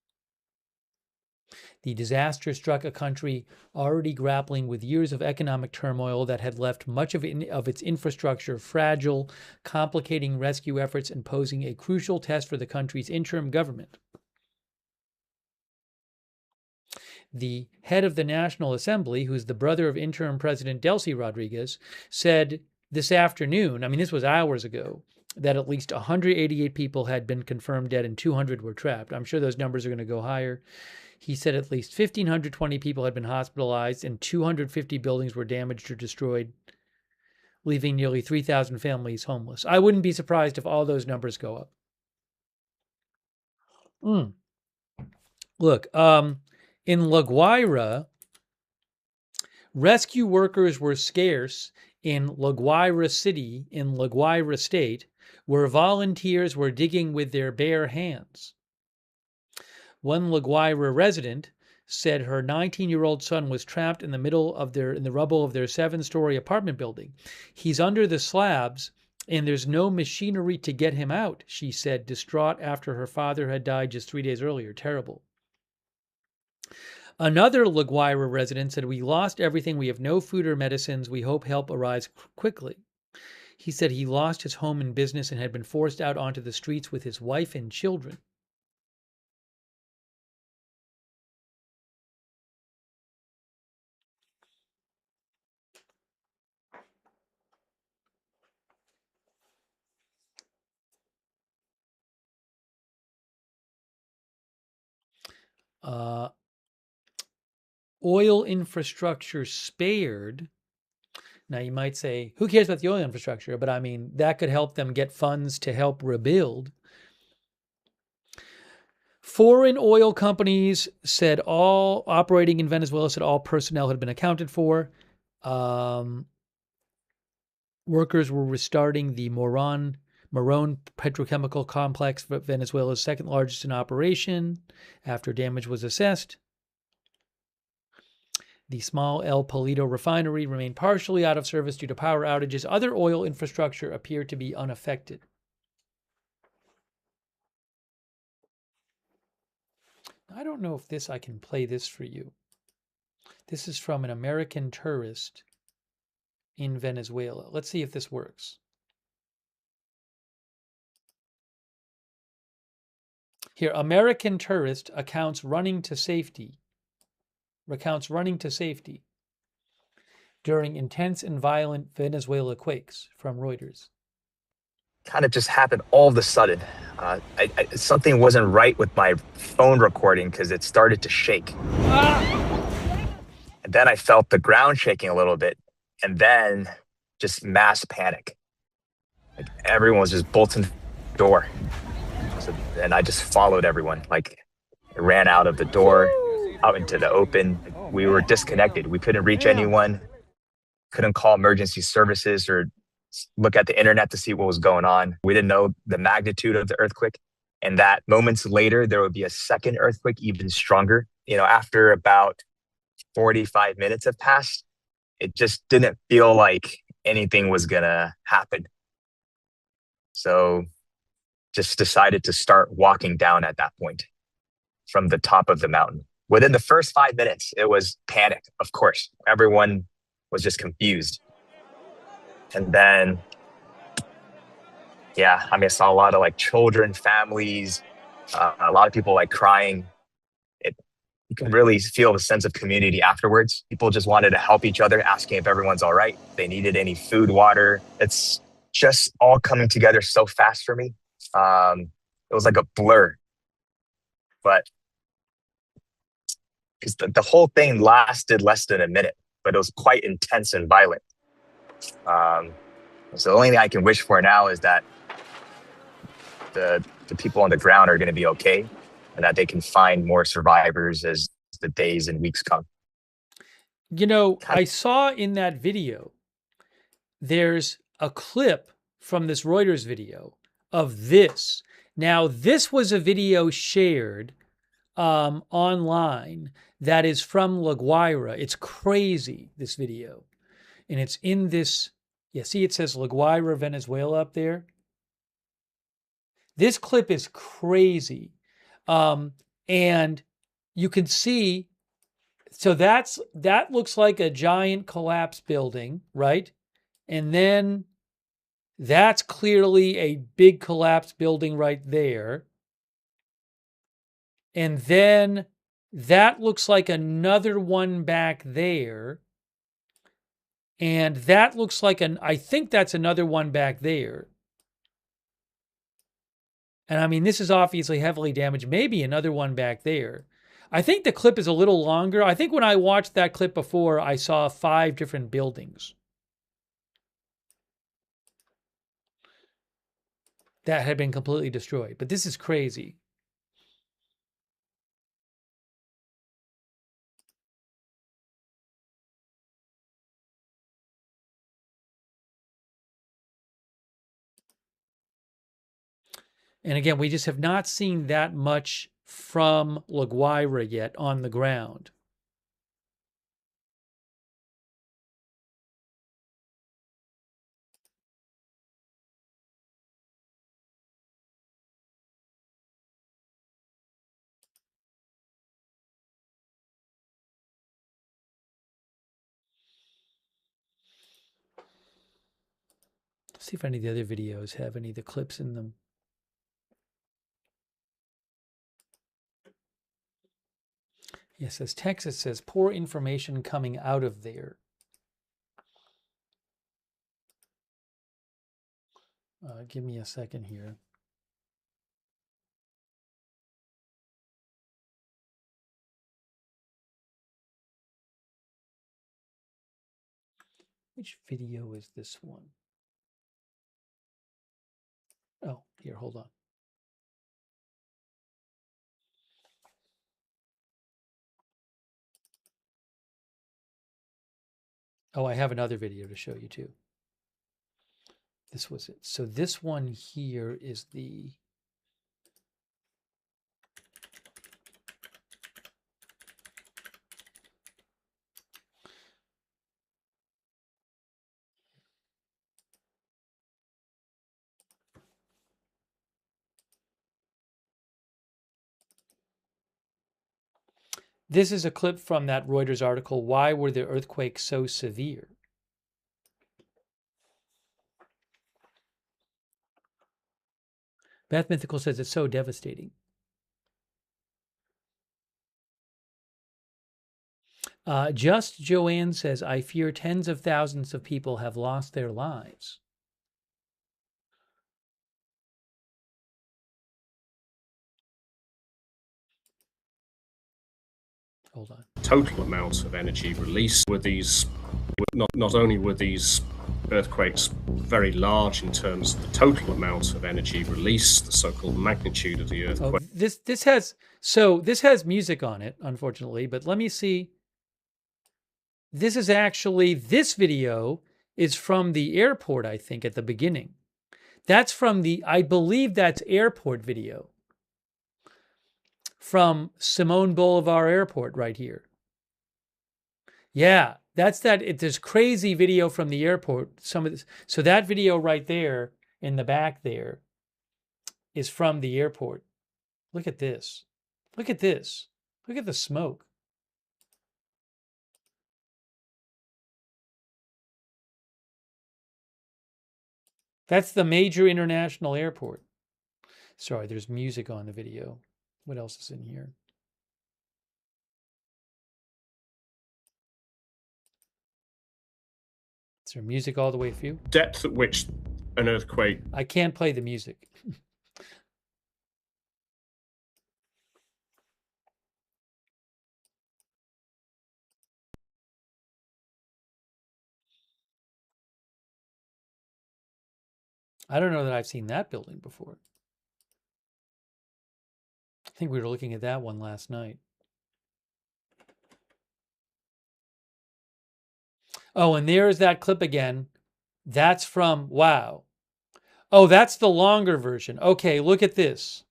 The disaster struck a country already grappling with years of economic turmoil that had left much of its infrastructure fragile, complicating rescue efforts and posing a crucial test for the country's interim government. The head of the National Assembly, who's the brother of interim President Delcy Rodriguez, said this afternoon, I mean, this was hours ago, that at least 188 people had been confirmed dead and 200 were trapped. I'm sure those numbers are going to go higher. He said at least 1,520 people had been hospitalized and 250 buildings were damaged or destroyed, leaving nearly 3,000 families homeless. I wouldn't be surprised if all those numbers go up. Look, in Laguayra, rescue workers were scarce in Laguayra City, in Laguayra State, where volunteers were digging with their bare hands. One Laguayra resident said her 19-year-old son was trapped in the rubble of their 7-story apartment building. He's under the slabs and there's no machinery to get him out, she said, distraught after her father had died just 3 days earlier. Terrible. Another Laguayra resident said, "We lost everything. We have no food or medicines. We hope help arrives quickly." He said he lost his home and business and had been forced out onto the streets with his wife and children. Oil infrastructure spared. Now you might say, who cares about the oil infrastructure? But I mean, that could help them get funds to help rebuild. Foreign oil companies said all operating in Venezuela said all personnel had been accounted for. Workers were restarting the Morón petrochemical complex, Venezuela's second largest in operation, after damage was assessed. The small El Palito refinery remained partially out of service due to power outages. Other oil infrastructure appeared to be unaffected. I don't know if I can play this for you. This is from an American tourist in Venezuela. Let's see if this works. Here, American tourist recounts running to safety. during intense and violent Venezuela quakes, from Reuters. Kind of just happened all of a sudden. Something wasn't right with my phone recording because it started to shake. And then I felt the ground shaking a little bit, and then just mass panic. Like everyone was just bolting the door. And I just followed everyone. Like I ran out of the door, out into the open. We were disconnected. We couldn't reach anyone, couldn't call emergency services or look at the internet to see what was going on. We didn't know the magnitude of the earthquake. And that moments later, there would be a second earthquake, even stronger. After about 45 minutes have passed, it just didn't feel like anything was going to happen. So just decided to start walking down at that point from the top of the mountain. Within the first 5 minutes, it was panic, of course. Everyone was just confused. And then, yeah, I saw a lot of like children, families, a lot of people like crying. You can really feel the sense of community afterwards. People just wanted to help each other, asking if everyone's all right, if they needed any food, water. It's just all coming together so fast for me. It was like a blur, but because the whole thing lasted less than a minute, but it was quite intense and violent. So the only thing I can wish for now is that the people on the ground are going to be okay, and that they can find more survivors as the days and weeks come. I saw in that video, there's a clip from this Reuters video of this. Now, this was a video shared online that is from Laguayra. It's crazy, this video. And it's in this, see, it says Laguayra, Venezuela up there. This clip is crazy. And you can see, so that looks like a giant collapsed building, right? And then that's clearly a big collapsed building right there. And then that looks like another one back there. And that looks like I think that's another one back there. And this is obviously heavily damaged. Maybe another one back there. I think the clip is a little longer. I think when I watched that clip before, I saw 5 different buildings that had been completely destroyed. But this is crazy. And again, we just have not seen that much from Laguayra yet on the ground. Let's see if any of the other videos have any of the clips in them. Yes, as Texas says, poor information coming out of there. Give me a second here. Which video is this one? Oh, here, hold on. Oh, I have another video to show you too. This was it. So this one here is the... This is a clip from that Reuters article, Why Were the Earthquakes So Severe? Beth Mythical says it's so devastating. Just Joanne says, I fear tens of thousands of people have lost their lives. Hold on. Total amount of energy released were these, not only were these earthquakes very large in terms of the total amount of energy released, the so-called magnitude of the earthquake. Oh, this has music on it, unfortunately, but let me see. This is actually, this video is from the airport, I think, at the beginning. That's from I believe that's airport video. From Simone Bolivar Airport right here. Yeah, that's this crazy video from the airport. So that video right there in the back there is from the airport. Look at this. Look at this. Look at the smoke. That's the major international airport. Sorry, there's music on the video. What else is in here? Is there music all the way through? Depth at which an earthquake... I can't play the music. I don't know that I've seen that building before. I think we were looking at that one last night. Oh, and there's that clip again. That's from, wow. Oh, that's the longer version. Okay, look at this.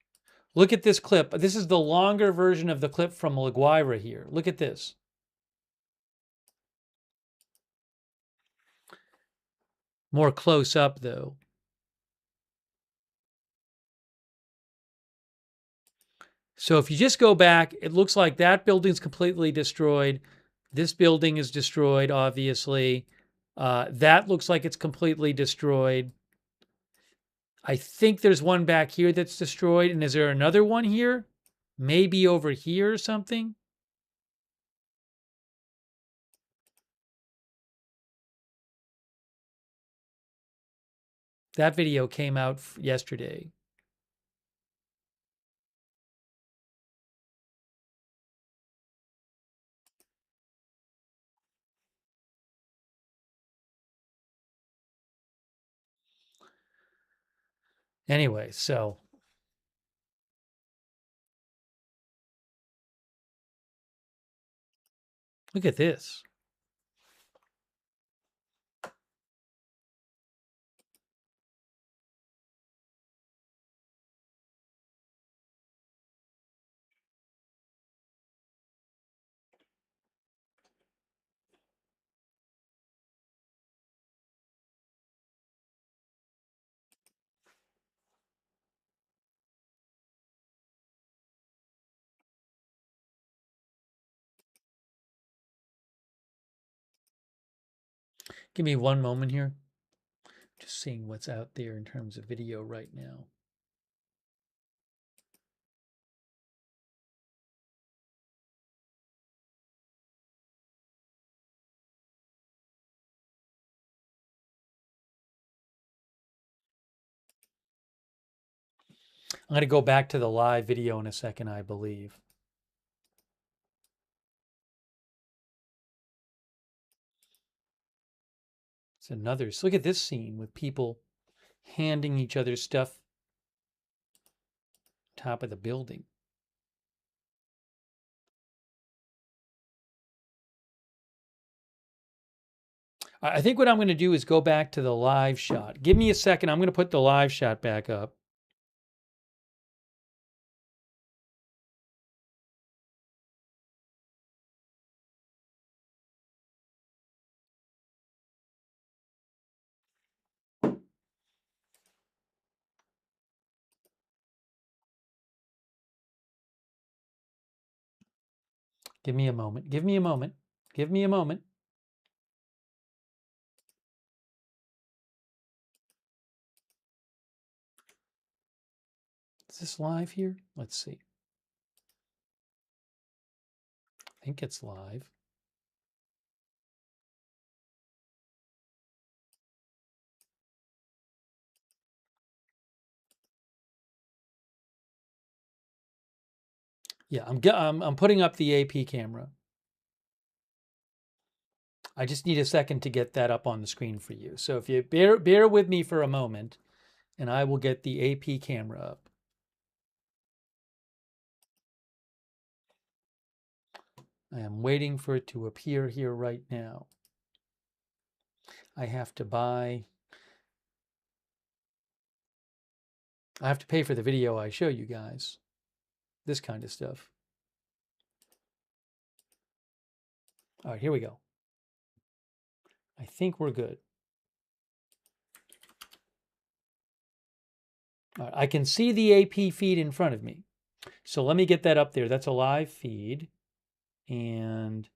Look at this clip. This is the longer version of the clip from Laguayra here. Look at this. More close up, though. So if you just go back, it looks like that building's completely destroyed. This building is destroyed, obviously. That looks like it's completely destroyed. I think there's one back here that's destroyed. And is there another one here? Maybe over here or something? That video came out yesterday. Anyway, so look at this. Give me one moment here. Just seeing what's out there in terms of video right now. I'm going to go back to the live video in a second, I believe. It's another. So look at this scene with people handing each other stuff top of the building. I think what I'm going to do is go back to the live shot. Give me a second. I'm going to put the live shot back up. Give me a moment. Give me a moment. Give me a moment. Is this live here? Let's see. I think it's live. Yeah, I'm putting up the AP camera. I just need a second to get that up on the screen for you. So if you bear with me for a moment, and I will get the AP camera up. I am waiting for it to appear here right now. I have to pay for the video I show you guys. This kind of stuff. All right, here we go. I think we're good. All right, I can see the AP feed in front of me. So let me get that up there. That's a live feed. And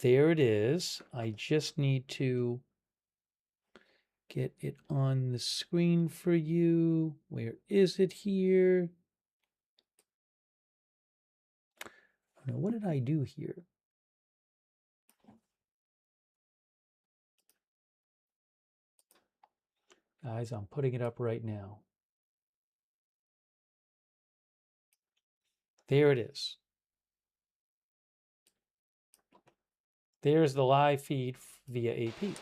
there it is. I just need to get it on the screen for you. Where is it here? Now, what did I do here? Guys, I'm putting it up right now. There it is. There's the live feed via AP.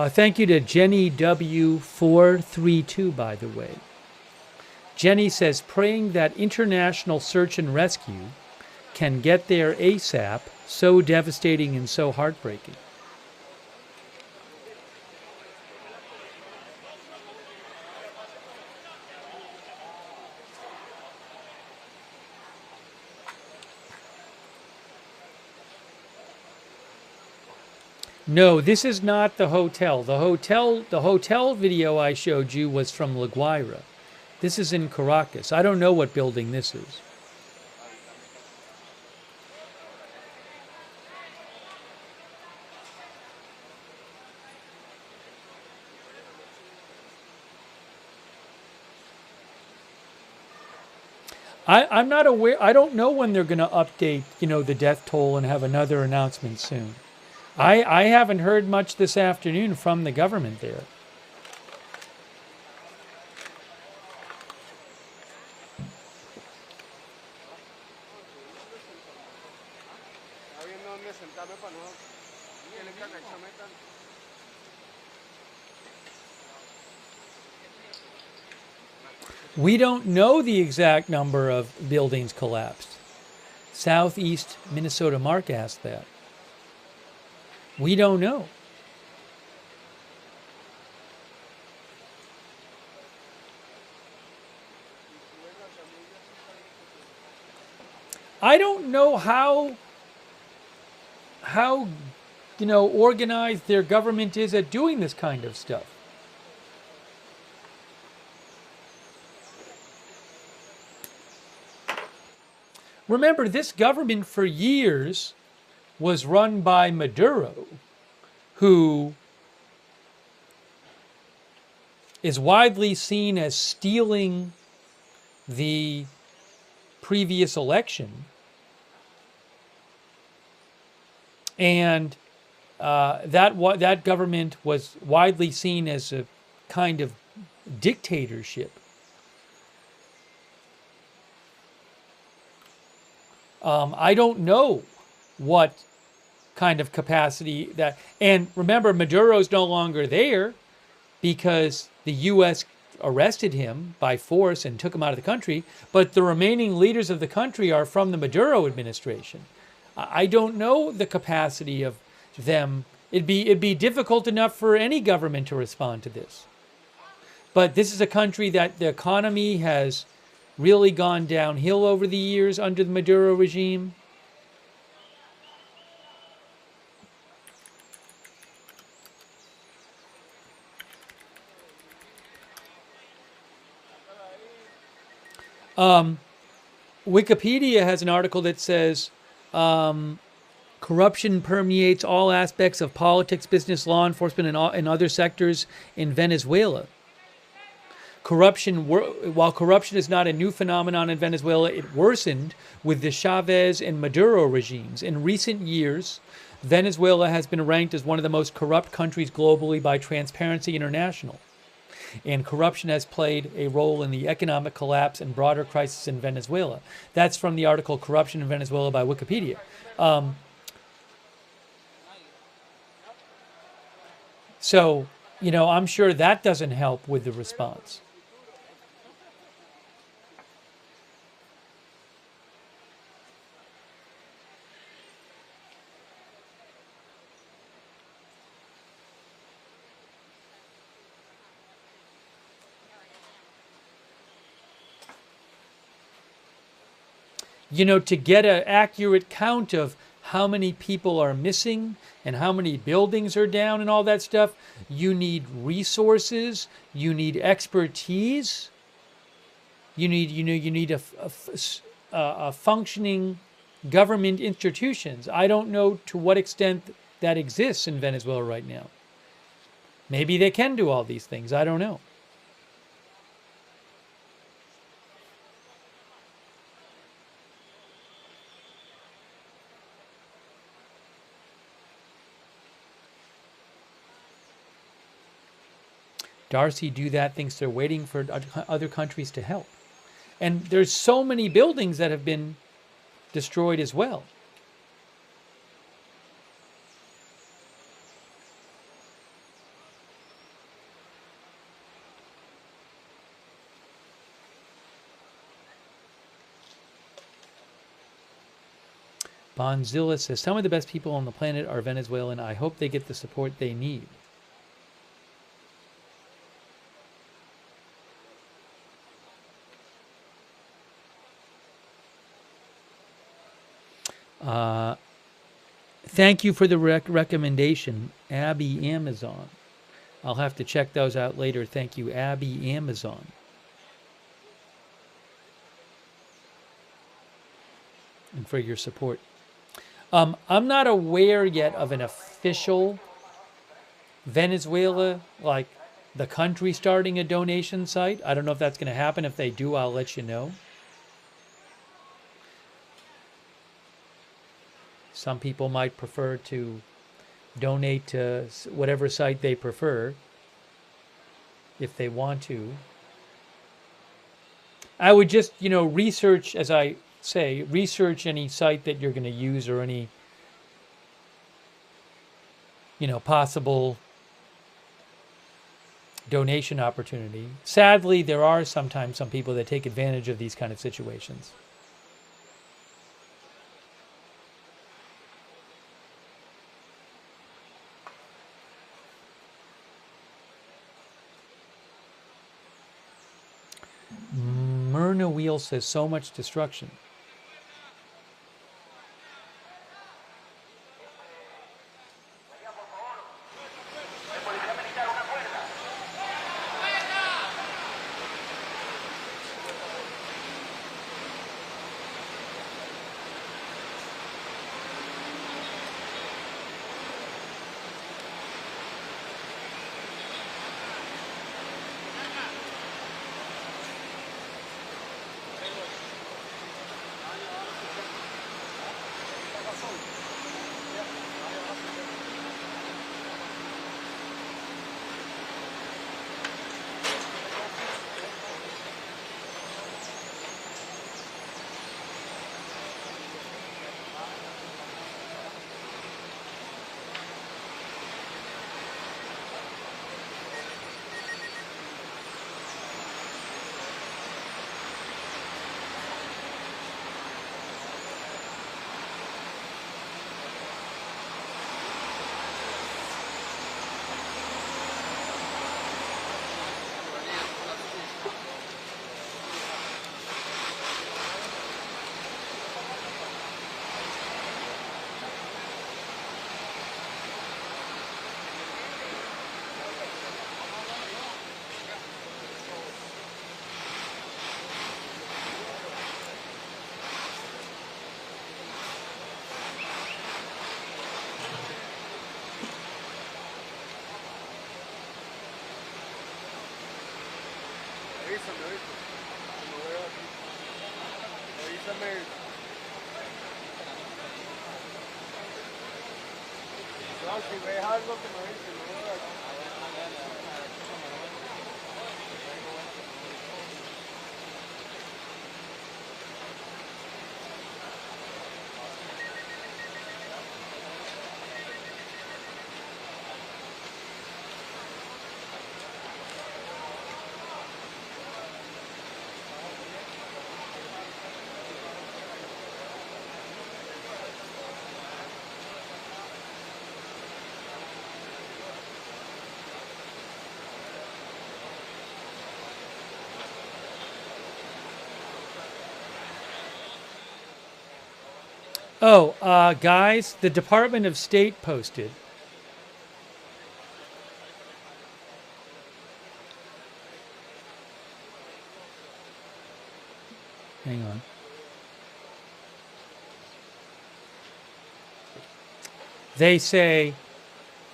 Thank you to Jenny W432, by the way. Jenny says, praying that international search and rescue can get there ASAP, so devastating and so heartbreaking. No, this is not the hotel. The hotel video I showed you was from Laguayra. This is in Caracas. I don't know what building this is. I'm not aware. I don't know when they're going to update, the death toll and have another announcement soon. I haven't heard much this afternoon from the government there. We don't know the exact number of buildings collapsed. Southeast Minnesota Mark asked that. We don't know. I don't know how organized their government is at doing this kind of stuff. Remember, this government for years was run by Maduro, who is widely seen as stealing the previous election. And that government was widely seen as a kind of dictatorship. I don't know what kind of capacity that, and remember, Maduro's no longer there because the U.S. arrested him by force and took him out of the country, but the remaining leaders of the country are from the Maduro administration. I don't know the capacity of them. It'd be difficult enough for any government to respond to this. But this is a country that the economy has really gone downhill over the years under the Maduro regime. Wikipedia has an article that says corruption permeates all aspects of politics, business, law enforcement, and other sectors in Venezuela. While corruption is not a new phenomenon in Venezuela, it worsened with the Chavez and Maduro regimes. In recent years, Venezuela has been ranked as one of the most corrupt countries globally by Transparency International. And corruption has played a role in the economic collapse and broader crisis in Venezuela. That's from the article Corruption in Venezuela by Wikipedia. So, I'm sure that doesn't help with the response. To get an accurate count of how many people are missing and how many buildings are down and all that stuff, you need resources, you need expertise, you need a functioning government institutions. I don't know to what extent that exists in Venezuela right now. Maybe they can do all these things. I don't know. Darcy Do That thinks they're waiting for other countries to help. And there's so many buildings that have been destroyed as well. Bonzilla says, some of the best people on the planet are Venezuelan. I hope they get the support they need. Thank you for the recommendation, Abby Amazon. I'll have to check those out later. Thank you, Abby Amazon. And for your support. I'm not aware yet of an official Venezuela, like the country starting a donation site. I don't know if that's going to happen. If they do, I'll let you know. Some people might prefer to donate to whatever site they prefer if they want to. I would just, research, as I say, research any site that you're going to use or any, possible donation opportunity. Sadly, there are sometimes some people that take advantage of these kind of situations. Myrna Wheel says so much destruction. Oh, guys, the Department of State posted. Hang on. They say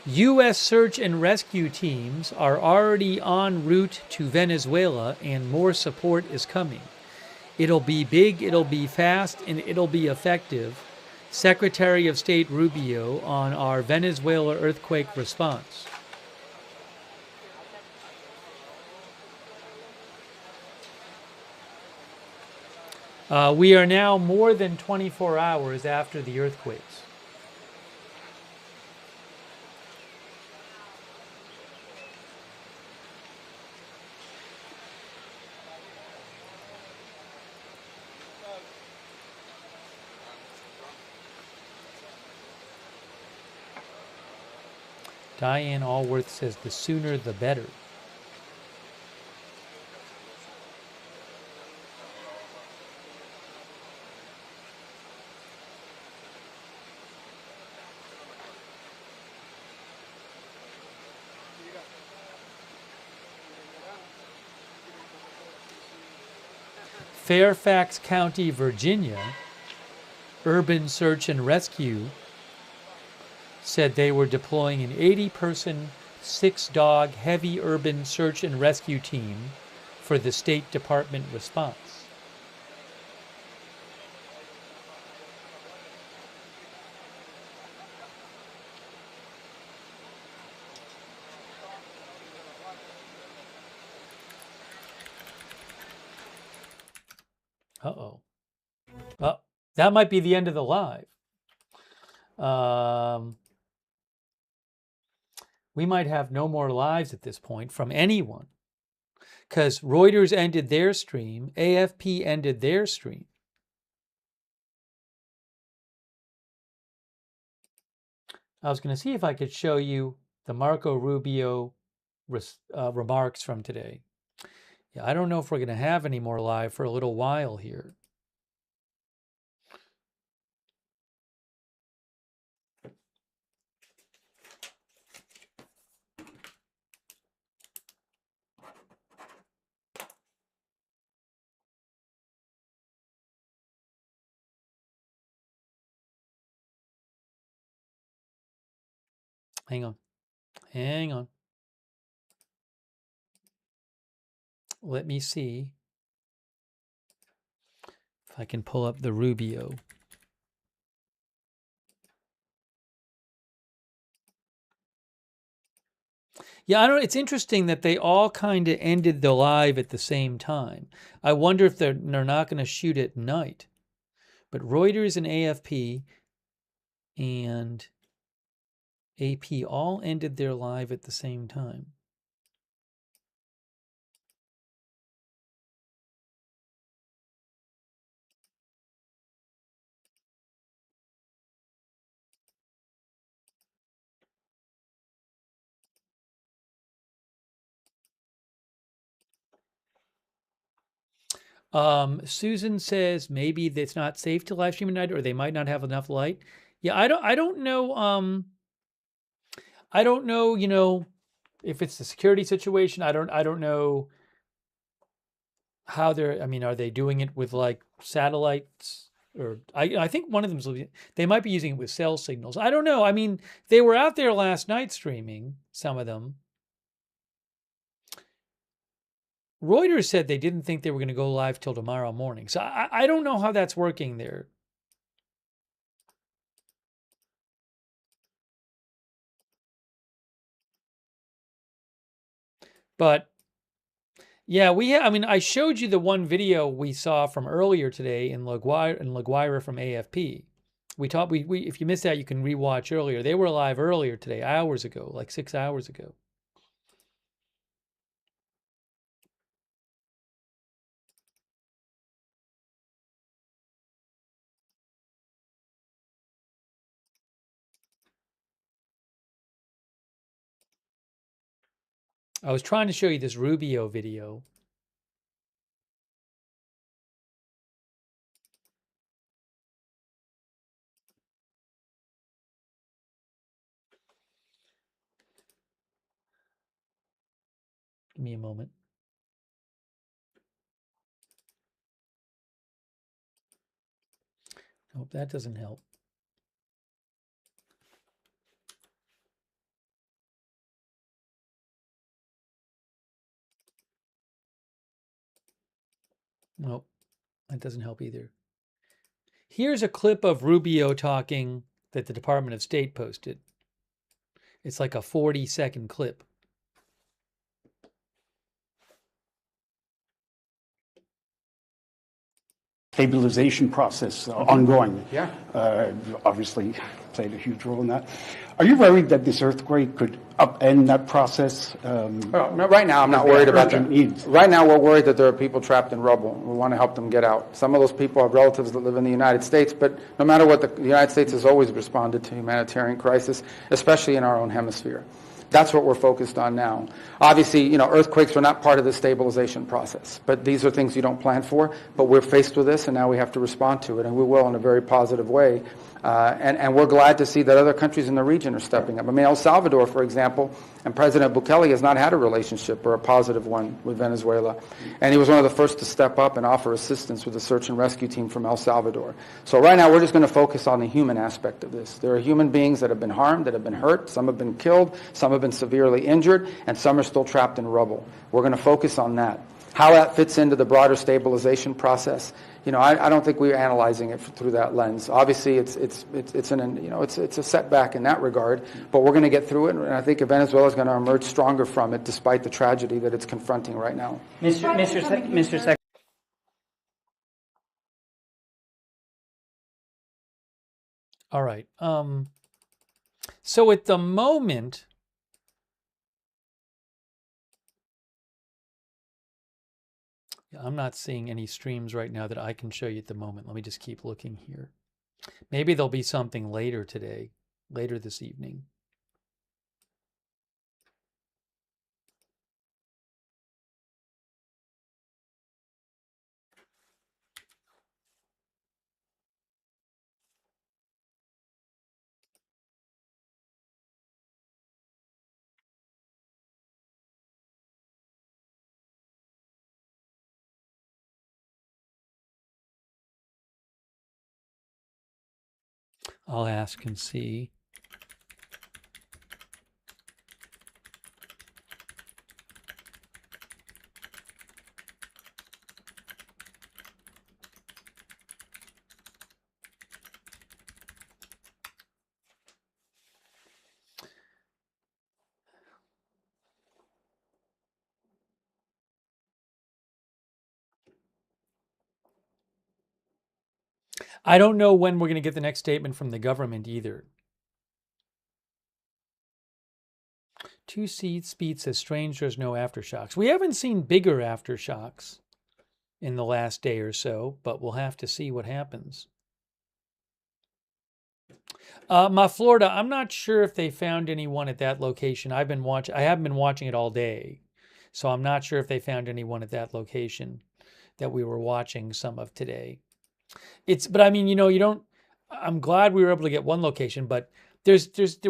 U.S. search and rescue teams are already en route to Venezuela and more support is coming. It'll be big, it'll be fast, and it'll be effective. Secretary of State Rubio on our Venezuela earthquake response. We are now more than 24 hours after the earthquakes. Diane Allworth says the sooner the better. Fairfax County, Virginia, Urban Search and Rescue said they were deploying an 80-person, 6-dog heavy urban search and rescue team for the State Department response. Uh-oh. Well, that might be the end of the live. We might have no more lives at this point from anyone because Reuters ended their stream, AFP ended their stream. I was going to see if I could show you the Marco Rubio remarks from today. Yeah, I don't know if we're going to have any more live for a little while here. Hang on. Hang on. Let me see if I can pull up the Rubio. Yeah, I don't. It's interesting that they all kind of ended the live at the same time. I wonder if they're not going to shoot at night. But Reuters and AFP and AP all ended their live at the same time. Susan says maybe it's not safe to live stream at night, or they might not have enough light. Yeah, I don't know. I don't know. You know, if it's the security situation. I don't know how they're. I mean, are they doing it with like satellites? Or I think one of them's they might be using it with cell signals. I don't know. I mean, they were out there last night streaming. Some of them. Reuters said they didn't think they were going to go live till tomorrow morning. So I don't know how that's working there. But yeah, I mean, I showed you the one video we saw from earlier today in Laguayra from AFP. We if you missed that, you can rewatch earlier. They were live earlier today, hours ago, like 6 hours ago. I was trying to show you this Rubio video. Give me a moment. Hope that doesn't help. Nope, that doesn't help either. Here's a clip of Rubio talking that the Department of State posted. It's like a 40-second clip. Stabilization process ongoing. Yeah. Obviously played a huge role in that. Are you worried that this earthquake could upend that process? Well, no, right now, I'm not worried about that. Needs. Right now, we're worried that there are people trapped in rubble. We want to help them get out. Some of those people have relatives that live in the United States, but no matter what, the United States has always responded to humanitarian crisis, especially in our own hemisphere. That's what we're focused on now. Obviously, earthquakes are not part of the stabilization process, but these are things you don't plan for. But we're faced with this, and now we have to respond to it, and we will in a very positive way. And we're glad to see that other countries in the region are stepping up. I mean, El Salvador, for example, and President Bukele has not had a relationship or a positive one with Venezuela. And he was one of the first to step up and offer assistance with the search and rescue team from El Salvador. So right now, we're just going to focus on the human aspect of this. There are human beings that have been harmed, that have been hurt. Some have been killed. Some have been severely injured. And some are still trapped in rubble. We're going to focus on that. How that fits into the broader stabilization process, I don't think we're analyzing it through that lens. Obviously, it's a setback in that regard, but we're going to get through it, and I think Venezuela is going to emerge stronger from it, despite the tragedy that it's confronting right now. Mr. Secretary. All right. So at the moment, I'm not seeing any streams right now that I can show you at the moment. Let me just keep looking here. Maybe there'll be something later today, later this evening. I'll ask and see. I don't know when we're going to get the next statement from the government either. 2 Speed says strange there's no aftershocks. We haven't seen bigger aftershocks in the last day or so, but we'll have to see what happens. My Florida, I'm not sure if they found anyone at that location. I haven't been watching it all day, so I'm not sure if they found anyone at that location that we were watching some of today. But I mean, I'm glad we were able to get one location, but there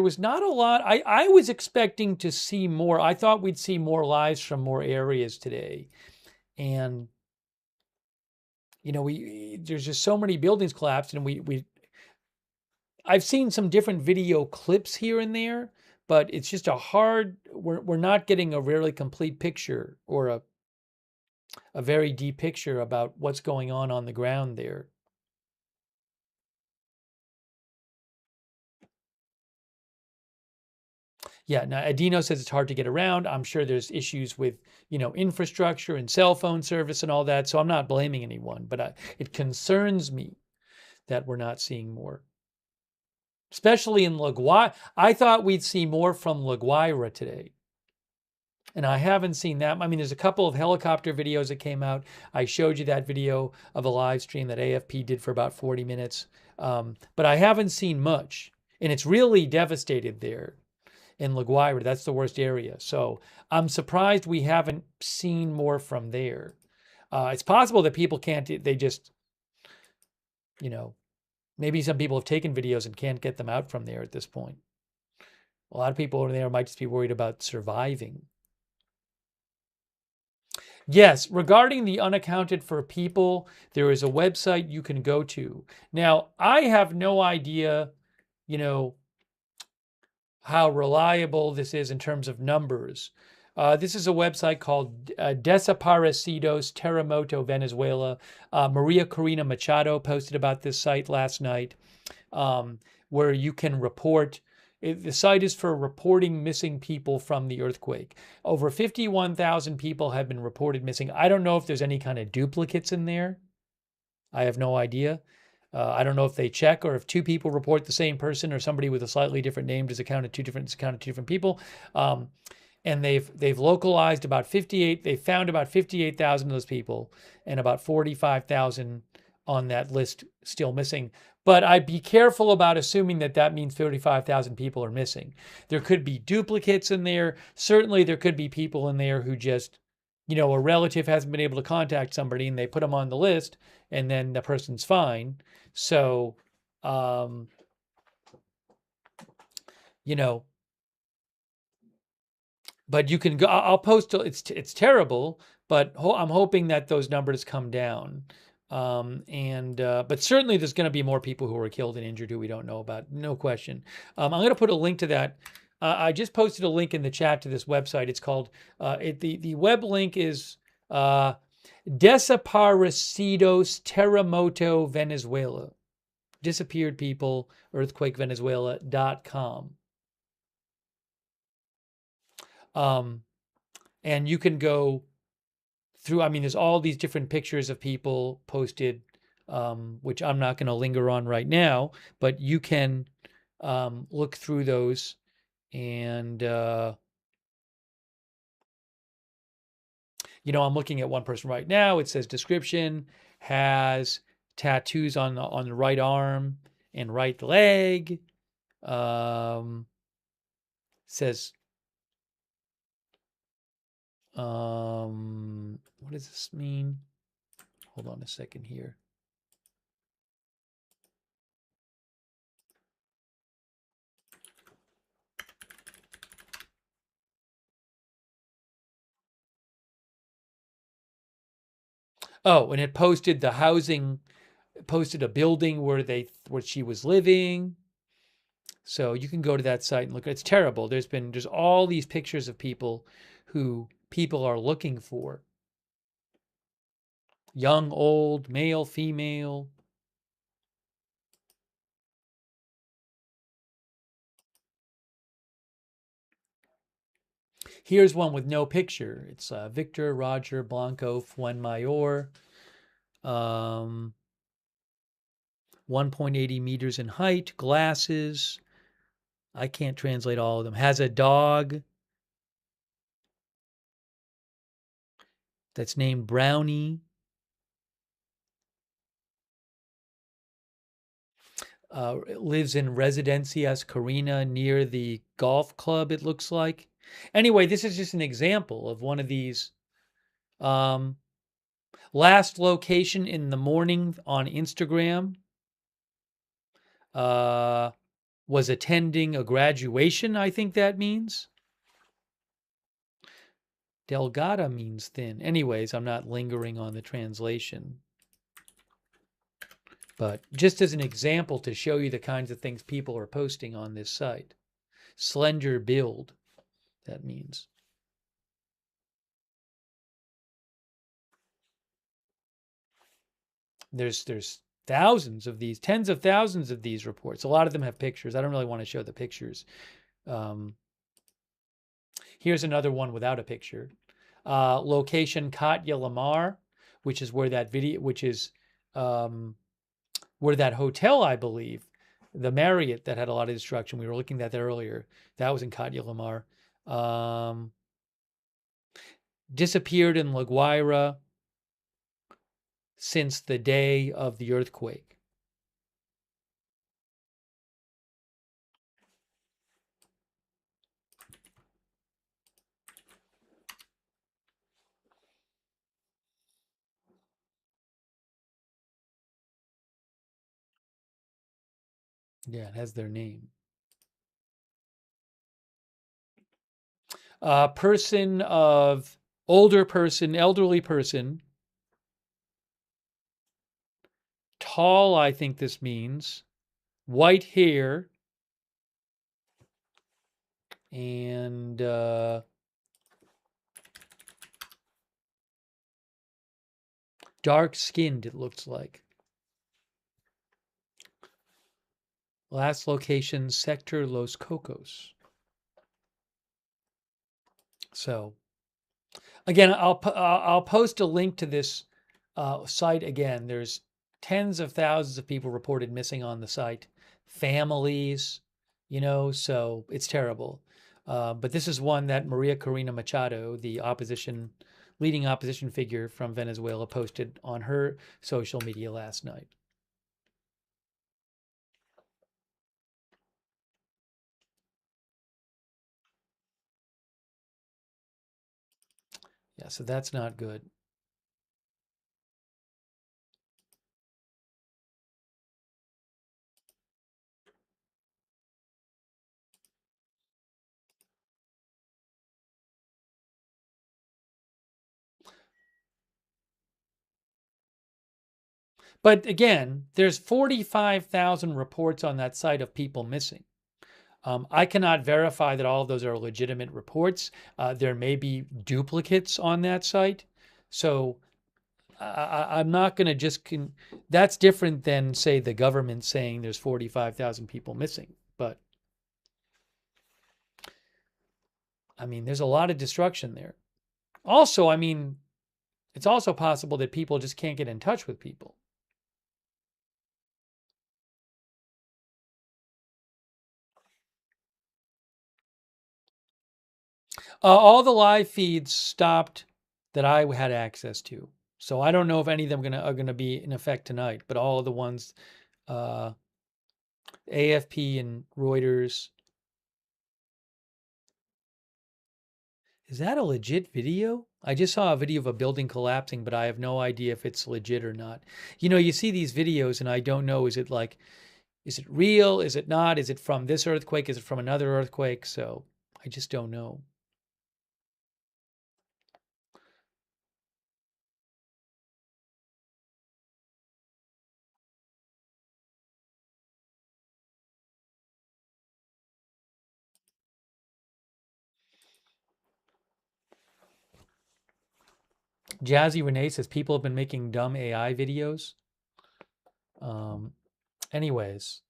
was not a lot. I was expecting to see more. I thought we'd see more lives from more areas today. And, there's just so many buildings collapsed, and I've seen some different video clips here and there, but it's just we're not getting a really complete picture or a very deep picture about what's going on the ground there. Yeah, now Adino says it's hard to get around. I'm sure there's issues with, infrastructure and cell phone service and all that. So I'm not blaming anyone, but it concerns me that we're not seeing more, especially in Laguayra. I thought we'd see more from Laguayra today, and I haven't seen that. I mean, there's a couple of helicopter videos that came out. I showed you that video of a live stream that AFP did for about 40 minutes, but I haven't seen much, and it's really devastated there in Laguayra. That's the worst area. So I'm surprised we haven't seen more from there. It's possible that people can't, they just, maybe some people have taken videos and can't get them out from there at this point. A lot of people over there might just be worried about surviving. Yes, regarding the unaccounted for people, there is a website you can go to. Now, I have no idea, how reliable this is in terms of numbers. This is a website called Desaparecidos Terremoto Venezuela. Maria Corina Machado posted about this site last night, where you can report. The site is for reporting missing people from the earthquake. Over 51,000 people have been reported missing. I don't know if there's any kind of duplicates in there. I have no idea. I don't know if they check or if two people report the same person or somebody with a slightly different name does account of two different people. And they've localized about 58. They found about 58,000 of those people, and about 45,000 on that list still missing. But I'd be careful about assuming that means 35,000 people are missing. There could be duplicates in there. Certainly, there could be people in there who just, a relative hasn't been able to contact somebody and they put them on the list, and then the person's fine. So, but you can go. I'll post. It's terrible, but I'm hoping that those numbers come down. But certainly there's going to be more people who are killed and injured who we don't know about. No question. I'm going to put a link to that. I just posted a link in the chat to this website. It's called. The web link is Desaparecidos Terremoto Venezuela. Disappeared people, earthquakevenezuela.com. And you can go through, there's all these different pictures of people posted, which I'm not going to linger on right now, but you can look through those. And, I'm looking at one person right now. It says description, has tattoos on the right arm and right leg. Says, what does this mean? Hold on a second here. Oh, and it posted the housing, posted a building where she was living. So you can go to that site and look. It's terrible. There's all these pictures of people who people are looking for. Young, old, male, female. Here's one with no picture. It's Victor Roger Blanco Fuenmayor. 1.80 meters in height, glasses. I can't translate all of them. Has a dog that's named Brownie. Lives in Residencias Carina near the golf club, it looks like. Anyway, this is just an example of one of these. Last location in the morning on Instagram. Was attending a graduation, I think that means. Delgada means thin. Anyways, I'm not lingering on the translation. But just as an example to show you the kinds of things people are posting on this site. Slender build, that means. There's thousands of these, tens of thousands of these reports. A lot of them have pictures. I don't really want to show the pictures. Here's another one without a picture. Location Katya Lamar, which is where that video, which is where that hotel, I believe, the Marriott that had a lot of destruction. We were looking at that earlier. That was in Katya Lamar. Disappeared in Laguayra since the day of the earthquake. Yeah, it has their name. Person of older person, elderly person. Tall, I think this means. White hair. And dark skinned, it looks like. Last location, Sector Los Cocos. So, again, I'll post a link to this site again. There's tens of thousands of people reported missing on the site, families, so it's terrible. But this is one that Maria Corina Machado, the leading opposition figure from Venezuela, posted on her social media last night. Yeah, so that's not good. But again, there's 45,000 reports on that site of people missing. I cannot verify that all of those are legitimate reports. There may be duplicates on that site. So I'm not going to just... That's different than, say, the government saying there's 45,000 people missing. But, I mean, there's a lot of destruction there. Also, I mean, it's also possible that people just can't get in touch with people. All the live feeds stopped that I had access to. So I don't know if any of them are going to be in effect tonight, but all of the ones, AFP and Reuters. Is that a legit video? I just saw a video of a building collapsing, but I have no idea if it's legit or not. You see these videos and I don't know, is it real? Is it not? Is it from this earthquake? Is it from another earthquake? So I just don't know. Jazzy Renee says people have been making dumb AI videos. Anyways.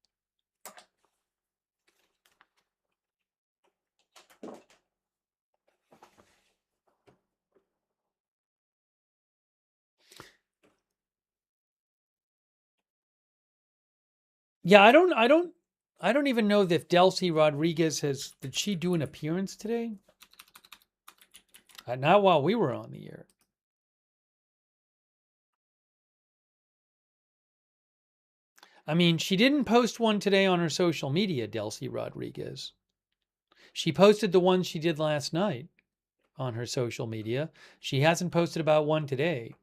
Yeah, I don't even know if Delcy Rodriguez did she do an appearance today? Not while we were on the air. I mean, she didn't post one today on her social media, Delcy Rodriguez. She posted the one she did last night on her social media. She hasn't posted about one today.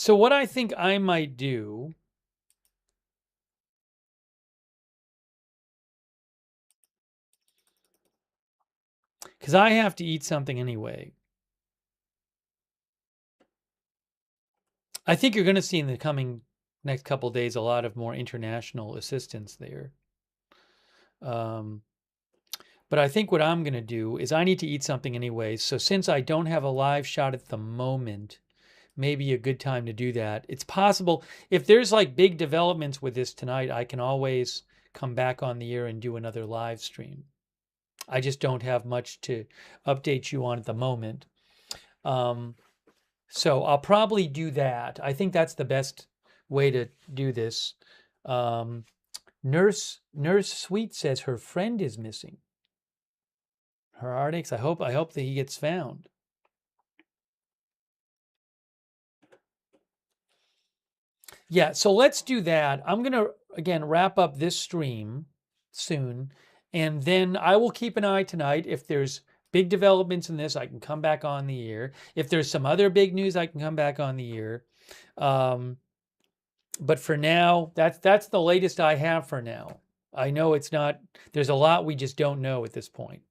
So what I think I might do, because I have to eat something anyway. I think you're going to see in the coming next couple of days a lot of more international assistance there. But I think what I'm going to do is I need to eat something anyway. So since I don't have a live shot at the moment, maybe a good time to do that. It's possible if there's like big developments with this tonight, I can always come back on the air and do another live stream. I just don't have much to update you on at the moment. So I'll probably do that. I think that's the best way to do this. Nurse Sweet says her friend is missing. Her heartaches. I hope that he gets found. Yeah, so let's do that. I'm going to, again, wrap up this stream soon, and then I will keep an eye tonight. If there's big developments in this, I can come back on the air. If there's some other big news, I can come back on the air. But for now, that's the latest I have for now. I know it's not, there's a lot we just don't know at this point.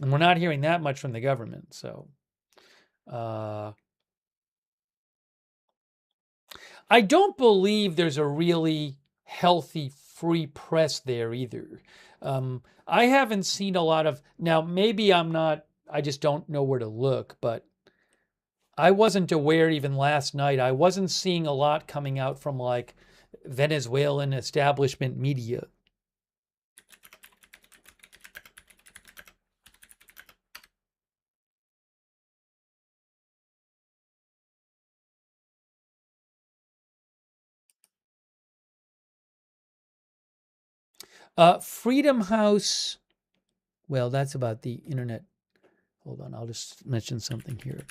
And we're not hearing that much from the government, so... I don't believe there's a really healthy free press there either. I haven't seen a lot of, now maybe I just don't know where to look, but I wasn't aware even last night. I wasn't seeing a lot coming out from like Venezuelan establishment media. Freedom House, well, that's about the internet. Hold on, I'll just mention something here.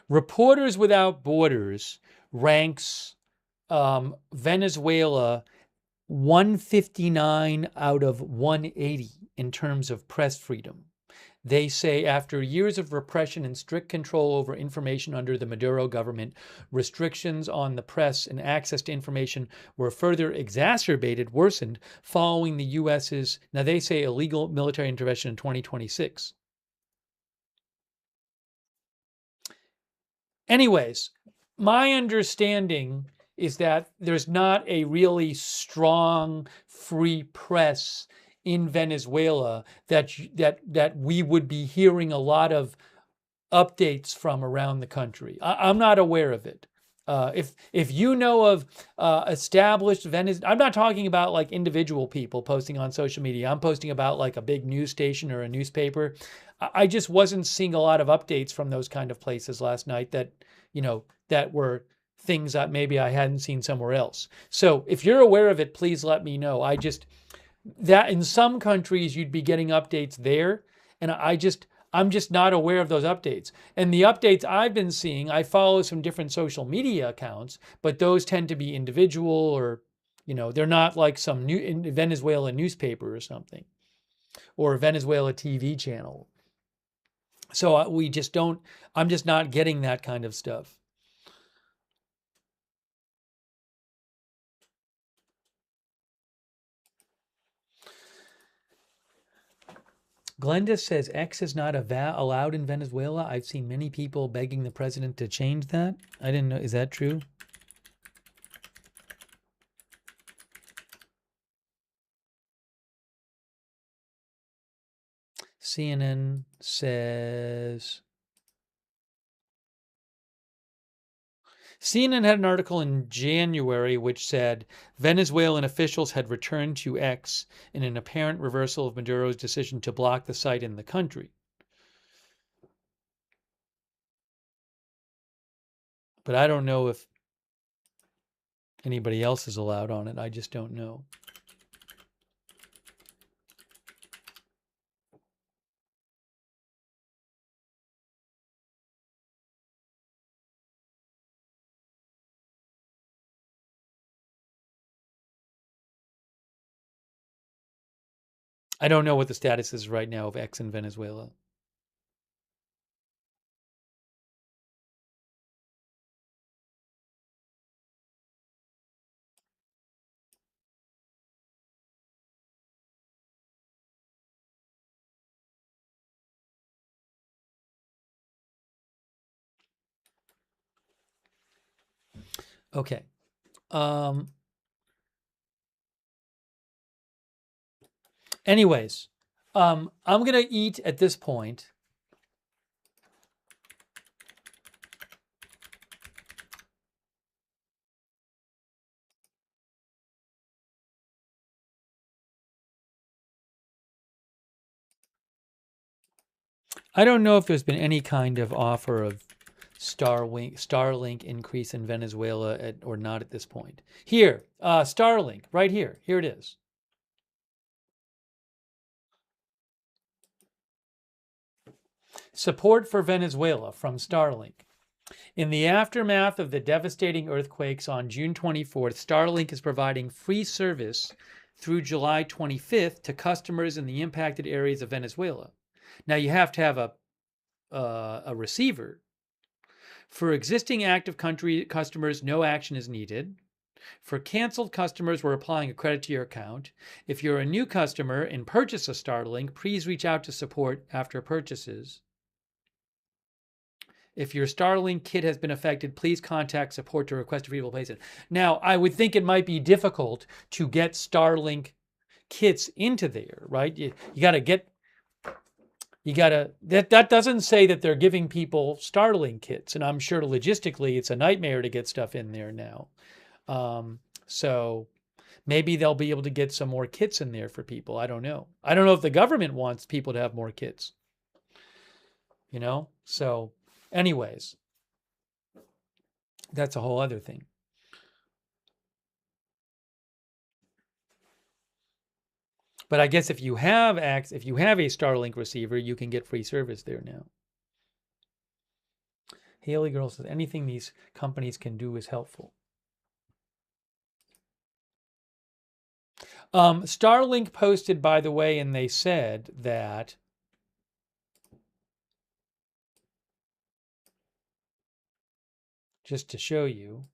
Reporters Without Borders ranks Venezuela 159 out of 180 in terms of press freedom. They say after years of repression and strict control over information under the Maduro government, restrictions on the press and access to information were further worsened following the U.S.'s, now they say, illegal military intervention in 2026. Anyways, my understanding is that there's not a really strong free press in Venezuela that we would be hearing a lot of updates from around the country. I'm not aware of it. If you know of established I'm not talking about like individual people posting on social media. I'm posting about like a big news station or a newspaper. I just wasn't seeing a lot of updates from those kind of places last night that, that were things that maybe I hadn't seen somewhere else. So if you're aware of it, please let me know. That in some countries you'd be getting updates there, and I'm just not aware of those updates. And the updates I've been seeing, I follow some different social media accounts, but those tend to be individual or, they're not like some new Venezuela newspaper or something, or a Venezuela TV channel. So I'm just not getting that kind of stuff. Glenda says X is not allowed in Venezuela. I've seen many people begging the president to change that. I didn't know. Is that true? CNN says... CNN had an article in January which said Venezuelan officials had returned to X in an apparent reversal of Maduro's decision to block the site in the country. But I don't know if anybody else is allowed on it. I just don't know. I don't know what the status is right now of X in Venezuela. Okay. Anyways, I'm going to eat at this point. I don't know if there's been any kind of offer of Starlink increase in Venezuela or not at this point. Here, Starlink, right here. Here it is. Support for Venezuela from Starlink. In the aftermath of the devastating earthquakes on June 24th, Starlink is providing free service through July 25th to customers in the impacted areas of Venezuela. Now you have to have a receiver. For existing active customers, no action is needed. For canceled customers, we're applying a credit to your account. If you're a new customer and purchase a Starlink, please reach out to support after purchases. If your Starlink kit has been affected, please contact support to request a replacement. Now, I would think it might be difficult to get Starlink kits into there, right? You got to that doesn't say that they're giving people Starlink kits, and I'm sure logistically it's a nightmare to get stuff in there now. So maybe they'll be able to get some more kits in there for people. I don't know. I don't know if the government wants people to have more kits. So anyways, that's a whole other thing. But I guess if you have a Starlink receiver, you can get free service there now. Haley Girl says anything these companies can do is helpful. Starlink posted, by the way, and they said that just to show you,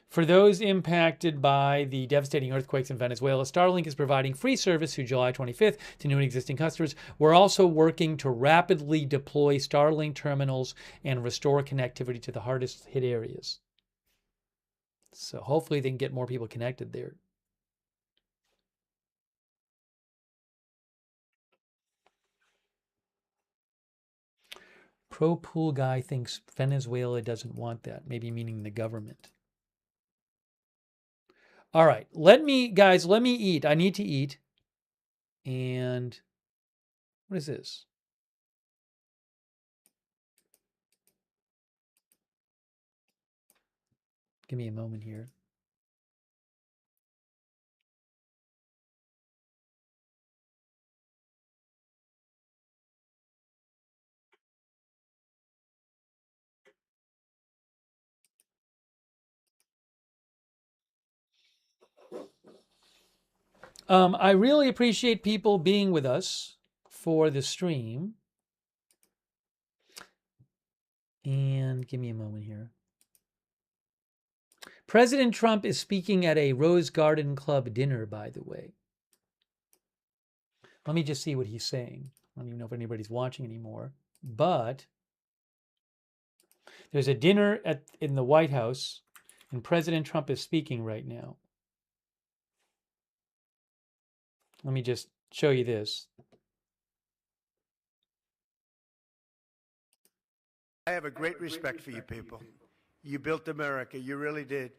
for those impacted by the devastating earthquakes in Venezuela, Starlink is providing free service through July 25th to new and existing customers. We're also working to rapidly deploy Starlink terminals and restore connectivity to the hardest hit areas. So hopefully they can get more people connected there. Pro pool guy thinks Venezuela doesn't want that, maybe meaning the government. All right, let me eat. I need to eat. And what is this? Give me a moment here. I really appreciate people being with us for the stream. And give me a moment here. President Trump is speaking at a Rose Garden Club dinner, by the way. Let me just see what he's saying. I don't even know if anybody's watching anymore. But there's a dinner in the White House, and President Trump is speaking right now. Let me just show you this. I have a great respect for you people. You built America. You really did.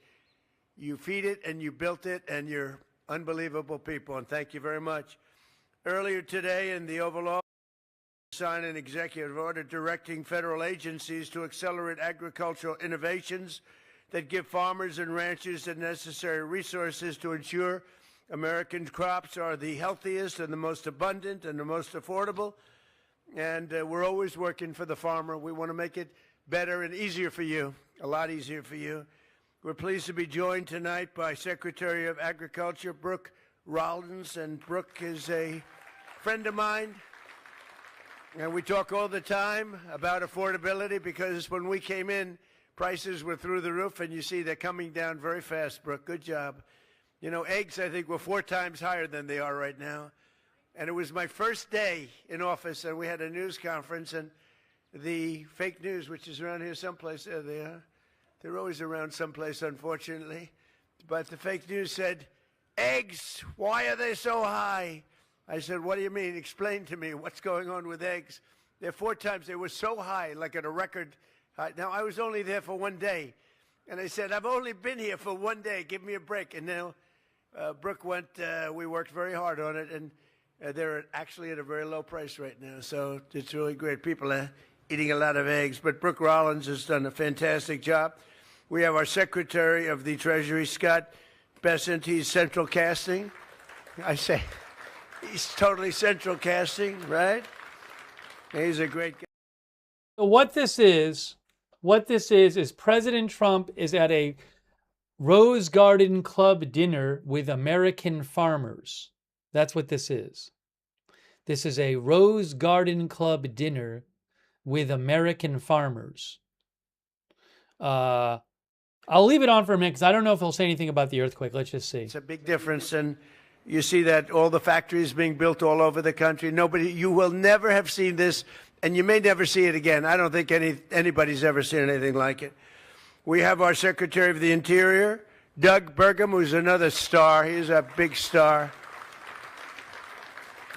You feed it and you built it, and you're unbelievable people, and thank you very much. Earlier today in the Oval Office, signed an executive order directing federal agencies to accelerate agricultural innovations that give farmers and ranchers the necessary resources to ensure American crops are the healthiest and the most abundant and the most affordable. And we're always working for the farmer. We want to make it better and easier for you, a lot easier for you. We're pleased to be joined tonight by Secretary of Agriculture Brooke Rollins, and Brooke is a friend of mine. And we talk all the time about affordability because when we came in, prices were through the roof, and you see they're coming down very fast, Brooke. Good job. You know, eggs, I think, were 4 times higher than they are right now. And it was my first day in office, and we had a news conference, and the fake news, which is around here someplace, there they are. They're always around someplace, unfortunately. But the fake news said, eggs, why are they so high? I said, what do you mean? Explain to me what's going on with eggs. They're 4 times. They were so high, like at a record high. Now, I was only there for 1 day. And I said, I've only been here for 1 day. Give me a break. And now Brooke went, we worked very hard on it. And they're actually at a very low price right now. So it's really great. People are eating a lot of eggs. But Brooke Rollins has done a fantastic job. We have our Secretary of the Treasury, Scott Bessent. He's central casting. I say... He's totally central casting, right? He's a great guy. So what this is President Trump is at a Rose Garden Club dinner with American farmers. That's what this is. This is a Rose Garden Club dinner with American farmers. I'll leave it on for a minute because I don't know if he'll say anything about the earthquake. Let's just see. It's a big difference, and you see that all the factories being built all over the country. You will never have seen this, and you may never see it again. I don't think anybody's ever seen anything like it. We have our Secretary of the Interior, Doug Burgum, who's another star. He's a big star.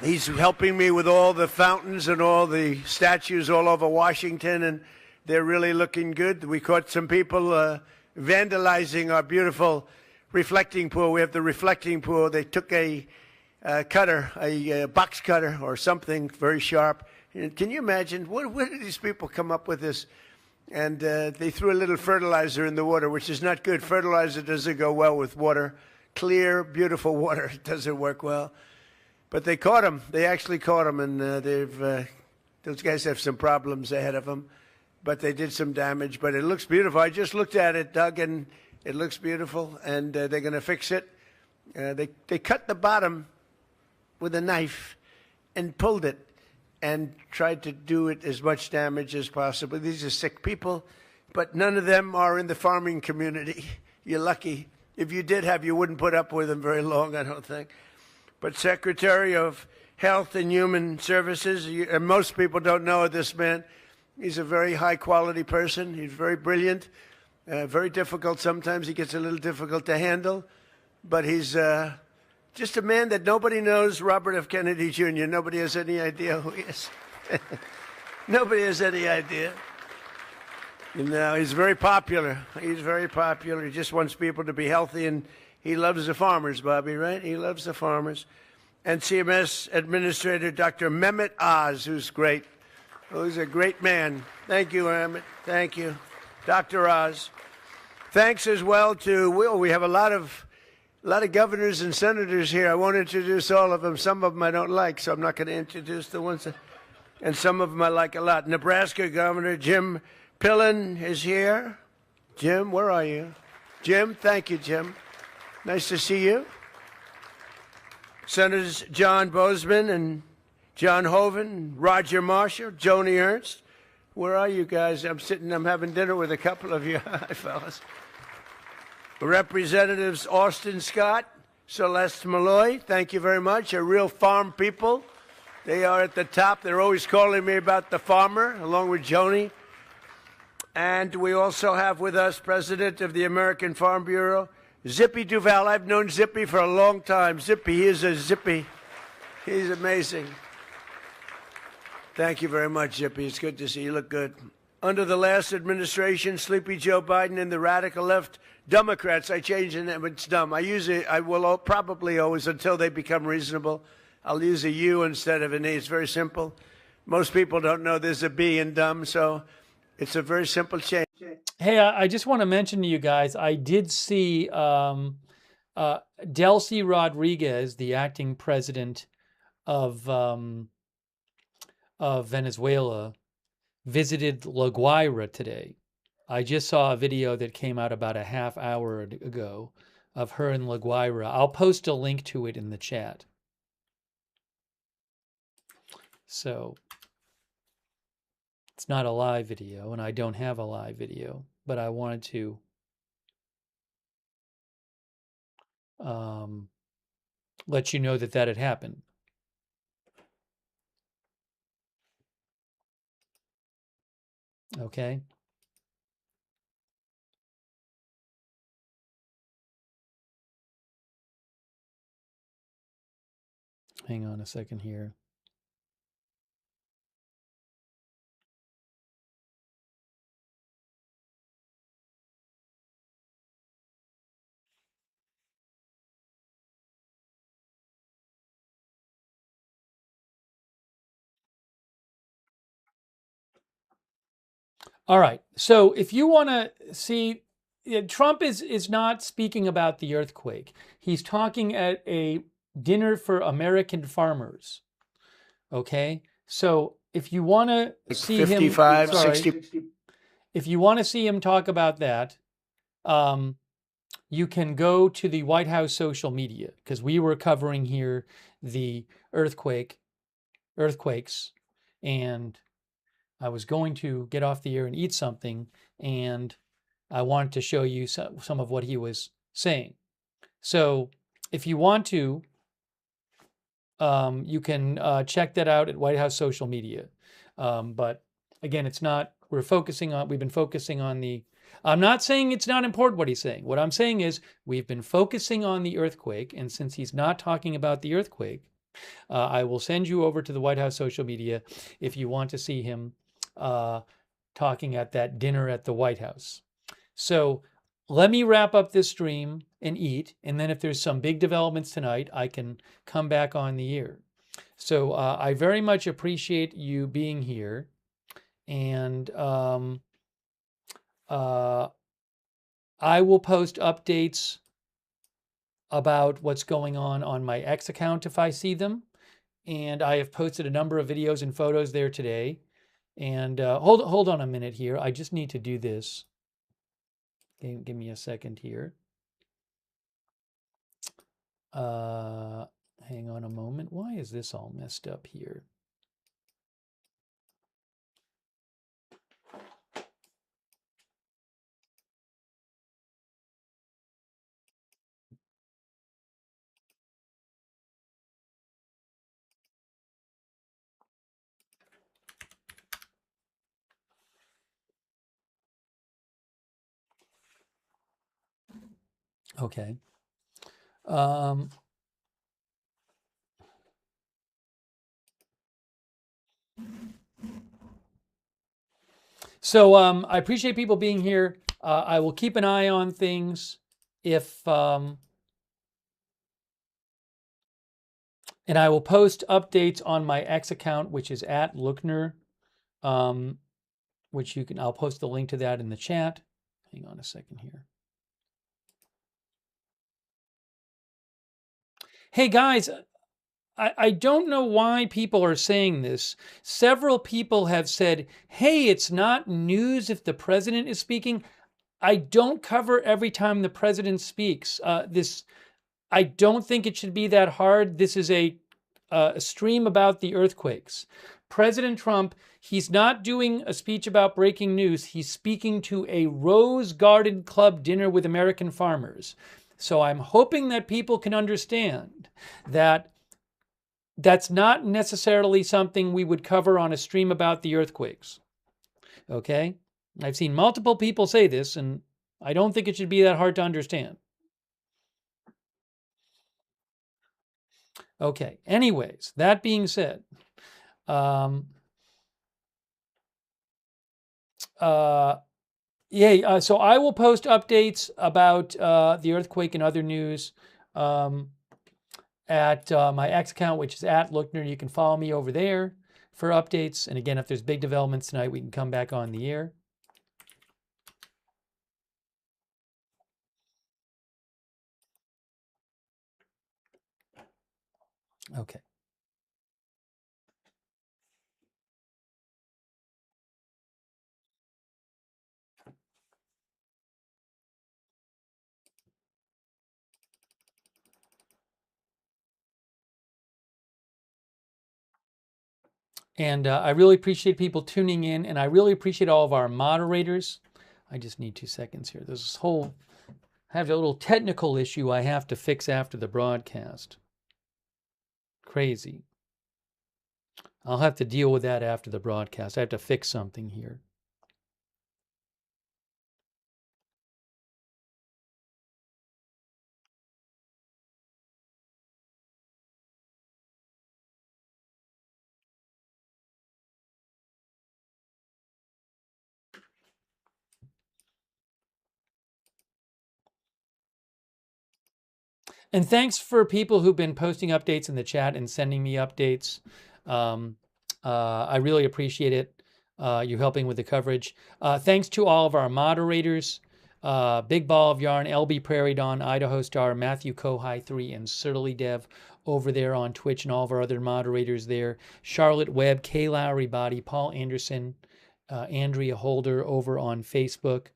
He's helping me with all the fountains and all the statues all over Washington, and they're really looking good. We caught some people vandalizing our beautiful reflecting pool. We have the reflecting pool. They took a cutter, a box cutter or something very sharp. And can you imagine, where did these people come up with this? And they threw a little fertilizer in the water, which is not good. Fertilizer doesn't go well with water. Clear, beautiful water, it doesn't work well. But they caught them. They actually caught them, and those guys have some problems ahead of them. But they did some damage, but it looks beautiful. I just looked at it, Doug, and it looks beautiful, and they're going to fix it. They cut the bottom with a knife and pulled it and tried to do it as much damage as possible. These are sick people, but none of them are in the farming community. You're lucky. If you did have, you wouldn't put up with them very long, I don't think. But Secretary of Health and Human Services, and most people don't know this man. He's a very high-quality person. He's very brilliant. Very difficult sometimes. He gets a little difficult to handle. But he's just a man that nobody knows, Robert F. Kennedy Jr. Nobody has any idea who he is. Nobody has any idea. You know, he's very popular. He's very popular. He just wants people to be healthy, and he loves the farmers, Bobby, right? He loves the farmers. And CMS Administrator Dr. Mehmet Oz, who's great. Oh, he's a great man. Thank you, Mehmet. Thank you. Dr. Oz. Thanks as well to we have a lot of governors and senators here. I won't introduce all of them. Some of them I don't like, so I'm not going to introduce the ones and some of them I like a lot. Nebraska Governor Jim Pillen is here. Jim, where are you? Jim, thank you, Jim. Nice to see you. Senators John Bozeman and John Hoeven, Roger Marshall, Joni Ernst. Where are you guys? I'm having dinner with a couple of you. Hi, fellas. Representatives Austin Scott, Celeste Malloy, thank you very much. A real farm people. They are at the top. They're always calling me about the farmer, along with Joni. And we also have with us President of the American Farm Bureau, Zippy Duval. I've known Zippy for a long time. Zippy, he is a Zippy. He's amazing. Thank you very much, Zippy. It's good to see you. You look good. Under the last administration, Sleepy Joe Biden and the radical left Democrats, I changed the name. It's dumb. I will probably always, until they become reasonable, I'll use a U instead of an E. It's very simple. Most people don't know there's a B in dumb, so it's a very simple change. Hey, I just want to mention to you guys, I did see Delcy Rodriguez, the acting president of Venezuela, visited Laguayra today. I just saw a video that came out about a half hour ago of her in Laguayra. I'll post a link to it in the chat. So it's not a live video, and I don't have a live video, but I wanted to let you know that that had happened. Okay. Hang on a second here. All right. So if you want to see, Trump is not speaking about the earthquake. He's talking at a dinner for American farmers. Okay. So if you want to see 55, him, sorry, 60. if you want to see him talk about that, you can go to the White House social media, because we were covering here the earthquakes, and I was going to get off the air and eat something, and I wanted to show you some of what he was saying. So if you want to, you can check that out at White House social media. But again, it's not, we've been focusing on the, I'm not saying it's not important what he's saying. What I'm saying is we've been focusing on the earthquake, and since he's not talking about the earthquake, I will send you over to the White House social media if you want to see him talking at that dinner at the White House. So let me wrap up this stream and eat, and then if there's some big developments tonight, I can come back on the air. So I very much appreciate you being here, and I will post updates about what's going on my X account if I see them, and I have posted a number of videos and photos there today. And hold on a minute here. I just need to do this. Give me a second here. Hang on a moment. Why is this all messed up here? Okay. So I appreciate people being here. I will keep an eye on things if, and I will post updates on my X account, which is at Lookner, which you can, I'll post the link to that in the chat. Hang on a second here. Hey guys, I don't know why people are saying this. Several people have said, hey, it's not news if the president is speaking. I don't cover every time the president speaks. I don't think it should be that hard. This is a stream about the earthquakes. President Trump, he's not doing a speech about breaking news. He's speaking to a Rose Garden Club dinner with American farmers. So I'm hoping that people can understand that that's not necessarily something we would cover on a stream about the earthquakes. Okay? I've seen multiple people say this, and I don't think it should be that hard to understand. Okay. Anyways, that being said, so I will post updates about the earthquake and other news at my X account, which is at Lookner. You can follow me over there for updates. And again, if there's big developments tonight, we can come back on the air. Okay. And I really appreciate people tuning in, and I really appreciate all of our moderators. I just need 2 seconds here. There's this whole, I have a little technical issue I have to fix after the broadcast. Crazy. I'll have to deal with that after the broadcast. I have to fix something here. And thanks for people who've been posting updates in the chat and sending me updates. I really appreciate it. You helping with the coverage. Thanks to all of our moderators, Big Ball of Yarn, LB Prairie Dawn, Idaho Star, Matthew Kohai 3, and Surly Dev over there on Twitch, and all of our other moderators there. Charlotte Webb, Kay Lowry Body, Paul Anderson, Andrea Holder over on Facebook.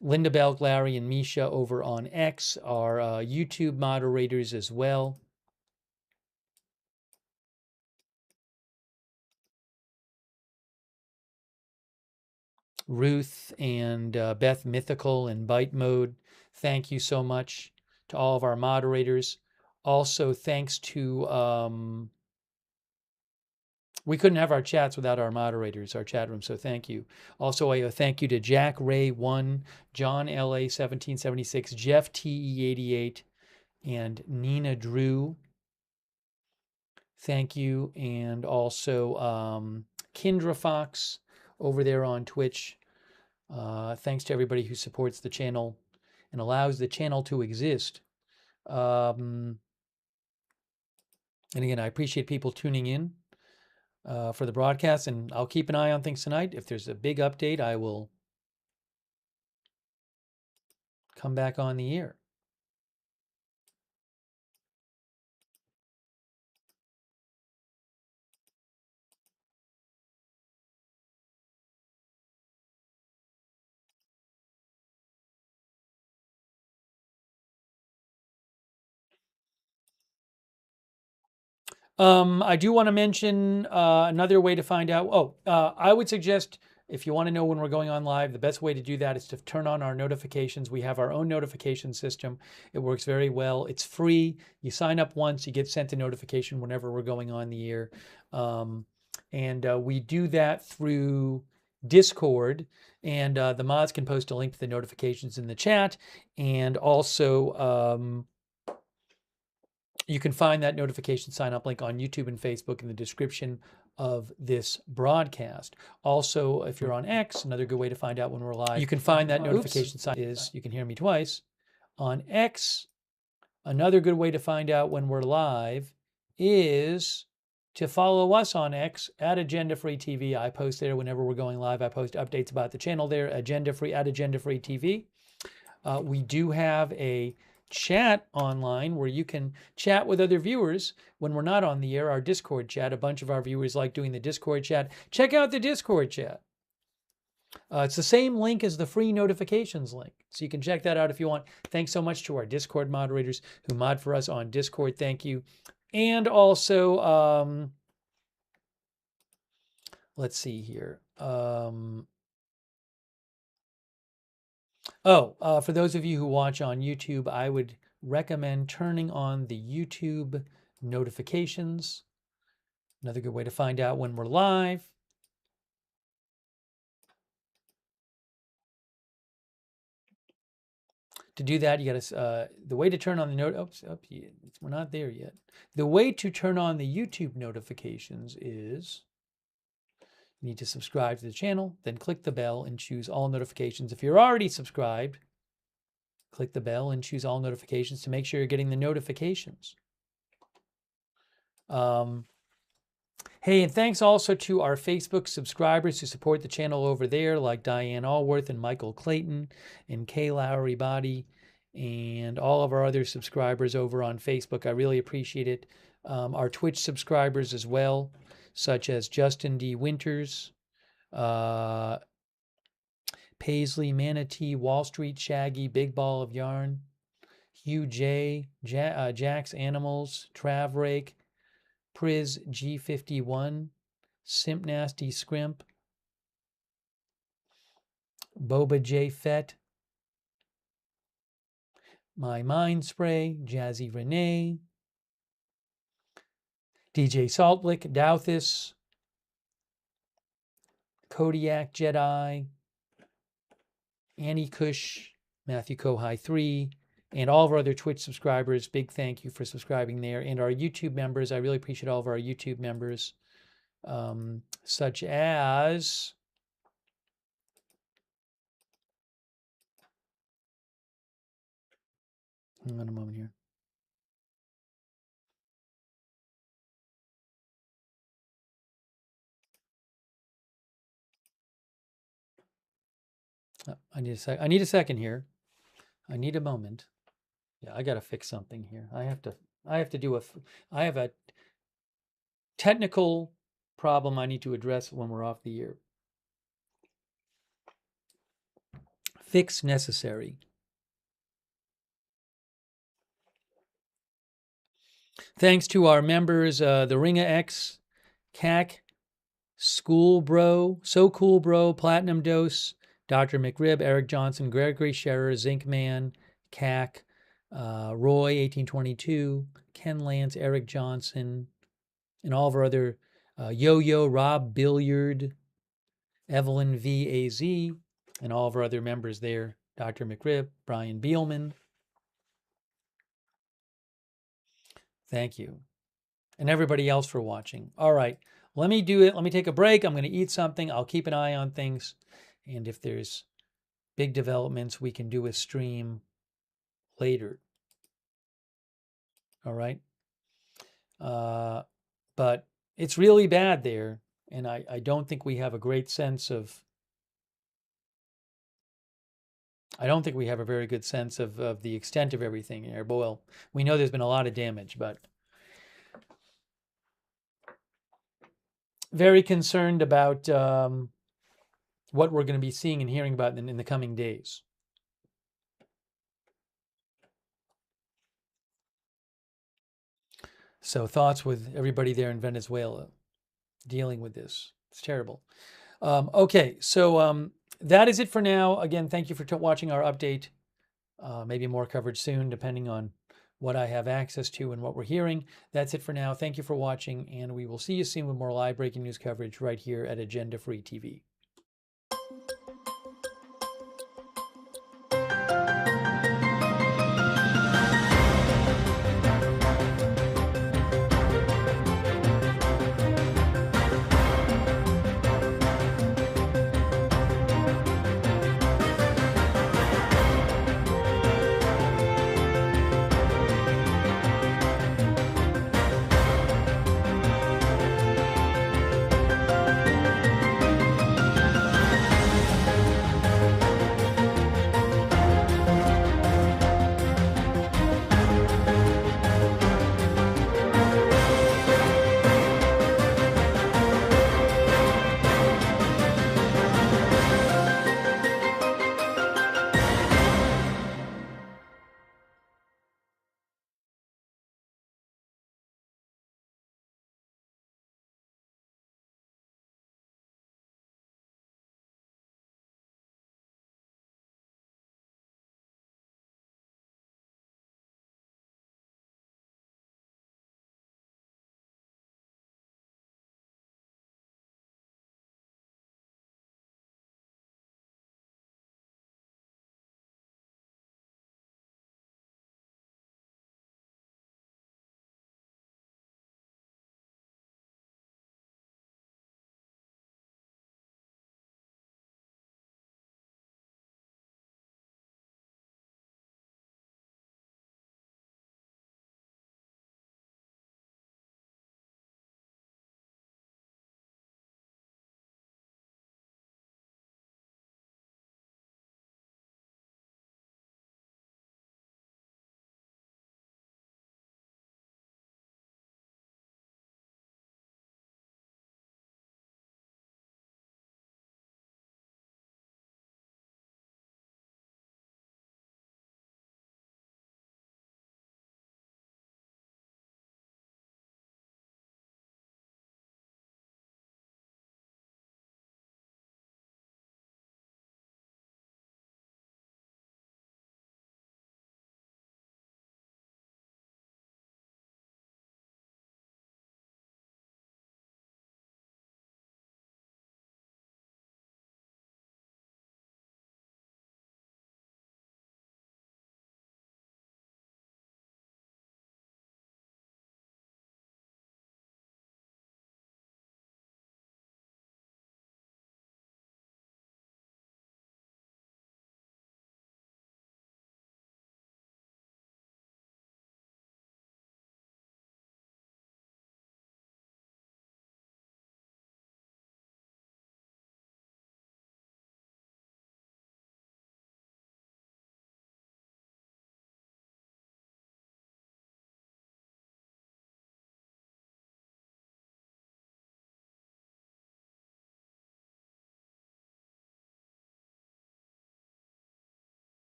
Linda Belk, Larry, and Misha over on X are YouTube moderators as well. Ruth and Beth Mythical and Bite Mode, thank you so much to all of our moderators. Also, thanks to, we couldn't have our chats without our moderators, our chat room, so thank you. Also, a thank you to Jack Ray 1, John LA 1776, Jeff TE 88, and Nina Drew. Thank you. And also Kendra Fox over there on Twitch. Thanks to everybody who supports the channel and allows the channel to exist. And again, I appreciate people tuning in for the broadcast, and I'll keep an eye on things tonight. If there's a big update, I will come back on the air. I do want to mention another way to find out. I would suggest if you want to know when we're going on live, the best way to do that is to turn on our notifications. We have our own notification system. It works very well. It's free. You sign up once, you get sent a notification whenever we're going on the air. And we do that through Discord. And the mods can post a link to the notifications in the chat. And also, you can find that notification sign up link on YouTube and Facebook in the description of this broadcast. Also, if you're on X, another good way to find out when we're live, you can find that notification sign is, you can hear me twice, on X. Another good way to find out when we're live is to follow us on X at Agenda Free TV. I post there whenever we're going live. I post updates about the channel there, Agenda Free at Agenda Free TV. We do have a chat online where you can chat with other viewers when we're not on the air, our Discord chat. A bunch of our viewers like doing the Discord chat. Check out the Discord chat. It's the same link as the free notifications link, so you can check that out if you want. Thanks so much to our Discord moderators who mod for us on Discord. Thank you. And also, let's see here. For those of you who watch on YouTube, I would recommend turning on the YouTube notifications. Another good way to find out when we're live. To do that, you got to, the way to turn on the we're not there yet. The way to turn on the YouTube notifications is you need to subscribe to the channel, then click the bell and choose all notifications. If you're already subscribed, click the bell and choose all notifications to make sure you're getting the notifications. Hey, and thanks also to our Facebook subscribers who support the channel over there, like Diane Allworth and Michael Clayton and Kay Lowry Body and all of our other subscribers over on Facebook. I really appreciate it. Our Twitch subscribers as well, such as Justin D. Winters, Paisley, Manatee, Wall Street, Shaggy, Big Ball of Yarn, Hugh J, Jack's Animals, Trav Rake, Priz G51, Simp Nasty Scrimp, Boba J Fett, My Mind Spray, Jazzy Renee, DJ Saltlick, Douthis, Kodiak Jedi, Annie Cush, Matthew Kohai 3, and all of our other Twitch subscribers. Big thank you for subscribing there. And our YouTube members, I really appreciate all of our YouTube members, such as hang on a moment here. I need a sec. I need a second here. I need a moment. Yeah, I got to fix something here. I have to do I have a technical problem I need to address when we're off the air. Fix necessary. Thanks to our members, the Ringa X, CAC, School Bro, So Cool Bro, Platinum Dose, Dr. McRib, Eric Johnson, Gregory Scherer, Zinc Man, CAC, Roy 1822, Ken Lance, Eric Johnson, and all of our other Yo-Yo, Rob Billiard, Evelyn V.A.Z., and all of our other members there, Dr. McRib, Brian Beelman. Thank you. And everybody else for watching. All right, let me do it. Let me take a break. I'm going to eat something. I'll keep an eye on things. And if there's big developments, we can do a stream later. All right. But it's really bad there. And I don't think we have a great sense of, I don't think we have a very good sense of the extent of everything here. But well, we know there's been a lot of damage, but very concerned about what we're going to be seeing and hearing about in the coming days. So thoughts with everybody there in Venezuela dealing with this. It's terrible. Okay, so that is it for now. Again, thank you for watching our update. Maybe more coverage soon, depending on what I have access to and what we're hearing. That's it for now. Thank you for watching, and we will see you soon with more live breaking news coverage right here at Agenda Free TV.